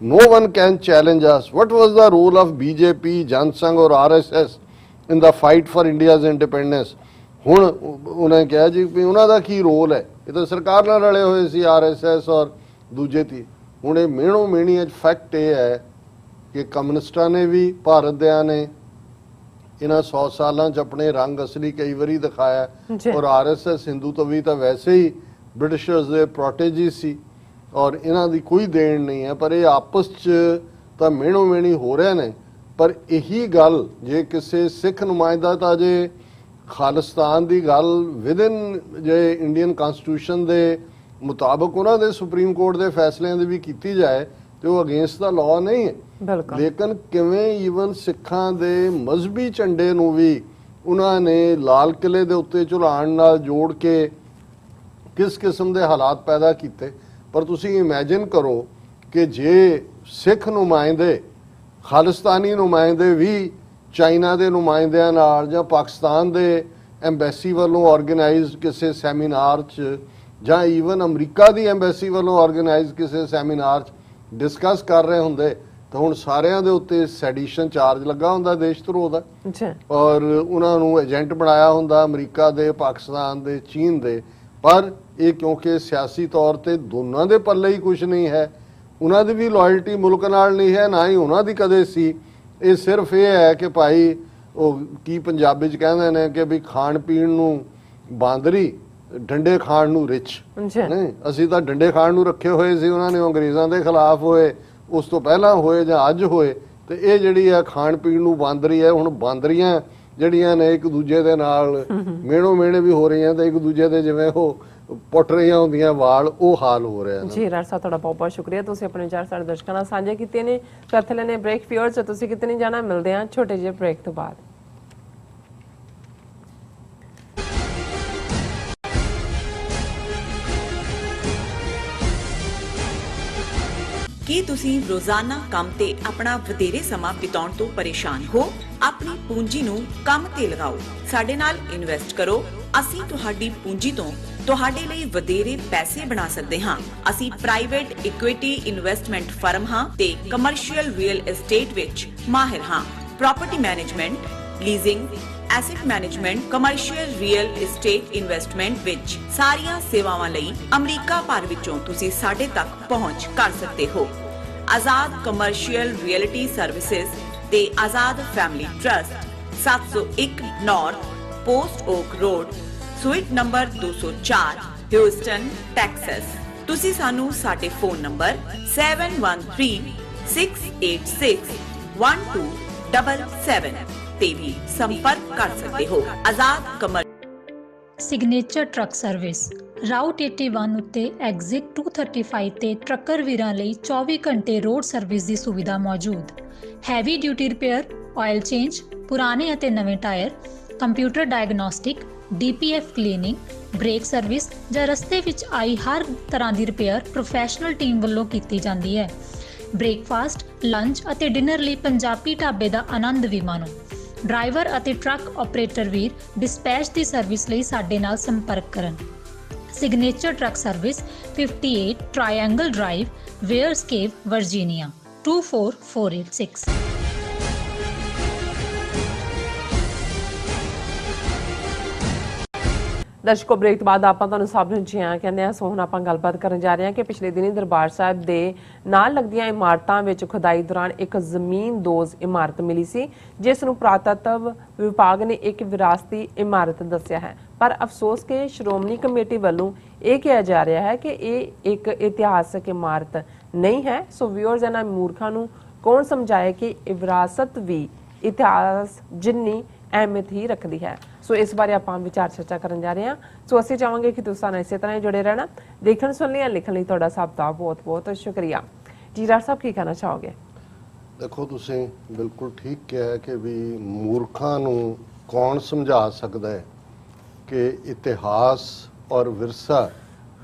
no one can challenge us। what was the role of BJP, Jan Sangh or RSS in the fight for India's independence। ਹੁਣ ਉਹਨੇ ਕਿਹਾ ਜੀ ਵੀ ਉਹਨਾਂ ਦਾ ਕੀ ਰੋਲ ਹੈ, ਇਹ ਤਾਂ ਸਰਕਾਰ ਨਾਲ ਰਲੇ ਹੋਏ ਸੀ RSS ਔਰ ਦੂਜੇ ਤੀ। ਹੁਣ ਇਹ ਮੇਣੋ ਮੇਣੀ ਫੈਕਟ ਇਹ ਹੈ ਕਿ ਕਮਿਊਨਿਸਟਾਂ ਨੇ ਵੀ ਭਾਰਤ ਦਿਆਂ ਨੇ ਇਹਨਾਂ 100 ਸਾਲਾਂ 'ਚ ਆਪਣੇ ਰੰਗ ਅਸਲੀ ਕਈ ਵਾਰੀ ਦਿਖਾਇਆ ਔਰ RSS ਹਿੰਦੂ ਤੋਂ ਵੀ ਤਾਂ ਵੈਸੇ ਹੀ ਬ੍ਰਿਟਿਸ਼ਰਸ ਦੇ ਪ੍ਰੋਟੇਜੀ ਸੀ ਔਰ ਇਹਨਾਂ ਦੀ ਕੋਈ ਦੇਣ ਨਹੀਂ ਹੈ। ਪਰ ਇਹ ਆਪਸ 'ਚ ਤਾਂ ਮੇਣੋ ਮੇਣੀ ਹੋ ਰਹੇ ਨੇ। ਪਰ ਇਹੀ ਗੱਲ ਜੇ ਕਿਸੇ ਸਿੱਖ ਨੁਮਾਇੰਦਾ ਤਾਂ ਜੇ ਖਾਲਿਸਤਾਨ ਦੀ ਗੱਲ ਵਿਦਨ ਜੇ ਇੰਡੀਅਨ ਕਨਸਟੀਟਿਊਸ਼ਨ ਦੇ ਮੁਤਾਬਕ ਉਹਨਾਂ ਦੇ ਸੁਪਰੀਮ ਕੋਰਟ ਦੇ ਫੈਸਲਿਆਂ ਦੀ ਵੀ ਕੀਤੀ ਜਾਏ ਤੇ ਉਹ ਅਗੇਂਸਟ ਦਾ ਲਾਅ ਨਹੀਂ ਹੈ। ਲੇਕਿਨ ਕਿਵੇਂ ਈਵਨ ਸਿੱਖਾਂ ਦੇ ਮਜ਼ਹਬੀ ਝੰਡੇ ਨੂੰ ਵੀ ਉਹਨਾਂ ਨੇ ਲਾਲ ਕਿਲੇ ਦੇ ਉੱਤੇ ਝੁਲਾਉਣ ਨਾਲ ਜੋੜ ਕੇ ਕਿਸ ਕਿਸਮ ਦੇ ਹਾਲਾਤ ਪੈਦਾ ਕੀਤੇ। ਪਰ ਤੁਸੀਂ ਇਮੇਜਿਨ ਕਰੋ ਕਿ ਜੇ ਸਿੱਖ ਨੁਮਾਇੰਦੇ ਖਾਲਿਸਤਾਨੀ ਨੁਮਾਇੰਦੇ ਵੀ ਚਾਈਨਾ ਦੇ ਨੁਮਾਇੰਦਿਆਂ ਨਾਲ ਜਾਂ ਪਾਕਿਸਤਾਨ ਦੇ ਐਮਬੈਸੀ ਵੱਲੋਂ ਆਰਗੇਨਾਈਜ਼ਡ ਕਿਸੇ ਸੈਮੀਨਾਰ 'ਚ ਜਾਂ ਈਵਨ ਅਮਰੀਕਾ ਦੀ ਐਮਬੈਸੀ ਵੱਲੋਂ ਆਰਗੇਨਾਈਜ਼ ਕਿਸੇ ਸੈਮੀਨਾਰ 'ਚ ਡਿਸਕਸ ਕਰ ਰਹੇ ਹੁੰਦੇ ਤਾਂ ਹੁਣ ਸਾਰਿਆਂ ਦੇ ਉੱਤੇ ਸੈਡੀਸ਼ਨ ਚਾਰਜ ਲੱਗਾ ਹੁੰਦਾ ਦੇਸ਼ ਧਰੋਹ ਦਾ ਔਰ ਉਹਨਾਂ ਨੂੰ ਏਜੰਟ ਬਣਾਇਆ ਹੁੰਦਾ ਅਮਰੀਕਾ ਦੇ, ਪਾਕਿਸਤਾਨ ਦੇ, ਚੀਨ ਦੇ। ਪਰ ਇਹ ਕਿਉਂਕਿ ਸਿਆਸੀ ਤੌਰ ਤੇ ਦੋਨਾਂ ਦੇ ਪੱਲੇ ਹੀ ਕੁਝ ਨਹੀਂ ਹੈ, ਉਹਨਾਂ ਦੀ ਵੀ ਲਾਇਲਟੀ ਮੁਲਕ ਨਾਲ ਨਹੀਂ ਹੈ ਨਾ ਹੀ ਉਹਨਾਂ ਦੀ ਕਦੇ ਸੀ। ਇਹ ਸਿਰਫ ਇਹ ਹੈ ਕਿ ਭਾਈ ਉਹ ਕੀ ਪੰਜਾਬੀ 'ਚ ਕਹਿੰਦੇ ਨੇ ਕਿ ਵੀ ਖਾਣ ਪੀਣ ਨੂੰ ਬਾਂਦਰੀ, ਡੰਡੇ ਖਾਣ ਨੂੰ ਰਿਚ। ਨਹੀਂ, ਅਸੀਂ ਤਾਂ ਡੰਡੇ ਖਾਣ ਨੂੰ ਰੱਖੇ ਹੋਏ ਸੀ, ਉਹਨਾਂ ਨੇ ਅੰਗਰੇਜ਼ਾਂ ਦੇ ਖਿਲਾਫ ਹੋਏ, ਉਸ ਤੋਂ ਪਹਿਲਾਂ ਹੋਏ ਜਾਂ ਅੱਜ ਹੋਏ, ਤੇ ਇਹ ਜਿਹੜੀ ਆ ਖਾਣ ਪੀਣ ਨੂੰ ਬਾਂਦਰੀ ਹੈ। ਹੁਣ ਬਾਂਦਰੀਆਂ ਜਿਹੜੀਆਂ ਨੇ ਇੱਕ ਦੂਜੇ ਦੇ ਨਾਲ ਮੇਣੋ ਮੇਣੇ ਵੀ ਹੋ ਰਹੀਆਂ ਤੇ ਇੱਕ ਦੂਜੇ ਦੇ ਜਿਵੇਂ ਉਹ ਪੁੱਟ ਰਹੀਆਂ ਹੁੰਦੀਆਂ ਵਾਲ, ਉਹ ਹਾਲ ਹੋ ਰਿਹਾ ਜੀ। ਰਾਜ ਸਾਹਿਬ ਤੁਹਾਡਾ ਬਹੁਤ ਬਹੁਤ ਸ਼ੁਕਰੀਆ, ਤੁਸੀਂ ਆਪਣੇ ਵਿਚਾਰ ਸਾਡੇ ਦਰਸ਼ਕਾਂ ਨਾਲ ਸਾਂਝੇ ਕੀਤੇ ਨੇ। ਕਰਥ ਲੈਣੇ ਬ੍ਰੇਕ, ਫਿਊਅਰਸ ਤੁਸੀਂ ਕਿਤੇ ਨਹੀਂ ਜਾਣਾ, ਮਿਲਦੇ ਹਾਂ ਛੋਟੇ ਜਿਹੇ ਬ੍ਰੇਕ ਤੋਂ ਬਾਅਦ। ਕੀ ਤੁਸੀਂ ਰੋਜ਼ਾਨਾ ਕੰਮ ਤੇ ਆਪਣਾ ਵਧੇਰੇ ਸਮਾਂ ਬਿਤਾਉਣ ਤੋਂ ਪਰੇਸ਼ਾਨ ਹੋ? ਆਪਣੀ ਪੂੰਜੀ ਨੂੰ ਕੰਮ ਤੇ ਲਗਾਓ, ਸਾਡੇ ਨਾਲ ਇਨਵੈਸਟ ਕਰੋ। ਅਸੀਂ ਤੁਹਾਡੀ ਪੂੰਜੀ ਤੋਂ ਤੁਹਾਡੇ ਲਈ ਵਧੇਰੇ ਪੈਸੇ ਬਣਾ ਸਕਦੇ ਹਾਂ। ਅਸੀਂ ਪ੍ਰਾਈਵੇਟ ਇਕੁਇਟੀ ਇਨਵੈਸਟਮੈਂਟ ਫਰਮ ਹਾਂ ਤੇ ਕਮਰਸ਼ੀਅਲ ਰੀਅਲ ਏਸਟੇਟ ਵਿੱਚ ਮਾਹਿਰ ਹਾਂ। Property management, leasing, asset management, commercial real estate investment ਵਿੱਚ ਸਾਰੀਆਂ ਸੇਵਾਵਾਂ ਲਈ ਅਮਰੀਕਾ ਭਰ ਵਿੱਚੋਂ ਤੁਸੀਂ ਸਾਡੇ ਤੱਕ ਪਹੁੰਚ ਕਰ ਸਕਦੇ ਹੋ। ਆਜ਼ਾਦ ਕਮਰਸ਼ੀਅਲ ਰੀਅਲਟੀ ਸਰਵਿਸਿਜ਼ ਤੇ Azad family trust, 701 north post oak road, suite number 204, Houston, Texas. ਤੁਸੀਂ ਸਾਨੂੰ ਸਾਡੇ ਫੋਨ ਨੰਬਰ 7136861277 ਤੇ ਵੀ ਸੰਪਰਕ ਕਰ ਸਕਦੇ ਹੋ। ਆਜ਼ਾਦ ਕਮਰ ਸਿਗਨੇਚਰ ਟਰੱਕ ਸਰਵਿਸ ਰਾਊਟ 81 ਉੱਤੇ ਐਗਜ਼ਿਟ 235 ਤੇ ਟਰੱਕਰ ਵੀਰਾਂ ਲਈ 24 ਘੰਟੇ ਰੋਡ ਸਰਵਿਸ ਦੀ ਸੁਵਿਧਾ ਮੌਜੂਦ। Heavy duty repair, oil change, ਪੁਰਾਣੇ ਅਤੇ ਨਵੇਂ tyre, computer diagnostic, DPF cleaning, brake service ਜਾਂ ਰਸਤੇ ਵਿੱਚ ਆਈ ਹਰ ਤਰ੍ਹਾਂ ਦੀ ਰਿਪੇਅਰ ਪ੍ਰੋਫੈਸ਼ਨਲ ਟੀਮ ਵੱਲੋਂ ਕੀਤੀ ਜਾਂਦੀ ਹੈ। ਬ੍ਰੇਕਫਾਸਟ, ਲੰਚ ਅਤੇ ਡਿਨਰ ਲਈ ਪੰਜਾਬੀ ਢਾਬੇ ਦਾ ਆਨੰਦ ਵੀ ਮਾਣੋ। ਡਰਾਈਵਰ ਅਤੇ ਟਰੱਕ ਆਪਰੇਟਰ ਵੀਰ ਡਿਸਪੈਚ ਦੀ ਸਰਵਿਸ ਲਈ ਸਾਡੇ ਨਾਲ ਸੰਪਰਕ ਕਰਨ। Signature truck service 58 triangle drive, Weyers Cave, Virginia 24486। ਦਰਸ਼ਕੋ, ਬ੍ਰੇਕ ਤੋਂ ਬਾਅਦ ਆਪਾਂ ਤੁਹਾਨੂੰ ਸਭ ਨੂੰ ਜੀ ਆਇਆਂ ਕਹਿੰਦੇ ਆ। ਸੋ ਹੁਣ ਆਪਾਂ ਗੱਲਬਾਤ ਕਰਨ ਜਾ ਰਹੇ ਹਾਂ ਕਿ ਪਿਛਲੇ ਦਿਨੀ ਦਰਬਾਰ ਸਾਹਿਬ ਦੇ ਨਾਲ ਲੱਗਦੀਆਂ ਇਮਾਰਤਾਂ ਵਿੱਚ ਖੁਦਾਈ ਦੌਰਾਨ ਇੱਕ ਜ਼ਮੀਨਦੋਜ਼ ਇਮਾਰਤ ਮਿਲੀ ਸੀ, ਜਿਸ ਨੂੰ ਪੁਰਾਤੱਤਵ ਵਿਭਾਗ ਨੇ ਇੱਕ ਵਿਰਾਸਤੀ ਇਮਾਰਤ ਦੱਸਿਆ ਹੈ। ਪਰ ਅਫਸੋਸ ਕਿ ਸ਼੍ਰੋਮਣੀ ਕਮੇਟੀ ਵੱਲੋਂ ਇਹ ਕਿਹਾ ਜਾ ਰਿਹਾ ਹੈ ਕਿ ਇਹ ਇੱਕ ਇਤਿਹਾਸਕ ਇਮਾਰਤ ਨਹੀਂ ਹੈ। ਸੋ ਵਿਊਅਰਸ, ਇਹਨਾਂ ਮੂਰਖਾਂ ਨੂੰ ਕੌਣ ਸਮਝਾਏ ਕਿ ਇਹ ਵਿਰਾਸਤ ਵੀ ਇਤਿਹਾਸ ਜਿੰਨੀ ਅਹਿਮੀਅਤ ਹੀ ਰੱਖਦੀ ਹੈ। ਸੋ ਇਸ ਬਾਰੇ ਆਪਾਂ ਵਿਚਾਰ ਚਰਚਾ ਕਰਨ ਜਾ ਰਹੇ ਹਾਂ। ਸੋ ਅਸੀਂ ਚਾਹਾਂਗੇ ਕਿ ਤੁਸੀਂ ਇਸੇ ਤਰ੍ਹਾਂ ਹੀ ਜੁੜੇ ਰਹਿਣਾ। ਦੇਖਣ ਸੁਣਨ ਲਈ ਲਿਖਣ ਲਈ ਤੁਹਾਡਾ ਸਭ ਦਾ ਬਹੁਤ ਬਹੁਤ ਸ਼ੁਕਰੀਆ ਜੀ। ਡਾਕਟਰ ਸਾਹਿਬ, ਕੀ ਕਹਿਣਾ ਚਾਹੋਗੇ? ਦੇਖੋ, ਤੁਸੀਂ ਬਿਲਕੁਲ ਠੀਕ ਕਿਹਾ ਕਿ ਵੀ ਮੂਰਖਾਂ ਨੂੰ ਕੌਣ ਸਮਝਾ ਸਕਦਾ ਹੈ ਕਿ ਇਤਿਹਾਸ ਔਰ ਵਿਰਸਾ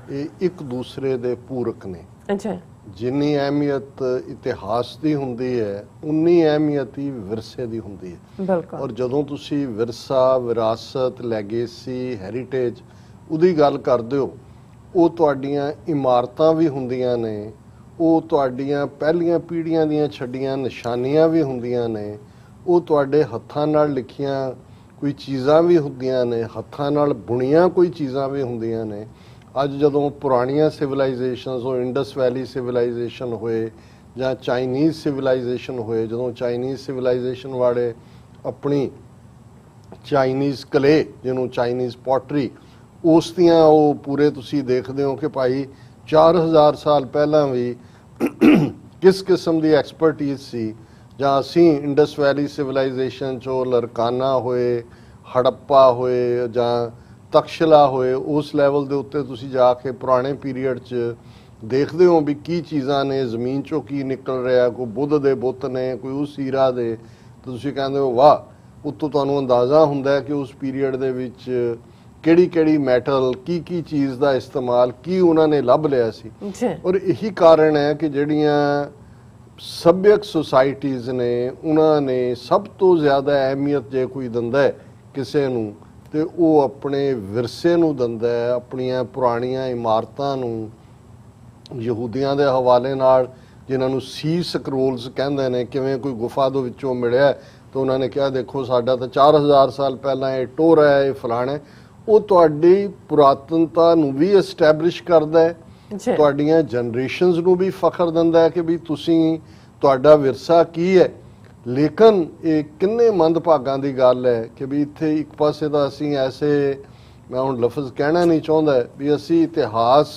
ਇਹ ਇੱਕ ਦੂਸਰੇ ਦੇ ਪੂਰਕ ਨੇ। ਅੱਛਾ। ਜਿੰਨੀ ਅਹਿਮੀਅਤ ਇਤਿਹਾਸ ਦੀ ਹੁੰਦੀ ਹੈ, ਉਨੀ ਅਹਿਮੀਅਤ ਹੀ ਵਿਰਸੇ ਦੀ ਹੁੰਦੀ ਹੈ। ਬਿਲਕੁਲ। ਔਰ ਜਦੋਂ ਤੁਸੀਂ ਵਿਰਸਾ, ਵਿਰਾਸਤ, ਲੈਗੇਸੀ, ਹੈਰੀਟੇਜ ਉਹਦੀ ਗੱਲ ਕਰਦੇ ਹੋ, ਉਹ ਤੁਹਾਡੀਆਂ ਇਮਾਰਤਾਂ ਵੀ ਹੁੰਦੀਆਂ ਨੇ, ਉਹ ਤੁਹਾਡੀਆਂ ਪਹਿਲੀਆਂ ਪੀੜ੍ਹੀਆਂ ਦੀਆਂ ਛੱਡੀਆਂ ਨਿਸ਼ਾਨੀਆਂ ਵੀ ਹੁੰਦੀਆਂ ਨੇ, ਉਹ ਤੁਹਾਡੇ ਹੱਥਾਂ ਨਾਲ ਲਿਖੀਆਂ ਕੋਈ ਚੀਜ਼ਾਂ ਵੀ ਹੁੰਦੀਆਂ ਨੇ, ਹੱਥਾਂ ਨਾਲ ਬੁਣੀਆਂ ਕੋਈ ਚੀਜ਼ਾਂ ਵੀ ਹੁੰਦੀਆਂ ਨੇ। ਅੱਜ ਜਦੋਂ ਪੁਰਾਣੀਆਂ ਸਿਵਲਾਈਜੇਸ਼ਨਸ, ਉਹ ਇੰਡਸ ਵੈਲੀ ਸਿਵਲਾਈਜੇਸ਼ਨ ਹੋਏ ਜਾਂ ਚਾਈਨੀਜ਼ ਸਿਵਲਾਈਜੇਸ਼ਨ ਹੋਏ, ਜਦੋਂ ਚਾਈਨੀਜ਼ ਸਿਵਲਾਈਜੇਸ਼ਨ ਵਾਲੇ ਆਪਣੀ ਚਾਈਨੀਜ਼ ਕਲੇ, ਜਿਹਨੂੰ ਚਾਈਨੀਜ਼ ਪੋਟਰੀ, ਉਸ ਦੀਆਂ ਉਹ ਪੂਰੇ ਤੁਸੀਂ ਦੇਖਦੇ ਹੋ ਕਿ ਭਾਈ 4000 ਸਾਲ ਪਹਿਲਾਂ ਵੀ ਕਿਸ ਕਿਸਮ ਦੀ ਐਕਸਪਰਟੀਜ਼ ਸੀ। ਜਾਂ ਅਸੀਂ ਇੰਡਸ ਵੈਲੀ ਸਿਵਲਾਈਜੇਸ਼ਨ 'ਚੋਂ ਲਰਕਾਨਾ ਹੋਏ, ਹੜੱਪਾ ਹੋਏ ਜਾਂ ਤਕਸ਼ਲਾ ਹੋਏ, ਉਸ ਲੈਵਲ ਦੇ ਉੱਤੇ ਤੁਸੀਂ ਜਾ ਕੇ ਪੁਰਾਣੇ ਪੀਰੀਅਡ 'ਚ ਦੇਖਦੇ ਹੋ ਵੀ ਕੀ ਚੀਜ਼ਾਂ ਨੇ, ਜ਼ਮੀਨ 'ਚੋਂ ਕੀ ਨਿਕਲ ਰਿਹਾ, ਕੋਈ ਬੁੱਧ ਦੇ ਬੁੱਤ ਨੇ, ਕੋਈ ਉਸ ਹੀਰਾ ਦੇ, ਤੁਸੀਂ ਕਹਿੰਦੇ ਹੋ ਵਾਹ। ਉੱਤੋਂ ਤੁਹਾਨੂੰ ਅੰਦਾਜ਼ਾ ਹੁੰਦਾ ਹੈ ਕਿ ਉਸ ਪੀਰੀਅਡ ਦੇ ਵਿੱਚ ਕਿਹੜੀ ਕਿਹੜੀ ਮੈਟਲ, ਕੀ ਕੀ ਚੀਜ਼ ਦਾ ਇਸਤੇਮਾਲ, ਕੀ ਉਹਨਾਂ ਨੇ ਲੱਭ ਲਿਆ ਸੀ। ਔਰ ਇਹੀ ਕਾਰਨ ਹੈ ਕਿ ਜਿਹੜੀਆਂ ਸੱਭਿਅਕ ਸੁਸਾਇਟੀਜ਼ ਨੇ, ਉਹਨਾਂ ਨੇ ਸਭ ਤੋਂ ਜ਼ਿਆਦਾ ਅਹਿਮੀਅਤ ਜੇ ਕੋਈ ਦਿੰਦਾ ਹੈ ਕਿਸੇ ਨੂੰ, ਤੇ ਉਹ ਆਪਣੇ ਵਿਰਸੇ ਨੂੰ ਦਿੰਦਾ ਹੈ, ਆਪਣੀਆਂ ਪੁਰਾਣੀਆਂ ਇਮਾਰਤਾਂ ਨੂੰ। ਯਹੂਦੀਆਂ ਦੇ ਹਵਾਲੇ ਨਾਲ, ਜਿਨ੍ਹਾਂ ਨੂੰ ਸੀ ਸਕਰੋਲਸ ਕਹਿੰਦੇ ਨੇ, ਕਿਵੇਂ ਕੋਈ ਗੁਫਾ ਦੇ ਵਿੱਚੋਂ ਮਿਲਿਆ ਤਾਂ ਉਹਨਾਂ ਨੇ ਕਿਹਾ ਦੇਖੋ ਸਾਡਾ ਤਾਂ 4000 ਸਾਲ ਪਹਿਲਾਂ ਇਹ ਟੋਰਾ ਹੈ, ਇਹ ਫਲਾਣਾ ਹੈ। ਉਹ ਤੁਹਾਡੀ ਪੁਰਾਤਨਤਾ ਨੂੰ ਵੀ ਐਸਟੈਬਲਿਸ਼ ਕਰਦਾ ਹੈ, ਤੁਹਾਡੀਆਂ ਜਨਰੇਸ਼ਨਸ ਨੂੰ ਵੀ ਫਖਰ ਦਿੰਦਾ ਹੈ ਕਿ ਵੀ ਤੁਸੀਂ, ਤੁਹਾਡਾ ਵਿਰਸਾ ਕੀ ਹੈ। ਲੇਕਿਨ ਇਹ ਕਿੰਨੇ ਮੰਦਭਾਗਾਂ ਦੀ ਗੱਲ ਹੈ ਕਿ ਵੀ ਇੱਥੇ ਇੱਕ ਪਾਸੇ ਤਾਂ ਅਸੀਂ ਐਸੇ, ਮੈਂ ਹੁਣ ਲਫ਼ਜ਼ ਕਹਿਣਾ ਨਹੀਂ ਚਾਹੁੰਦਾ, ਵੀ ਅਸੀਂ ਇਤਿਹਾਸ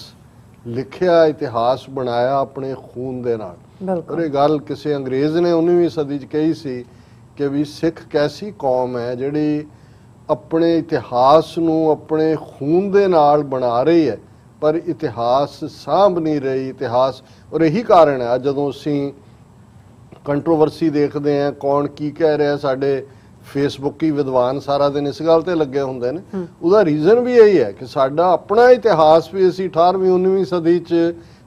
ਲਿਖਿਆ, ਇਤਿਹਾਸ ਬਣਾਇਆ ਆਪਣੇ ਖੂਨ ਦੇ ਨਾਲ। ਪਰ ਇਹ ਗੱਲ ਕਿਸੇ ਅੰਗਰੇਜ਼ ਨੇ 19ਵੀਂ ਸਦੀ 'ਚ ਕਹੀ ਸੀ ਕਿ ਵੀ ਸਿੱਖ ਕੈਸੀ ਕੌਮ ਹੈ ਜਿਹੜੀ ਆਪਣੇ ਇਤਿਹਾਸ ਨੂੰ ਆਪਣੇ ਖੂਨ ਦੇ ਨਾਲ ਬਣਾ ਰਹੀ ਹੈ, ਪਰ ਇਤਿਹਾਸ ਸਾਂਭ ਨਹੀਂ ਰਹੀ। ਇਤਿਹਾਸ, ਔਰ ਇਹੀ ਕਾਰਨ ਹੈ ਜਦੋਂ ਅਸੀਂ ਕੰਟਰੋਵਰਸੀ ਦੇਖਦੇ ਹਾਂ, ਕੌਣ ਕੀ ਕਹਿ ਰਿਹਾ, ਸਾਡੇ ਫੇਸਬੁੱਕੀ ਵਿਦਵਾਨ ਸਾਰਾ ਦਿਨ ਇਸ ਗੱਲ ਤੇ ਲੱਗੇ ਹੁੰਦੇ ਨੇ। ਉਹਦਾ ਰੀਜ਼ਨ ਵੀ ਇਹੀ ਹੈ ਕਿ ਸਾਡਾ ਆਪਣਾ ਇਤਿਹਾਸ ਵੀ ਅਸੀਂ 18ਵੀਂ 19ਵੀਂ ਸਦੀ 'ਚ,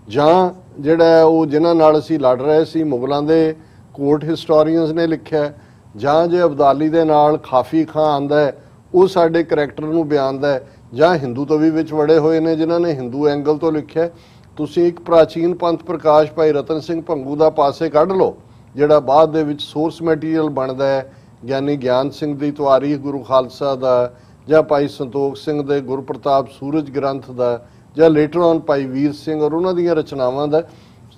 ਜਾਂ ਜਿਹੜਾ ਉਹ ਜਿਨ੍ਹਾਂ ਨਾਲ ਅਸੀਂ ਲੜ ਰਹੇ ਸੀ, ਮੁਗਲਾਂ ਦੇ ਕੋਰਟ ਹਿਸਟੋਰੀਅਨਸ ਨੇ ਲਿਖਿਆ, ਜਾਂ ਜੇ ਅਬਦਾਲੀ ਦੇ ਨਾਲ ਖਾਫੀ ਖਾਂ ਆਂਦਾ ਹੈ, ਉਹ ਸਾਡੇ ਕਰੈਕਟਰ ਨੂੰ ਬਿਆਨਦਾ ਹੈ, ਜਾਂ ਹਿੰਦੂ ਤਵੀ ਵਿੱਚ ਵੜੇ ਹੋਏ ਨੇ ਜਿਨ੍ਹਾਂ ਨੇ ਹਿੰਦੂ ਐਂਗਲ ਤੋਂ ਲਿਖਿਆ। ਤੁਸੀਂ ਇੱਕ ਪ੍ਰਾਚੀਨ ਪੰਥ ਪ੍ਰਕਾਸ਼ ਭਾਈ ਰਤਨ ਸਿੰਘ ਭੰਗੂ ਦਾ ਪਾਸੇ ਕੱਢ ਲਓ, ਜਿਹੜਾ ਬਾਅਦ ਦੇ ਵਿੱਚ ਸੋਰਸ ਮਟੀਰੀਅਲ ਬਣਦਾ ਹੈ, ਗਿਆਨੀ ਗਿਆਨ ਸਿੰਘ ਦੀ ਤਵਾਰੀਖ ਗੁਰੂ ਖਾਲਸਾ ਦਾ, ਜਾਂ ਭਾਈ ਸੰਤੋਖ ਸਿੰਘ ਦੇ ਗੁਰਪ੍ਰਤਾਪ ਸੂਰਜ ਗ੍ਰੰਥ ਦਾ, ਜਾਂ ਲੇਟਰ ਔਨ ਭਾਈ ਵੀਰ ਸਿੰਘ ਔਰ ਉਹਨਾਂ ਦੀਆਂ ਰਚਨਾਵਾਂ ਦਾ।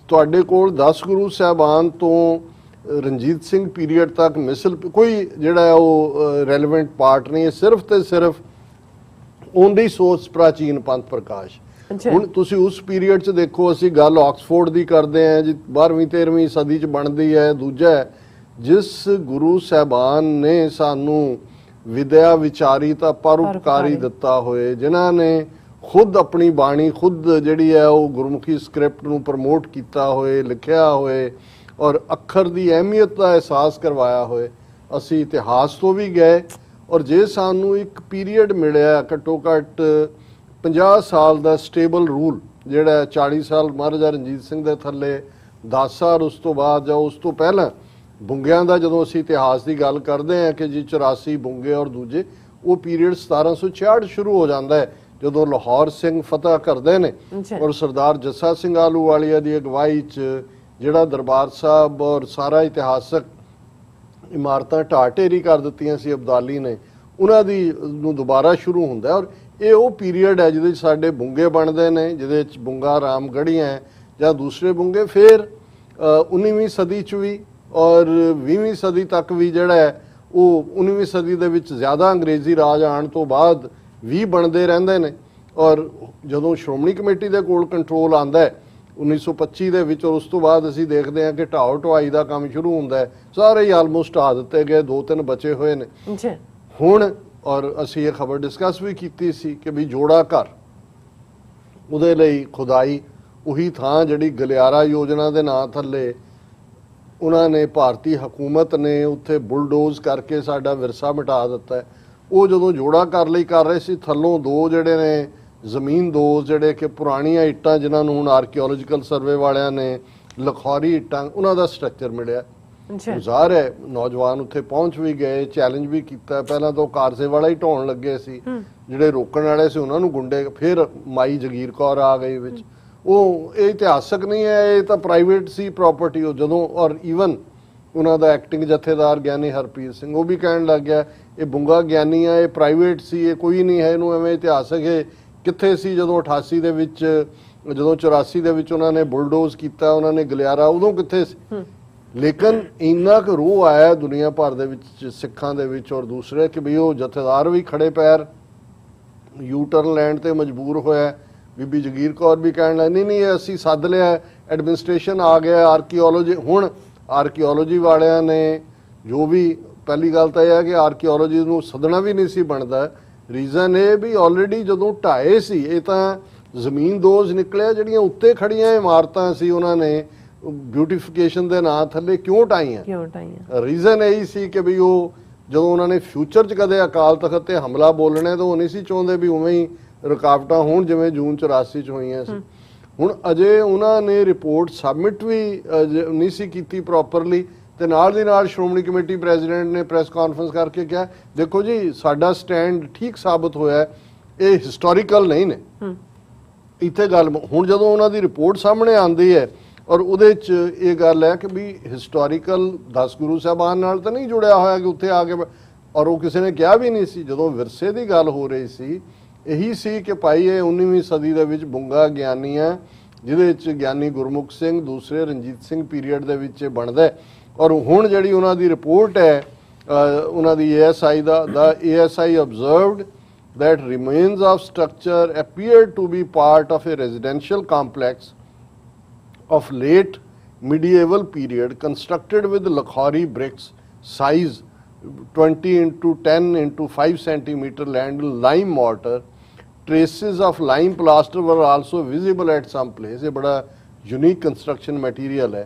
ਤੁਹਾਡੇ ਕੋਲ 10 ਗੁਰੂ ਸਾਹਿਬਾਨ ਤੋਂ ਰਣਜੀਤ ਸਿੰਘ ਪੀਰੀਅਡ ਤੱਕ ਮਿਸਲ ਕੋਈ ਜਿਹੜਾ ਉਹ ਰੈਲੇਵੈਂਟ ਪਾਰਟ ਨਹੀਂ ਹੈ, ਸਿਰਫ ਤੇ ਸਿਰਫ ਉਹਦੀ ਸੋਰਸ ਪ੍ਰਾਚੀਨ ਪੰਥ ਪ੍ਰਕਾਸ਼। ਹੁਣ ਤੁਸੀਂ ਉਸ ਪੀਰੀਅਡ 'ਚ ਦੇਖੋ, ਅਸੀਂ ਗੱਲ ਆਕਸਫੋਰਡ ਦੀ ਕਰਦੇ ਹਾਂ ਜੀ, 12ਵੀਂ 13ਵੀਂ ਸਦੀ 'ਚ ਬਣਦੀ ਹੈ। ਦੂਜਾ, ਜਿਸ ਗੁਰੂ ਸਾਹਿਬਾਨ ਨੇ ਸਾਨੂੰ ਵਿਦਿਆ ਵਿਚਾਰੀ ਤਾਂ ਪਰਉਪਕਾਰੀ ਦਿੱਤਾ ਹੋਏ, ਜਿਨ੍ਹਾਂ ਨੇ ਖੁਦ ਆਪਣੀ ਬਾਣੀ ਖੁਦ ਜਿਹੜੀ ਹੈ ਉਹ ਗੁਰਮੁਖੀ ਸਕ੍ਰਿਪਟ ਨੂੰ ਪ੍ਰਮੋਟ ਕੀਤਾ ਹੋਏ, ਲਿਖਿਆ ਹੋਏ ਔਰ ਅੱਖਰ ਦੀ ਅਹਿਮੀਅਤ ਦਾ ਅਹਿਸਾਸ ਕਰਵਾਇਆ ਹੋਏ। ਅਸੀਂ ਇਤਿਹਾਸ ਤੋਂ ਵੀ ਗਏ ਔਰ ਜੇ ਸਾਨੂੰ ਇੱਕ ਪੀਰੀਅਡ ਮਿਲਿਆ ਘੱਟੋ ਘੱਟ 50 ਸਾਲ ਦਾ ਸਟੇਬਲ ਰੂਲ, ਜਿਹੜਾ 40 ਸਾਲ ਮਹਾਰਾਜਾ ਰਣਜੀਤ ਸਿੰਘ ਦੇ ਥੱਲੇ, 10 ਸਾਲ ਉਸ ਤੋਂ ਬਾਅਦ ਜਾਂ ਉਸ ਤੋਂ ਪਹਿਲਾਂ ਬੁੰਗਿਆਂ ਦਾ, ਜਦੋਂ ਅਸੀਂ ਇਤਿਹਾਸ ਦੀ ਗੱਲ ਕਰਦੇ ਹਾਂ ਕਿ ਜੀ 84 ਬੁੰਗੇ ਔਰ ਦੂਜੇ, ਉਹ ਪੀਰੀਅਡ 1766 ਸ਼ੁਰੂ ਹੋ ਜਾਂਦਾ ਹੈ ਜਦੋਂ ਲਾਹੌਰ ਸਿੰਘ ਫਤਿਹ ਕਰਦੇ ਨੇ ਔਰ ਸਰਦਾਰ ਜੱਸਾ ਸਿੰਘ ਆਹਲੂਵਾਲੀਆ ਦੀ ਅਗਵਾਈ 'ਚ ਜਿਹੜਾ ਦਰਬਾਰ ਸਾਹਿਬ ਔਰ ਸਾਰਾ ਇਤਿਹਾਸਕ ਇਮਾਰਤਾਂ ਢਾਹ ਢੇਰੀ ਕਰ ਦਿੱਤੀਆਂ ਸੀ ਅਬਦਾਲੀ ਨੇ, ਉਹਨਾਂ ਦੀ ਨੂੰ ਦੁਬਾਰਾ ਸ਼ੁਰੂ ਹੁੰਦਾ। ਔਰ ਇਹ ਉਹ ਪੀਰੀਅਡ ਹੈ ਜਿਹਦੇ 'ਚ ਸਾਡੇ ਬੁੰਗੇ ਬਣਦੇ ਨੇ, ਜਿਹਦੇ 'ਚ ਬੁੰਗਾ ਰਾਮਗੜ੍ਹੀਆਂ ਜਾਂ ਦੂਸਰੇ ਬੁੰਗੇ। ਫਿਰ 19ਵੀਂ ਸਦੀ 'ਚ ਵੀ ਔਰ 20ਵੀਂ ਸਦੀ ਤੱਕ ਵੀ ਜਿਹੜਾ ਹੈ ਉਹ 19ਵੀਂ ਸਦੀ ਦੇ ਵਿੱਚ ਜ਼ਿਆਦਾ ਅੰਗਰੇਜ਼ੀ ਰਾਜ ਆਉਣ ਤੋਂ ਬਾਅਦ ਵੀ ਬਣਦੇ ਰਹਿੰਦੇ ਨੇ। ਔਰ ਜਦੋਂ ਸ਼੍ਰੋਮਣੀ ਕਮੇਟੀ ਦੇ ਕੋਲ ਕੰਟਰੋਲ ਆਉਂਦਾ ਹੈ 1925 ਦੇ ਵਿੱਚ, ਔਰ ਉਸ ਤੋਂ ਬਾਅਦ ਅਸੀਂ ਦੇਖਦੇ ਹਾਂ ਕਿ ਢਾਓ ਢੁਆਈ ਦਾ ਕੰਮ ਸ਼ੁਰੂ ਹੁੰਦਾ ਹੈ, ਸਾਰੇ ਹੀ ਆਲਮੋਸਟ ਢਾਹ ਦਿੱਤੇ ਗਏ, 2-3 ਬਚੇ ਹੋਏ ਨੇ ਹੁਣ। ਔਰ ਅਸੀਂ ਇਹ ਖਬਰ ਡਿਸਕਸ ਵੀ ਕੀਤੀ ਸੀ ਕਿ ਵੀ ਜੋੜਾ ਘਰ, ਉਹਦੇ ਲਈ ਖੁਦਾਈ, ਉਹੀ ਥਾਂ ਜਿਹੜੀ ਗਲਿਆਰਾ ਯੋਜਨਾ ਦੇ ਨਾਂ ਥੱਲੇ ਉਹਨਾਂ ਨੇ, ਭਾਰਤੀ ਹਕੂਮਤ ਨੇ ਉੱਥੇ ਬੁਲਡੋਜ਼ ਕਰਕੇ ਸਾਡਾ ਵਿਰਸਾ ਮਿਟਾ ਦਿੱਤਾ ਹੈ। ਉਹ ਜਦੋਂ ਜੋੜਾ ਘਰ ਲਈ ਕਰ ਰਹੇ ਸੀ, ਥੱਲੋਂ ਦੋ ਜਿਹੜੇ ਨੇ ਜ਼ਮੀਨ ਦੋਜ਼, ਜਿਹੜੇ ਕਿ ਪੁਰਾਣੀਆਂ ਇੱਟਾਂ ਜਿਨ੍ਹਾਂ ਨੂੰ ਹੁਣ ਆਰਕੀਓਲੋਜੀਕਲ ਸਰਵੇ ਵਾਲਿਆਂ ਨੇ ਲਖੌਰੀ ਇੱਟਾਂ, ਉਹਨਾਂ ਦਾ ਸਟਰਕਚਰ ਮਿਲਿਆ। ਜ਼ਾਹਰ ਹੈ ਨੌਜਵਾਨ ਉੱਥੇ ਪਹੁੰਚ ਵੀ ਗਏ, ਚੈਲੰਜ ਵੀ ਕੀਤਾ। ਪਹਿਲਾਂ ਤਾਂ ਉਹ ਕਾਰਸੇ ਵਾਲਾ ਹੀ ਢਾਉਣ ਲੱਗੇ ਸੀ, ਜਿਹੜੇ ਰੋਕਣ ਵਾਲੇ ਸੀ ਉਹਨਾਂ ਨੂੰ ਗੁੰਡੇ, ਫਿਰ ਮਾਈ ਜਗੀਰ ਕੌਰ ਆ ਗਈ ਵਿੱਚ। ਉਹ ਇਹ ਇਤਿਹਾਸਕ ਨਹੀਂ ਹੈ, ਇਹ ਤਾਂ ਪ੍ਰਾਈਵੇਟ ਸੀ ਪ੍ਰਾਪਰਟੀ ਉਹ ਜਦੋਂ। ਔਰ ਈਵਨ ਉਹਨਾਂ ਦਾ ਐਕਟਿੰਗ ਜਥੇਦਾਰ ਗਿਆਨੀ ਹਰਪ੍ਰੀਤ ਸਿੰਘ, ਉਹ ਵੀ ਕਹਿਣ ਲੱਗ ਗਿਆ ਇਹ ਬੁੰਗਾ ਗਿਆਨੀ ਆ, ਇਹ ਪ੍ਰਾਈਵੇਟ ਸੀ, ਇਹ ਕੋਈ ਨਹੀਂ ਹੈ, ਇਹਨੂੰ ਐਵੇਂ ਇਤਿਹਾਸਕ ਹੈ। ਕਿੱਥੇ ਸੀ ਜਦੋਂ 88 ਦੇ ਵਿੱਚ, ਜਦੋਂ 84 ਦੇ ਵਿੱਚ ਉਹਨਾਂ ਨੇ ਬੁਲਡੋਜ਼ ਕੀਤਾ, ਉਹਨਾਂ ਨੇ ਗਲਿਆਰਾ, ਉਦੋਂ ਕਿੱਥੇ ਸੀ? ਲੇਕਿਨ ਇੰਨਾ ਕੁ ਰੋਹ ਆਇਆ ਦੁਨੀਆ ਭਰ ਦੇ ਵਿੱਚ, ਸਿੱਖਾਂ ਦੇ ਵਿੱਚ ਔਰ ਦੂਸਰੇ, ਕਿ ਵੀ ਉਹ ਜਥੇਦਾਰ ਵੀ ਖੜੇ ਪੈਰ ਯੂ ਟਰਨ ਲੈਣ ਤੇ ਮਜਬੂਰ ਹੋਇਆ। ਬੀਬੀ ਜਗੀਰ ਕੌਰ ਵੀ ਕਹਿਣ ਲੱਗ ਨਹੀਂ ਇਹ ਅਸੀਂ ਸੱਦ ਲਿਆ, ਐਡਮਿਨਿਸਟ੍ਰੇਸ਼ਨ ਆ ਗਿਆ, ਆਰਕੀਓਲੋਜੀ। ਹੁਣ ਆਰਕੀਓਲੋਜੀ ਵਾਲਿਆਂ ਨੇ ਜੋ ਵੀ, ਪਹਿਲੀ ਗੱਲ ਤਾਂ ਇਹ ਹੈ ਕਿ ਆਰਕੀਓਲੋਜੀ ਨੂੰ ਸੱਦਣਾ ਵੀ ਨਹੀਂ ਸੀ ਬਣਦਾ। ਰੀਜ਼ਨ ਇਹ ਵੀ ਆਲਰੇਡੀ ਜਦੋਂ ਢਾਏ ਸੀ, ਇਹ ਤਾਂ ਜ਼ਮੀਨ ਦੋਜ਼ ਨਿਕਲਿਆ, ਜਿਹੜੀਆਂ ਉੱਤੇ ਖੜੀਆਂ ਇਮਾਰਤਾਂ ਸੀ ਉਹਨਾਂ ਨੇ ਬਿਊਟੀਫਿਕੇਸ਼ਨ ਦੇ ਨਾਂ ਥੱਲੇ ਕਿਉਂ ਢਾਈਆਂ? ਰੀਜ਼ਨ ਇਹੀ ਸੀ ਕਿ ਵੀ ਉਹ ਜਦੋਂ ਉਹਨਾਂ ਨੇ ਫਿਊਚਰ 'ਚ ਕਦੇ ਅਕਾਲ ਤਖਤ ਤੇ ਹਮਲਾ ਬੋਲਣੇ ਤਾਂ ਉਹ ਨਹੀਂ ਸੀ ਚਾਹੁੰਦੇ ਵੀ ਉਵੇਂ ਹੀ ਰੁਕਾਵਟਾਂ ਹੋਣ ਜਿਵੇਂ ਜੂਨ 84 'ਚ ਹੋਈਆਂ ਸੀ। ਹੁਣ ਅਜੇ ਉਹਨਾਂ ਨੇ ਰਿਪੋਰਟ ਸਬਮਿਟ ਵੀ ਨਹੀਂ ਸੀ ਕੀਤੀ ਪ੍ਰੋਪਰਲੀ, ਤੇ ਨਾਲ ਦੀ ਨਾਲ ਸ਼੍ਰੋਮਣੀ ਕਮੇਟੀ ਪ੍ਰੈਜ਼ੀਡੈਂਟ ਨੇ ਪ੍ਰੈਸ ਕਾਨਫਰੰਸ ਕਰਕੇ ਕਿਹਾ ਦੇਖੋ ਜੀ ਸਾਡਾ ਸਟੈਂਡ ਠੀਕ ਸਾਬਤ ਹੋਇਆ, ਇਹ ਹਿਸਟੋਰੀਕਲ ਨਹੀਂ ਨੇ। ਇੱਥੇ ਗੱਲ ਹੁਣ ਜਦੋਂ ਉਹਨਾਂ ਦੀ ਰਿਪੋਰਟ ਸਾਹਮਣੇ ਆਉਂਦੀ ਹੈ ਔਰ ਉਹਦੇ 'ਚ ਇਹ ਗੱਲ ਹੈ ਕਿ ਵੀ ਹਿਸਟੋਰੀਕਲ 10 ਗੁਰੂ ਸਾਹਿਬਾਨ ਨਾਲ ਤਾਂ ਨਹੀਂ ਜੁੜਿਆ ਹੋਇਆ ਕਿ ਉੱਥੇ ਆ ਕੇ, ਔਰ ਉਹ ਕਿਸੇ ਨੇ ਕਿਹਾ ਵੀ ਨਹੀਂ ਸੀ। ਜਦੋਂ ਵਿਰਸੇ ਦੀ ਗੱਲ ਹੋ ਰਹੀ ਸੀ, ਇਹੀ ਸੀ ਕਿ ਭਾਈ ਇਹ 19ਵੀਂ ਸਦੀ ਦੇ ਵਿੱਚ ਬੁੰਗਾ ਗਿਆਨੀ ਹੈ, ਜਿਹਦੇ ਵਿੱਚ ਗਿਆਨੀ ਗੁਰਮੁਖ ਸਿੰਘ ਦੂਸਰੇ ਰਣਜੀਤ ਸਿੰਘ ਪੀਰੀਅਡ ਦੇ ਵਿੱਚ ਬਣਦਾ। ਔਰ ਹੁਣ ਜਿਹੜੀ ਉਹਨਾਂ ਦੀ ਰਿਪੋਰਟ ਹੈ ਉਹਨਾਂ ਦੀ ASI the ASI observed that remains of structure appeared to be part of a residential complex of late medieval period constructed with Lakhori bricks size 20 into 10 into 5 centimeter land lime mortar. Traces of lime plaster were also visible at some place. ये बड़ा unique construction material है।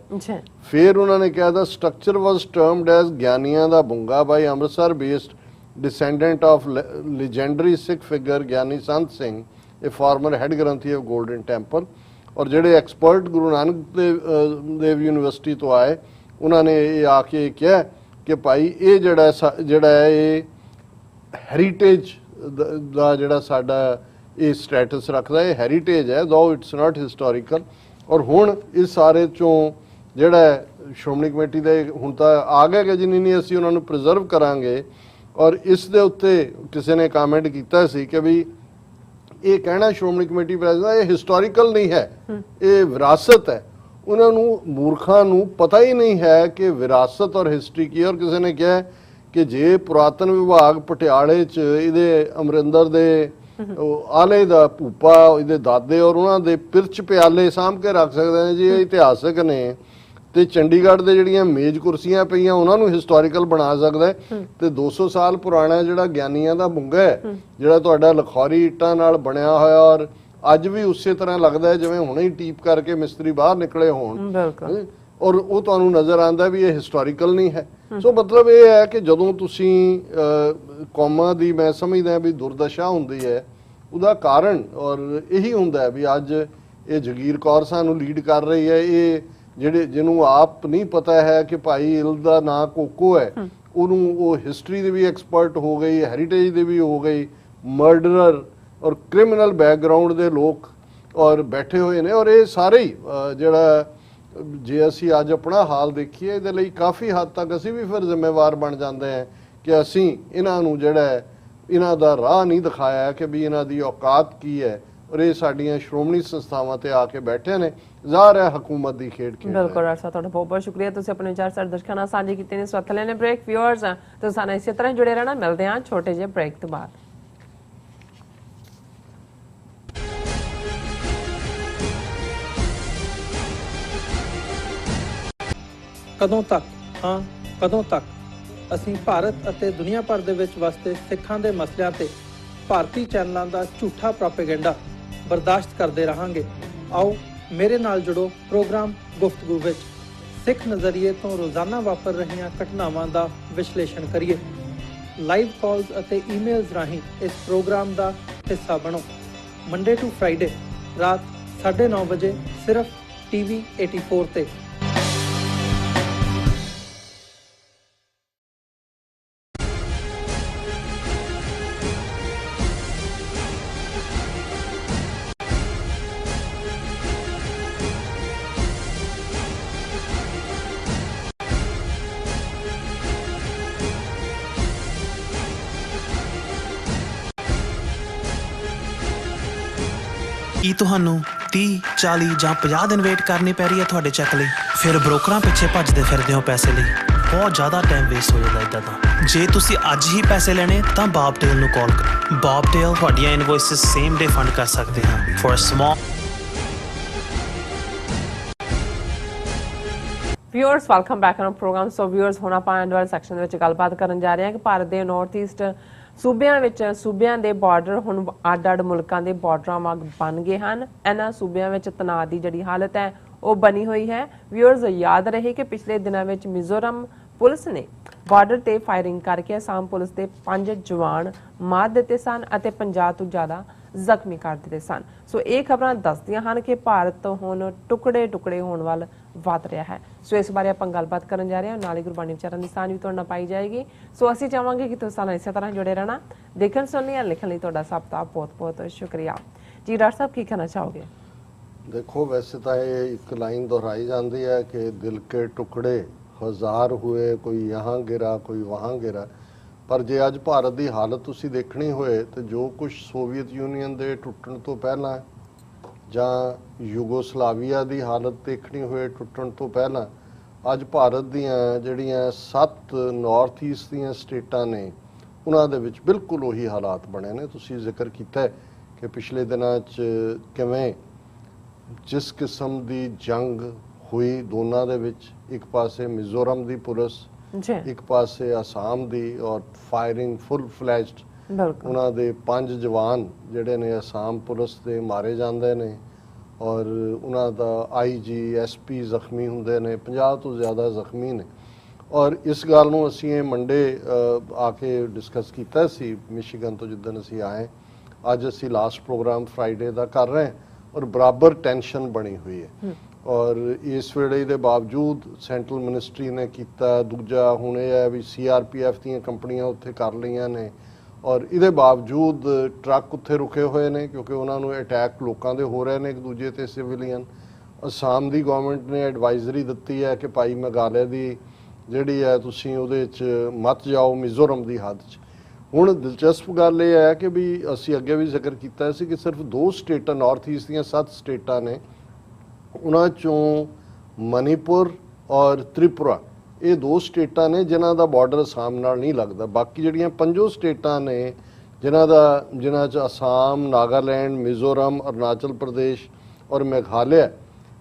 फिर उन्होंने कहा था structure was termed as Giania da Bunga by Amritsar based descendant of legendary Sikh figure Giani Sant Singh, a former head granthi of Golden Temple. और ਜਿਹੜੇ expert Guru Nanak Dev university तो आए उन्होंने ये आके कहा कि भाई ये ਜਿਹੜਾ है हैरीटेज ਦਾ ਜਿਹੜਾ ਸਾਡਾ ਇਹ ਸਟੇਟਸ ਰੱਖਦਾ, ਇਹ ਹੈਰੀਟੇਜ ਹੈ, ਦੋ ਇਟਸ ਨਾਟ ਹਿਸਟੋਰੀਕਲ। ਔਰ ਹੁਣ ਇਸ ਸਾਰੇ ਚੋਂ ਜਿਹੜਾ ਸ਼੍ਰੋਮਣੀ ਕਮੇਟੀ ਦੇ ਹੁਣ ਤਾਂ ਆ ਗਿਆ ਕਿ ਜਿੰਨੀ ਨਹੀਂ ਅਸੀਂ ਉਹਨਾਂ ਨੂੰ ਪ੍ਰੀਜ਼ਰਵ ਕਰਾਂਗੇ। ਔਰ ਇਸ ਦੇ ਉੱਤੇ ਕਿਸੇ ਨੇ ਕਮੈਂਟ ਕੀਤਾ ਸੀ ਕਿ ਵੀ ਇਹ ਕਹਿਣਾ ਸ਼੍ਰੋਮਣੀ ਕਮੇਟੀ ਪ੍ਰੈਜ਼ੀਡੈਂਟ ਇਹ ਹਿਸਟੋਰੀਕਲ ਨਹੀਂ ਹੈ, ਇਹ ਵਿਰਾਸਤ ਹੈ। ਉਹਨਾਂ ਨੂੰ ਮੂਰਖਾਂ ਨੂੰ ਪਤਾ ਹੀ ਨਹੀਂ ਹੈ ਕਿ ਵਿਰਾਸਤ ਔਰ ਹਿਸਟਰੀ ਕੀ ਹੈ। ਔਰ ਕਿਸੇ ਨੇ ਕਿਹਾ ਕਿ ਜੇ ਪੁਰਾਤਨ ਵਿਭਾਗ ਪਟਿਆਲੇ 'ਚ ਇਹਦੇ ਅਮਰਿੰਦਰ ਦੇ ਆਲੇ ਦਾ ਭੂਪਾ, ਇਹਦੇ ਦਾਦੇ ਔਰ ਉਹਨਾਂ ਦੇ ਪਿਰਚ ਪਿਆਲੇ ਸਾਂਭ ਕੇ ਰੱਖ ਸਕਦੇ ਨੇ ਜੀ, ਇਹ ਇਤਿਹਾਸਕ ਨੇ, ਤੇ ਚੰਡੀਗੜ੍ਹ ਦੇ ਜਿਹੜੀਆਂ ਮੇਜ਼ ਕੁਰਸੀਆਂ ਪਈਆਂ ਉਹਨਾਂ ਨੂੰ ਹਿਸਟੋਰੀਕਲ ਬਣਾ ਸਕਦਾ ਹੈ। ਤੇ 200 ਸਾਲ ਪੁਰਾਣਾ ਜਿਹੜਾ ਗਿਆਨੀਆਂ ਦਾ ਬੁੰਗਾ ਹੈ, ਜਿਹੜਾ ਤੁਹਾਡਾ ਲਖੌਰੀ ਇੱਟਾਂ ਨਾਲ ਬਣਿਆ ਹੋਇਆ, ਔਰ ਅੱਜ ਵੀ ਉਸੇ ਤਰ੍ਹਾਂ ਲੱਗਦਾ ਹੈ ਜਿਵੇਂ ਹੁਣੇ ਹੀ ਟੀਪ ਕਰਕੇ ਮਿਸਤਰੀ ਬਾਹਰ ਨਿਕਲੇ ਹੋਣ, ਔਰ ਉਹ ਤੁਹਾਨੂੰ ਨਜ਼ਰ ਆਉਂਦਾ ਵੀ ਇਹ ਹਿਸਟੋਰੀਕਲ ਨਹੀਂ ਹੈ। ਸੋ ਮਤਲਬ ਇਹ ਹੈ ਕਿ ਜਦੋਂ ਤੁਸੀਂ ਕੌਮਾਂ ਦੀ, ਮੈਂ ਸਮਝਦਾ ਵੀ ਦੁਰਦਸ਼ਾ ਹੁੰਦੀ ਹੈ, ਉਹਦਾ ਕਾਰਨ ਔਰ ਇਹੀ ਹੁੰਦਾ ਹੈ ਵੀ ਅੱਜ ਇਹ ਜਗੀਰ ਕੌਰ ਸਾਨੂੰ ਲੀਡ ਕਰ ਰਹੀ ਹੈ। ਇਹ ਜਿਹੜੇ ਜਿਹਨੂੰ ਆਪ ਨਹੀਂ ਪਤਾ ਹੈ ਕਿ ਭਾਈ ਇਲ ਦਾ ਨਾਂ ਕੋਕੋ ਹੈ, ਉਹਨੂੰ ਉਹ ਹਿਸਟਰੀ ਦੇ ਵੀ ਐਕਸਪਰਟ ਹੋ ਗਈ, ਹੈਰੀਟੇਜ ਦੇ ਵੀ ਹੋ ਗਈ, ਮਰਡਰਰ ਔਰ ਕ੍ਰਿਮੀਨਲ ਬੈਕਗ੍ਰਾਉਂਡ ਦੇ ਲੋਕ ਔਰ ਬੈਠੇ ਹੋਏ ਨੇ। ਔਰ ਇਹ ਸਾਰੇ ਹੀ ਜਿਹੜਾ ਜੇ ਅਸੀਂ ਅੱਜ ਆਪਣਾ ਹਾਲ ਦੇਖੀਏ, ਇਹਦੇ ਲਈ ਕਾਫੀ ਹੱਦ ਤੱਕ ਅਸੀਂ ਵੀ ਫਿਰ ਜ਼ਿੰਮੇਵਾਰ ਬਣ ਜਾਂਦੇ ਹਾਂ ਕਿ ਅਸੀਂ ਇਹਨਾਂ ਨੂੰ ਜਿਹੜਾ ਇਹਨਾਂ ਦਾ ਰਾਹ ਨਹੀਂ ਦਿਖਾਇਆ ਕਿ ਵੀ ਇਹਨਾਂ ਦੀ ਔਕਾਤ ਕੀ ਹੈ, ਔਰ ਇਹ ਸਾਡੀਆਂ ਸ਼੍ਰੋਮਣੀ ਸੰਸਥਾਵਾਂ ਤੇ ਆ ਕੇ ਬੈਠੇ ਨੇ। ਜ਼ਾਹਰ ਹੈ ਹਕੂਮਤ ਦੀ ਖੇਡ ਖੇਡ। ਬਿਲਕੁਲ ਡਾਕਟਰ ਸਾਹਿਬ, ਤੁਹਾਡਾ ਬਹੁਤ ਬਹੁਤ ਸ਼ੁਕਰੀਆ, ਤੁਸੀਂ ਆਪਣੇ ਵਿਚਾਰ ਸਾਡੇ ਦਰਸ਼ਕਾਂ ਨਾਲ ਸਾਂਝੇ ਕੀਤੇ ਨੇ। ਸਵੱਖ ਲੈਣੇ ਬ੍ਰੇਕ। ਵਿਊਅਰਸ ਤੁਸੀਂ ਸਾਨੂੰ ਇਸੇ ਤਰ੍ਹਾਂ ਜੁੜੇ ਰਹਿਣਾ। ਮਿਲਦੇ ਹਾਂ ਛੋਟੇ ਜਿਹੇ ਬ੍ਰੇਕ ਤੋਂ ਬਾਅਦ। ਕਦੋਂ ਤੱਕ, ਹਾਂ ਕਦੋਂ ਤੱਕ ਅਸੀਂ ਭਾਰਤ ਅਤੇ ਦੁਨੀਆ ਭਰ ਦੇ ਵਿੱਚ ਵਸਦੇ ਸਿੱਖਾਂ ਦੇ ਮਸਲਿਆਂ ਤੇ ਭਾਰਤੀ ਚੈਨਲਾਂ ਦਾ ਝੂਠਾ ਪ੍ਰੋਪੇਗੈਂਡਾ ਬਰਦਾਸ਼ਤ ਕਰਦੇ ਰਹਾਂਗੇ? ਆਓ ਮੇਰੇ ਨਾਲ ਜੁੜੋ ਪ੍ਰੋਗਰਾਮ ਗੁਫ਼ਤਗੂ ਵਿੱਚ। ਸਿੱਖ ਨਜ਼ਰੀਏ ਤੋਂ ਰੋਜ਼ਾਨਾ ਵਾਪਰ ਰਹੀਆਂ ਘਟਨਾਵਾਂ ਦਾ ਵਿਸ਼ਲੇਸ਼ਣ ਕਰੀਏ। ਲਾਈਵ ਕਾਲਸ ਅਤੇ ਈਮੇਲਸ ਰਾਹੀਂ ਇਸ ਪ੍ਰੋਗਰਾਮ ਦਾ ਹਿੱਸਾ ਬਣੋ। ਮੰਡੇ ਟੂ ਫਰਾਈਡੇ ਰਾਤ 9:30 ਵਜੇ ਸਿਰਫ TV 84 ਤੇ। ਕੀ ਤੁਹਾਨੂੰ 30, 40 ਜਾਂ 50 ਦਿਨ ਵੇਟ ਕਰਨੀ ਪੈ ਰਹੀ ਹੈ ਤੁਹਾਡੇ ਚੈੱਕ ਲਈ? ਫਿਰ ਬ੍ਰੋਕਰਾਂ ਪਿੱਛੇ ਭੱਜਦੇ ਫਿਰਦੇ ਹੋ ਪੈਸੇ ਲਈ। ਬਹੁਤ ਜ਼ਿਆਦਾ ਟਾਈਮ ਵੇਸਟ ਹੋ ਜਾਂਦਾ ਇੱਦਾਂ ਤਾਂ। ਜੇ ਤੁਸੀਂ ਅੱਜ ਹੀ ਪੈਸੇ ਲੈਣੇ ਤਾਂ ਬੌਬਟੇਲ ਨੂੰ ਕਾਲ ਕਰੋ। ਬੌਬਟੇਲ ਤੁਹਾਡੀਆਂ ਇਨਵੌਇਸਿਸ ਸੇਮ ਡੇ ਫੰਡ ਕਰ ਸਕਦੇ ਹਨ for a small. Viewers welcome back on program. So viewers, ਹੁਣ ਆਪਾਂ ਐਂਡ ਵਾਲੇ ਸੈਕਸ਼ਨ ਦੇ ਵਿੱਚ ਗੱਲਬਾਤ ਕਰਨ ਜਾ ਰਹੇ ਹਾਂ ਕਿ ਭਾਰਤ ਦੇ ਨਾਰਥ ਈਸਟ ਸੂਬਿਆਂ ਦੇ ਬਾਰਡਰ ਹੁਣ ਅੱਡ-ਅੱਡ ਮੁਲਕਾਂ ਦੇ ਬਾਰਡਰਾਂ ਵਾਂਗ ਬਣ ਗਏ ਹਨ। ਇਹਨਾਂ ਸੂਬਿਆਂ ਵਿੱਚ ਤਣਾਅ ਦੀ ਜਿਹੜੀ ਹਾਲਤ ਹੈ ਉਹ ਬਣੀ ਹੋਈ ਹੈ। ਵਿਊਅਰਸ, ਯਾਦ ਰਹੇ ਕਿ ਪਿਛਲੇ ਦਿਨਾਂ ਵਿੱਚ ਮਿਜ਼ੋਰਮ ਪੁਲਿਸ ਨੇ ਬਾਰਡਰ ਤੇ ਫਾਇਰਿੰਗ ਕਰਕੇ ਅਸਾਮ ਪੁਲਿਸ ਦੇ 5 ਜਵਾਨ ਮਾਰ ਦਿੱਤੇ ਸਨ ਅਤੇ 50 ਤੋਂ ਜ਼ਿਆਦਾ ਜ਼ਖਮੀ ਕਰ ਦਿੱਤੇ ਸਨ। ਸੋ ਇਹ ਖਬਰਾਂ ਦੱਸਦੀਆਂ ਹਨ ਕਿ ਭਾਰਤ ਹੁਣ ਟੁਕੜੇ ਹੋਣ ਵੱਲ ਵਧ ਰਿਹਾ ਹੈ। ਸੋ ਇਸ ਬਾਰੇ ਆਪਾਂ ਗੱਲਬਾਤ ਕਰਨ ਜਾ ਰਹੇ ਹਾਂ। ਨਾਲ ਹੀ ਗੁਰਬਾਣੀ ਵਿਚਾਰਾਂ ਦੀ ਸਾਂਝ ਵੀ ਤੁਹਾਡੇ ਨਾਲ ਪਾਈ ਜਾਏਗੀ। ਸੋ ਅਸੀਂ ਚਾਹਾਂਗੇ ਕਿ ਤੁਸੀਂ ਸਾਨੂੰ ਇਸੇ ਤਰ੍ਹਾਂ ਜੁੜੇ ਰਹਿਣਾ। ਦੇਖਣ ਸੁਣਨ ਜਾਂ ਲਿਖਣ ਲਈ ਤੁਹਾਡਾ ਸਭ ਦਾ ਬਹੁਤ ਸ਼ੁਕਰੀਆ ਜੀ। ਡਾਕਟਰ ਸਾਹਿਬ, ਕੀ ਕਹਿਣਾ ਚਾਹੋਗੇ? देखो, वैसे तो ये एक लाइन दोहराई जाती है कि दिल के टुकड़े हज़ार हुए, कोई यहाँ गिरा कोई वहाँ गिरा। पर जे अज भारत की हालत तुसी देखनी होए तो जो कुछ सोवियत यूनीयन के टुटण तो पहला जां यूगोस्लाविया की हालत देखनी होए टुटण तो पहला, अज भारत दीयां जिहड़ियां 7 नॉर्थ ईस्ट दीयां स्टेटां ने उन्हां दे विच बिल्कुल उही हालात बने ने। तुसी जिक्र कीता है कि पिछले दिनां च किवें जिस किस्म की जंग हुई दोनों दे विच, एक पासे मिजोरम की पुलिस, एक पासे आसाम की, और फायरिंग फुल फ्लैश्ड उन्हां दे 5 जवान जिहड़े ने आसाम पुलिस दे मारे जांदे ने और उन्हां दा IG SP जख्मी हुंदे ने, 50 तो ज़्यादा जख्मी ने। और इस गल नूं असीं मंडे आके डिस्कस कीता सी मिशिगन तो जिद्दन असीं आए। अज असीं लास्ट प्रोग्राम फ्राइडे दा कर रहे हैं और बराबर टेंशन बनी हुई है। और इस वेले दे बावजूद सेंट्रल मिनिस्ट्री ने किया, दूजा हुण यह है भी CRPF दी कंपनियां उत्थे कर लईआं ने, और इहदे बावजूद ट्रक उत्थे रुके हुए ने क्योंकि उन्होंने अटैक लोगों के हो रहे हैं एक दूजे ते सिविलियन। आसाम की गवर्नमेंट ने एडवाइजरी दी है कि भाई मेघालय की जिहड़ी है तुसीं उहदे च मत जाओ मिजोरम की हद च। ਹੁਣ दिलचस्प गल यह है कि भी असी अगे भी जिक्र किया कि सिर्फ 2 स्टेटां नॉर्थ ईस्ट ਦੀਆਂ 7 स्टेटां ने, उन्हां चों मणिपुर और त्रिपुरा ये 2 स्टेटां ने जिन्हां दा बॉर्डर आसाम नाल नहीं लगदा। बाकी जिहड़ियां 5 स्टेटां ने जिन्हां च आसाम, नागालैंड, मिजोरम, अरुणाचल प्रदेश और मेघालय,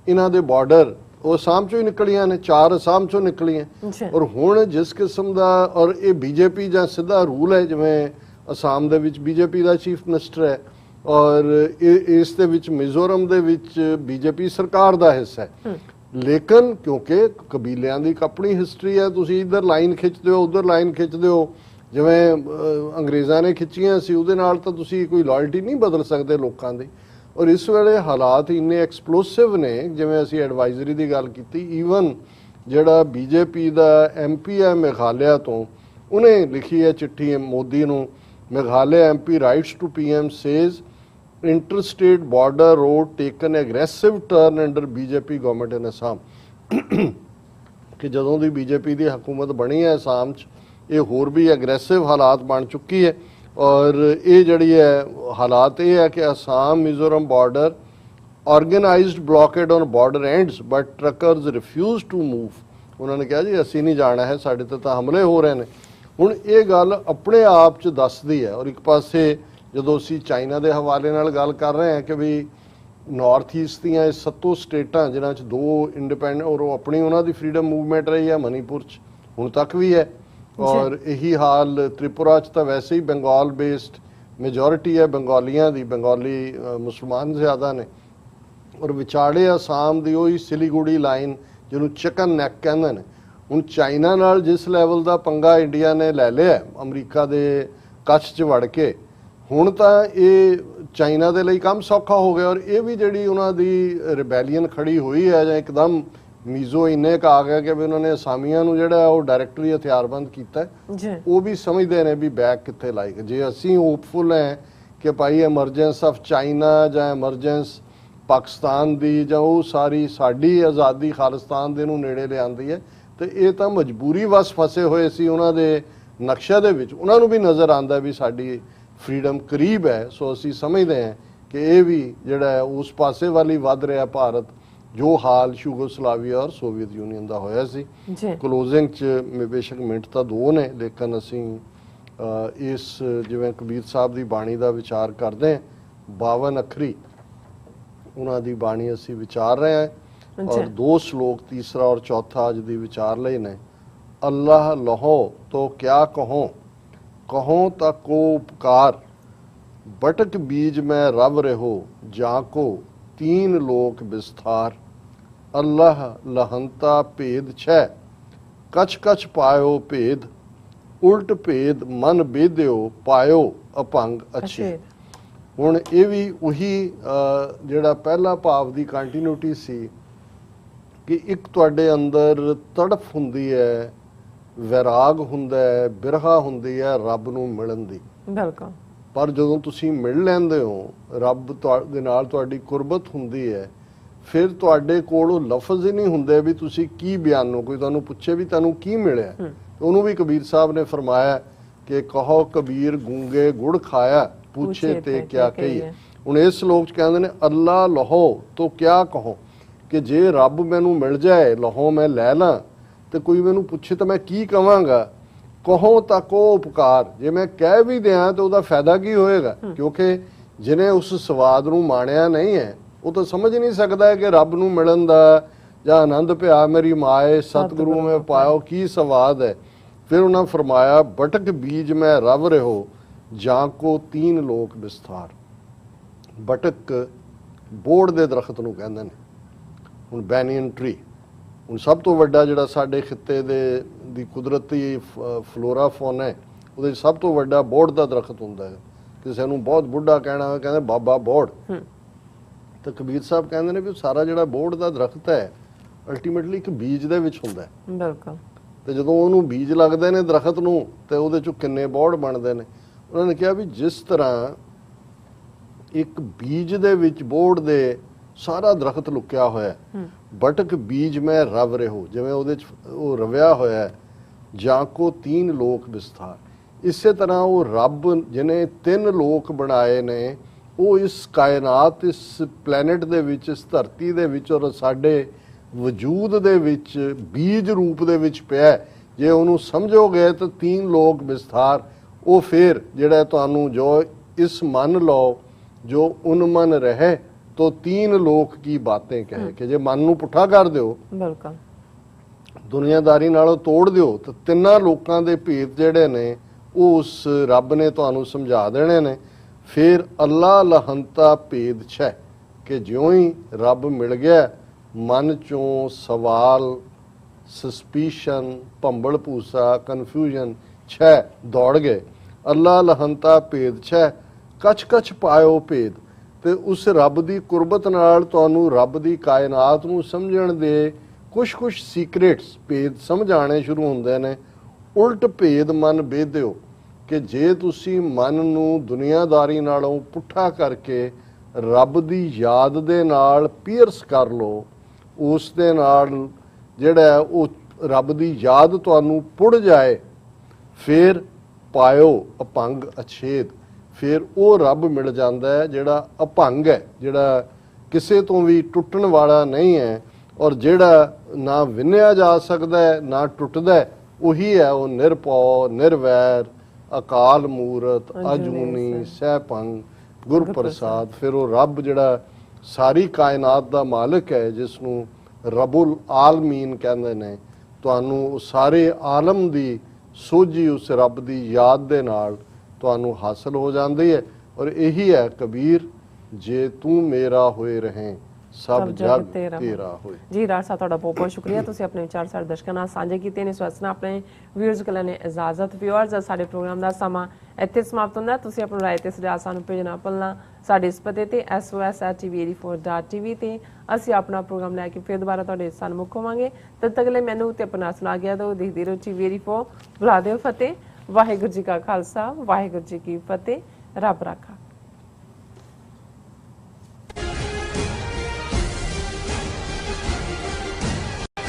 इन्हां दे बॉर्डर ਉਹ ਅਸਾਮ ਚੋਂ ਹੀ ਨਿਕਲੀਆਂ ਨੇ, 4 ਅਸਾਮ ਚੋਂ ਨਿਕਲੀਆਂ। ਔਰ ਹੁਣ ਜਿਸ ਕਿਸਮ ਦਾ, ਔਰ ਇਹ ਬੀਜੇਪੀ ਜਾਂ ਸਿੱਧਾ ਰੂਲ ਹੈ, ਜਿਵੇਂ ਅਸਾਮ ਦੇ ਵਿੱਚ ਬੀਜੇਪੀ ਦਾ ਚੀਫ ਮਿਨਿਸਟਰ ਹੈ ਔਰ ਇਸ ਦੇ ਵਿੱਚ ਮਿਜ਼ੋਰਮ ਦੇ ਵਿੱਚ ਬੀਜੇਪੀ ਸਰਕਾਰ ਦਾ ਹਿੱਸਾ ਹੈ। ਲੇਕਿਨ ਕਿਉਂਕਿ ਕਬੀਲਿਆਂ ਦੀ ਆਪਣੀ ਹਿਸਟਰੀ ਹੈ, ਤੁਸੀਂ ਇੱਧਰ ਲਾਈਨ ਖਿੱਚਦੇ ਹੋ, ਉੱਧਰ ਲਾਈਨ ਖਿੱਚਦੇ ਹੋ, ਜਿਵੇਂ ਅੰਗਰੇਜ਼ਾਂ ਨੇ ਖਿੱਚੀਆਂ ਸੀ, ਉਹਦੇ ਨਾਲ ਤਾਂ ਤੁਸੀਂ ਕੋਈ ਲਾਇਲਟੀ ਨਹੀਂ ਬਦਲ ਸਕਦੇ ਲੋਕਾਂ ਦੀ। ਔਰ ਇਸ ਵੇਲੇ ਹਾਲਾਤ ਇੰਨੇ ਐਕਸਪਲੋਸਿਵ ਨੇ, ਜਿਵੇਂ ਅਸੀਂ ਐਡਵਾਈਜ਼ਰੀ ਦੀ ਗੱਲ ਕੀਤੀ, ਈਵਨ ਜਿਹੜਾ ਬੀਜੇਪੀ ਦਾ MP ਹੈ ਮੇਘਾਲਿਆ ਤੋਂ, ਉਹਨੇ ਲਿਖੀ ਹੈ ਚਿੱਠੀ ਮੋਦੀ ਨੂੰ। Meghalaya MP writes to PM says interstate border road taken aggressive turn under BJP government in Assam। ਕਿ ਜਦੋਂ ਦੀ BJP ਦੀ ਹਕੂਮਤ ਬਣੀ ਹੈ ਅਸਾਮ 'ਚ, ਇਹ ਹੋਰ ਵੀ ਐਗਰੈਸਿਵ ਹਾਲਾਤ ਬਣ ਚੁੱਕੀ ਹੈ। ਔਰ ਇਹ ਜਿਹੜੀ ਹੈ ਹਾਲਾਤ ਇਹ ਹੈ ਕਿ Assam Mizoram border organised blockade on border ends but truckers refuse to move. ਉਹਨਾਂ ਨੇ ਕਿਹਾ ਜੀ ਅਸੀਂ ਨਹੀਂ ਜਾਣਾ ਹੈ, ਸਾਡੇ ਤੇ ਤਾਂ ਹਮਲੇ ਹੋ ਰਹੇ ਨੇ। ਹੁਣ ਇਹ ਗੱਲ ਆਪਣੇ ਆਪ 'ਚ ਦੱਸਦੀ ਹੈ। ਔਰ ਇੱਕ ਪਾਸੇ ਜਦੋਂ ਅਸੀਂ ਚਾਈਨਾ ਦੇ ਹਵਾਲੇ ਨਾਲ ਗੱਲ ਕਰ ਰਹੇ ਹਾਂ ਕਿ ਵੀ ਨਾਰਥ ਈਸਟ ਦੀਆਂ ਇਹ 7 ਸਟੇਟਾਂ ਜਿਨ੍ਹਾਂ 'ਚ 2 ਇੰਡੀਪੈਂਡੈਂਟ ਔਰ ਉਹ ਆਪਣੀ ਉਹਨਾਂ ਦੀ ਫਰੀडम ਮੂਵਮੈਂਟ ਰਹੀ ਹੈ, ਮਨੀਪੁਰ 'ਚ ਹੁਣ ਤੱਕ ਵੀ ਹੈ। ਔਰ ਇਹੀ ਹਾਲ ਤ੍ਰਿਪੁਰਾ 'ਚ ਤਾਂ ਵੈਸੇ ਹੀ ਬੰਗਾਲ ਬੇਸਡ ਮੈਜੋਰਿਟੀ ਹੈ, ਬੰਗਾਲੀਆਂ ਦੀ, ਬੰਗਾਲੀ ਮੁਸਲਮਾਨ ਜ਼ਿਆਦਾ ਨੇ। ਔਰ ਵਿਚਾਲੇ ਅਸਾਮ ਦੀ ਉਹੀ ਸਿਲੀਗੁੜੀ ਲਾਈਨ ਜਿਹਨੂੰ ਚਿਕਨ ਨੈਕ ਕਹਿੰਦੇ ਨੇ। ਹੁਣ ਚਾਈਨਾ ਨਾਲ ਜਿਸ ਲੈਵਲ ਦਾ ਪੰਗਾ ਇੰਡੀਆ ਨੇ ਲੈ ਲਿਆ ਅਮਰੀਕਾ ਦੇ ਕੱਛ 'ਚ ਵੜ ਕੇ, ਹੁਣ ਤਾਂ ਇਹ ਚਾਈਨਾ ਦੇ ਲਈ ਕੰਮ ਸੌਖਾ ਹੋ ਗਿਆ। ਔਰ ਇਹ ਵੀ ਜਿਹੜੀ ਉਹਨਾਂ ਦੀ ਰਿਬੈਲੀਅਨ ਖੜੀ ਹੋਈ ਹੈ ਜਾਂ ਇੱਕਦਮ ਮੀਜ਼ੋ ਇੰਨੇ ਕ ਆ ਗਿਆ ਕਿ ਵੀ ਉਹਨਾਂ ਨੇ ਅਸਾਮੀਆਂ ਨੂੰ ਜਿਹੜਾ ਉਹ ਡਾਇਰੈਕਟਲੀ ਹਥਿਆਰਬੰਦ ਕੀਤਾ, ਉਹ ਵੀ ਸਮਝਦੇ ਨੇ ਵੀ ਬੈਕ ਕਿੱਥੇ ਲਾਈਕ। ਜੇ ਅਸੀਂ ਹੋਪਫੁਲ ਹੈ ਕਿ ਭਾਈ ਐਮਰਜੈਂਸ ਆਫ ਚਾਈਨਾ ਜਾਂ ਐਮਰਜੈਂਸ ਪਾਕਿਸਤਾਨ ਦੀ ਜਾਂ ਉਹ ਸਾਰੀ ਸਾਡੀ ਆਜ਼ਾਦੀ ਖਾਲਿਸਤਾਨ ਦੇ ਨੂੰ ਨੇੜੇ ਲਿਆਂਦੀ ਹੈ, ਤੇ ਇਹ ਤਾਂ ਮਜਬੂਰੀ ਵਸ ਫਸੇ ਹੋਏ ਸੀ ਉਹਨਾਂ ਦੇ ਨਕਸ਼ੇ ਦੇ ਵਿੱਚ। ਉਹਨਾਂ ਨੂੰ ਵੀ ਨਜ਼ਰ ਆਉਂਦਾ ਵੀ ਸਾਡੀ ਫਰੀडम ਕਰੀਬ ਹੈ। ਸੋ ਅਸੀਂ ਸਮਝਦੇ ਹਾਂ ਕਿ ਇਹ ਵੀ ਜਿਹੜਾ ਹੈ ਉਸ ਪਾਸੇ ਵਾਲੀ ਵੱਧ ਰਿਹਾ ਭਾਰਤ, ਜੋ ਹਾਲ ਯੂਗੋਸਲਾਵੀਆ ਔਰ ਸੋਵੀਅਤ ਯੂਨੀਅਨ ਦਾ ਹੋਇਆ ਸੀ। ਕਲੋਜ਼ਿੰਗ 'ਚ ਬੇਸ਼ੱਕ ਮਿੰਟ ਤਾਂ 2 ਨੇ, ਲੇਕਿਨ ਅਸੀਂ ਇਸ ਜਿਵੇਂ ਕਬੀਰ ਸਾਹਿਬ ਦੀ ਬਾਣੀ ਦਾ ਵਿਚਾਰ ਕਰਦੇ ਹਾਂ, 52 ਅੱਖਰੀ ਉਹਨਾਂ ਦੀ ਬਾਣੀ ਅਸੀਂ ਵਿਚਾਰ ਰਹੇ ਹਾਂ। ਔਰ 2 ਸ਼ਲੋਕ ਤੀਸਰਾ ਔਰ ਚੌਥਾ ਅੱਜ ਦੀ ਵਿਚਾਰ ਲਈ ਨੇ। ਅੱਲਾਹ ਲਹੋ ਤੋ ਕਿਆ ਕਹੋ, ਕਹੋ ਤਾਂ ਕੋ ਉਪਕਾਰ, ਬਟਕ ਬੀਜ ਮੈਂ ਰਵ ਰਹੋ, ਜਾਂ ਕੋ 3 ਲੋਕ ਵਿਸਥਾਰ। ਅੱਲਾਹ ਲਹੰਤਾ ਭੇਦ ਛੈ, ਕਛ ਕਛ ਪਾਇਓ ਭੇਦ, ਉਲਟ ਭੇਦ ਮਨ ਬੇਦਿਓ, ਪਾਇਓ ਅਪੰਗ ਅੱਛੇ। ਹੁਣ ਇਹ ਵੀ ਉਹੀ ਜਿਹੜਾ ਪਹਿਲਾ ਭਾਵ ਦੀ ਕੰਟੀਨਿਊਟੀ ਸੀ ਕਿ ਇੱਕ ਤੁਹਾਡੇ ਅੰਦਰ ਤੜਫ ਹੁੰਦੀ ਹੈ, ਵੈਰਾਗ ਹੁੰਦਾ ਹੈ, ਬਿਰਹਾ ਹੁੰਦੀ ਹੈ ਰੱਬ ਨੂੰ ਮਿਲਣ ਦੀ। ਬਿਲਕੁਲ। ਪਰ ਜਦੋਂ ਤੁਸੀਂ ਮਿਲ ਲੈਂਦੇ ਹੋ, ਰੱਬ ਦੇ ਨਾਲ ਤੁਹਾਡੀ ਕੁਰਬਤ ਹੁੰਦੀ ਹੈ, ਫਿਰ ਤੁਹਾਡੇ ਕੋਲ ਉਹ ਲਫ਼ਜ਼ ਹੀ ਨਹੀਂ ਹੁੰਦੇ ਵੀ ਤੁਸੀਂ ਕੀ ਬਿਆਨੋ। ਕੋਈ ਤੁਹਾਨੂੰ ਪੁੱਛੇ ਵੀ ਤੁਹਾਨੂੰ ਕੀ ਮਿਲਿਆ, ਉਹਨੂੰ ਵੀ ਕਬੀਰ ਸਾਹਿਬ ਨੇ ਫਰਮਾਇਆ ਕਿ ਕਹੋ ਕਬੀਰ ਗੂੰਗੇ ਗੁੜ ਖਾਇਆ, ਪੁੱਛੇ ਤੇ ਕਿਆ ਕਹੀਏ। ਹੁਣ ਇਸ ਸ਼ਲੋਕ 'ਚ ਕਹਿੰਦੇ ਨੇ ਅੱਲਾ ਲਹੋ ਤੋ ਕਿਆ ਕਹੋ, ਕਿ ਜੇ ਰੱਬ ਮੈਨੂੰ ਮਿਲ ਜਾਏ, ਲਹੋ ਮੈਂ ਲੈ ਲਾਂ, ਤੇ ਕੋਈ ਮੈਨੂੰ ਪੁੱਛੇ ਤਾਂ ਮੈਂ ਕੀ ਕਵਾਂਗਾ। ਕਹੋ ਤਾਂ ਕੋ ਉਪਕਾਰ, ਜੇ ਮੈਂ ਕਹਿ ਵੀ ਦਿਆਂ ਤਾਂ ਉਹਦਾ ਫਾਇਦਾ ਕੀ ਹੋਏਗਾ, ਕਿਉਂਕਿ ਜਿਹਨੇ ਉਸ ਸਵਾਦ ਨੂੰ ਮਾਣਿਆ ਨਹੀਂ ਹੈ ਉਹ ਤਾਂ ਸਮਝ ਨਹੀਂ ਸਕਦਾ ਕਿ ਰੱਬ ਨੂੰ ਮਿਲਣ ਦਾ ਜਾਂ ਆਨੰਦ ਭਿਆ ਮੇਰੀ ਮਾਏ ਸਤਿਗੁਰੂ ਮੈਂ ਪਾਇਓ ਕੀ ਸਵਾਦ ਹੈ। ਫਿਰ ਉਹਨਾਂ ਫਰਮਾਇਆ ਬਟਕ ਬੀਜ ਮੈਂ ਰਵ ਰਹੋ, ਜਾਂ ਕੋ 3 ਲੋਕ ਵਿਸਥਾਰ। ਬਟਕ ਬੋੜ ਦੇ ਦਰਖਤ ਨੂੰ ਕਹਿੰਦੇ ਨੇ। ਹੁਣ ਬੈਨੀਅਨ ਟਰੀ, ਹੁਣ ਸਭ ਤੋਂ ਵੱਡਾ ਜਿਹੜਾ ਸਾਡੇ ਖਿੱਤੇ ਦੀ ਕੁਦਰਤੀ ਫਲੋਰਾ ਫੌਨਾ ਹੈ, ਉਹਦੇ ਸਭ ਤੋਂ ਵੱਡਾ ਬੋੜ ਦਾ ਦਰਖਤ ਹੁੰਦਾ ਹੈ। ਕਿਸੇ ਨੂੰ ਬਹੁਤ ਬੁੱਢਾ ਕਹਿਣਾ, ਕਹਿੰਦੇ ਬਾਬਾ ਬੋੜ। ਤਾਂ ਕਬੀਰ ਸਾਹਿਬ ਕਹਿੰਦੇ ਨੇ ਵੀ ਸਾਰਾ ਜਿਹੜਾ ਬੋੜ ਦਾ ਦਰਖਤ ਹੈ ਅਲਟੀਮੇਟਲੀ ਇੱਕ ਬੀਜ ਦੇ ਵਿੱਚ ਹੁੰਦਾ ਹੈ। ਬਿਲਕੁਲ। ਤੇ ਜਦੋਂ ਉਹਨੂੰ ਬੀਜ ਲੱਗਦੇ ਨੇ ਦਰਖਤ ਨੂੰ, ਤੇ ਉਹਦੇ ਚੋਂ ਕਿੰਨੇ ਬੋੜ ਬਣਦੇ ਨੇ। ਉਹਨਾਂ ਨੇ ਕਿਹਾ ਵੀ ਜਿਸ ਤਰ੍ਹਾਂ ਇੱਕ ਬੀਜ ਦੇ ਵਿੱਚ ਬੋੜ ਦੇ ਸਾਰਾ ਦਰਖਤ ਲੁਕਿਆ ਹੋਇਆ, ਬਟਕ ਬੀਜ ਮੈਂ ਰਵ ਰਹੋ, ਜਿਵੇਂ ਉਹਦੇ ਚ ਉਹ ਰਵਿਆ ਹੋਇਆ, ਜਾਂ ਕੋ 3 ਲੋਕ ਵਿਸਥਾਰ। ਇਸੇ ਤਰ੍ਹਾਂ ਉਹ ਰੱਬ ਜਿਹਨੇ 3 ਲੋਕ ਬਣਾਏ ਨੇ, ਉਹ ਇਸ ਕਾਇਨਾਤ, ਇਸ ਪਲੈਨਟ ਦੇ ਵਿੱਚ, ਇਸ ਧਰਤੀ ਦੇ ਵਿੱਚ ਔਰ ਸਾਡੇ ਵਜੂਦ ਦੇ ਵਿੱਚ ਬੀਜ ਰੂਪ ਦੇ ਵਿੱਚ ਪਿਆ। ਜੇ ਉਹਨੂੰ ਸਮਝੋਗੇ ਤਾਂ 3 ਲੋਕ ਵਿਸਥਾਰ। ਉਹ ਫਿਰ ਜਿਹੜਾ ਤੁਹਾਨੂੰ ਜੋ ਇਸ ਮੰਨ ਲਓ ਜੋ ਉਨ ਮਨ ਰਹੇ तो 3 लोक की बातें कहे कि जे मन ਨੂੰ ਪੁੱਠਾ ਕਰ ਦਿਓ, ਬਿਲਕੁਲ ਦੁਨੀਆਦਾਰੀ ਨਾਲੋਂ ਤੋੜ ਦਿਓ, ਤਾਂ 3 ਲੋਕਾਂ ਦੇ ਭੇਦ ਜਿਹੜੇ ਨੇ ਉਹ ਉਸ ਰੱਬ ਨੇ ਤੁਹਾਨੂੰ ਸਮਝਾ ਦੇਣੇ ਨੇ। ਫਿਰ ਅੱਲਾ ਲਹੰਤਾ ਭੇਦ ਛੈ ਕਿ ਜਿਉਂ ਹੀ ਰੱਬ ਮਿਲ ਗਿਆ, ਮਨ ਚੋਂ ਸਵਾਲ, ਸਸਪੀਸ਼ਨ, ਭੰਬਲ ਭੂਸਾ, ਕਨਫਿਊਜ਼ਨ ਛੈ ਦੌੜ ਗਏ। ਅੱਲਾ ਲਹੰਤਾ ਭੇਦ ਛੈ ਕਛ ਕਛ ਪਾਇਓ ਭੇਦ। ਤੇ ਉਸ ਰੱਬ ਦੀ ਕੁਰਬਤ ਨਾਲ ਤੁਹਾਨੂੰ ਰੱਬ ਦੀ ਕਾਇਨਾਤ ਨੂੰ ਸਮਝਣ ਦੇ ਕੁਛ ਸੀਕ੍ਰੇਟਸ, ਭੇਦ ਸਮਝ ਆਣੇ ਸ਼ੁਰੂ ਹੁੰਦੇ ਨੇ। ਉਲਟ ਭੇਦ ਮਨ ਬੇਦਿਓ ਕਿ ਜੇ ਤੁਸੀਂ ਮਨ ਨੂੰ ਦੁਨੀਆਦਾਰੀ ਨਾਲੋਂ ਪੁੱਠਾ ਕਰਕੇ ਰੱਬ ਦੀ ਯਾਦ ਦੇ ਨਾਲ ਪੀਅਰਸ ਕਰ ਲਓ, ਉਸ ਦੇ ਨਾਲ ਜਿਹੜਾ ਉਹ ਰੱਬ ਦੀ ਯਾਦ ਤੁਹਾਨੂੰ ਪੁੜ ਜਾਏ, ਫਿਰ ਪਾਇਓ ਅਪੰਗ ਅਛੇਦ। ਫਿਰ ਉਹ ਰੱਬ ਮਿਲ ਜਾਂਦਾ ਹੈ ਜਿਹੜਾ ਅਭੰਗ ਹੈ, ਜਿਹੜਾ ਕਿਸੇ ਤੋਂ ਵੀ ਟੁੱਟਣ ਵਾਲਾ ਨਹੀਂ ਹੈ, ਔਰ ਜਿਹੜਾ ਨਾ ਵਿੰਨਿਆ ਜਾ ਸਕਦਾ ਹੈ ਨਾ ਟੁੱਟਦਾ ਹੈ। ਉਹੀ ਹੈ ਉਹ ਨਿਰਭਉ, ਨਿਰਵੈਰ, ਅਕਾਲ ਮੂਰਤ, ਅਜੂਨੀ, ਸਹਿਭੰਗ, ਗੁਰਪ੍ਰਸਾਦ। ਫਿਰ ਉਹ ਰੱਬ ਜਿਹੜਾ ਸਾਰੀ ਕਾਇਨਾਤ ਦਾ ਮਾਲਕ ਹੈ, ਜਿਸ ਨੂੰ ਰਬੁਲ ਆਲਮੀਨ ਕਹਿੰਦੇ ਨੇ, ਤੁਹਾਨੂੰ ਸਾਰੇ ਆਲਮ ਦੀ ਸੋਝੀ ਉਸ ਰੱਬ ਦੀ ਯਾਦ ਦੇ ਨਾਲ ਤੁਹਾਨੂੰ ਹਾਸਲ ਹੋ ਜਾਂਦੀ ਹੈ। ਔਰ ਇਹੀ ਹੈ ਕਬੀਰ, ਜੇ ਤੂੰ ਮੇਰਾ ਹੋਏ ਰਹੇ ਸਭ ਜਗ ਤੇਰਾ ਹੋਏ। ਜੀ ਰਾਜ ਸਾਹਿਬ, ਤੁਹਾਡਾ ਬਹੁਤ ਬਹੁਤ ਸ਼ੁਕਰੀਆ। ਤੁਸੀਂ ਆਪਣੇ ਵਿਚਾਰ ਸਾਡੇ ਦਰਸ਼ਕਾਂ ਨਾਲ ਸਾਂਝੇ ਕੀਤੇ ਨੇ। ਸਵਸਨਾ ਆਪਣੇ ਵਿਊਅਰਸ ਕੋਲ ਨੇ ਇਜਾਜ਼ਤ। ਵਿਊਅਰਸ, ਸਾਡੇ ਪ੍ਰੋਗਰਾਮ ਦਾ ਸਮਾਂ ਇੱਥੇ ਸਮਾਪਤ ਹੁੰਦਾ। ਤੁਸੀਂ ਆਪਣੀ ਰਾਏ ਤੇ ਸੁਝਾਅ ਸਾਨੂੰ ਭੇਜਣਾ ਭੁੱਲਣਾ ਸਾਡੇ ਇਸ ਪਤੇ ਤੇ sos@tv84.tv ਤੇ। ਅਸੀਂ ਆਪਣਾ ਪ੍ਰੋਗਰਾਮ ਲੈ ਕੇ ਫਿਰ ਦੁਬਾਰਾ ਤੁਹਾਡੇ ਸਨਮੁਖ ਹੋਵਾਂਗੇ। ਤਦ ਤੱਕ ਲਈ ਮੈਨੂੰ ਤੇ ਆਪਣਾ ਸੁਣਾ ਗਿਆ ਦੋ ਦੇਖਦੇ ਰਹੋ TV84। ਬੁਲਾ ਦਿਓ ਫਤਿਹ। ਵਾਹਿਗੁਰੂ ਜੀ ਕਾ ਖਾਲਸਾ, ਵਾਹਿਗੁਰੂ ਜੀ ਕੀ ਫਤਿਹ। ਰੱਬ ਰਾਖਾ।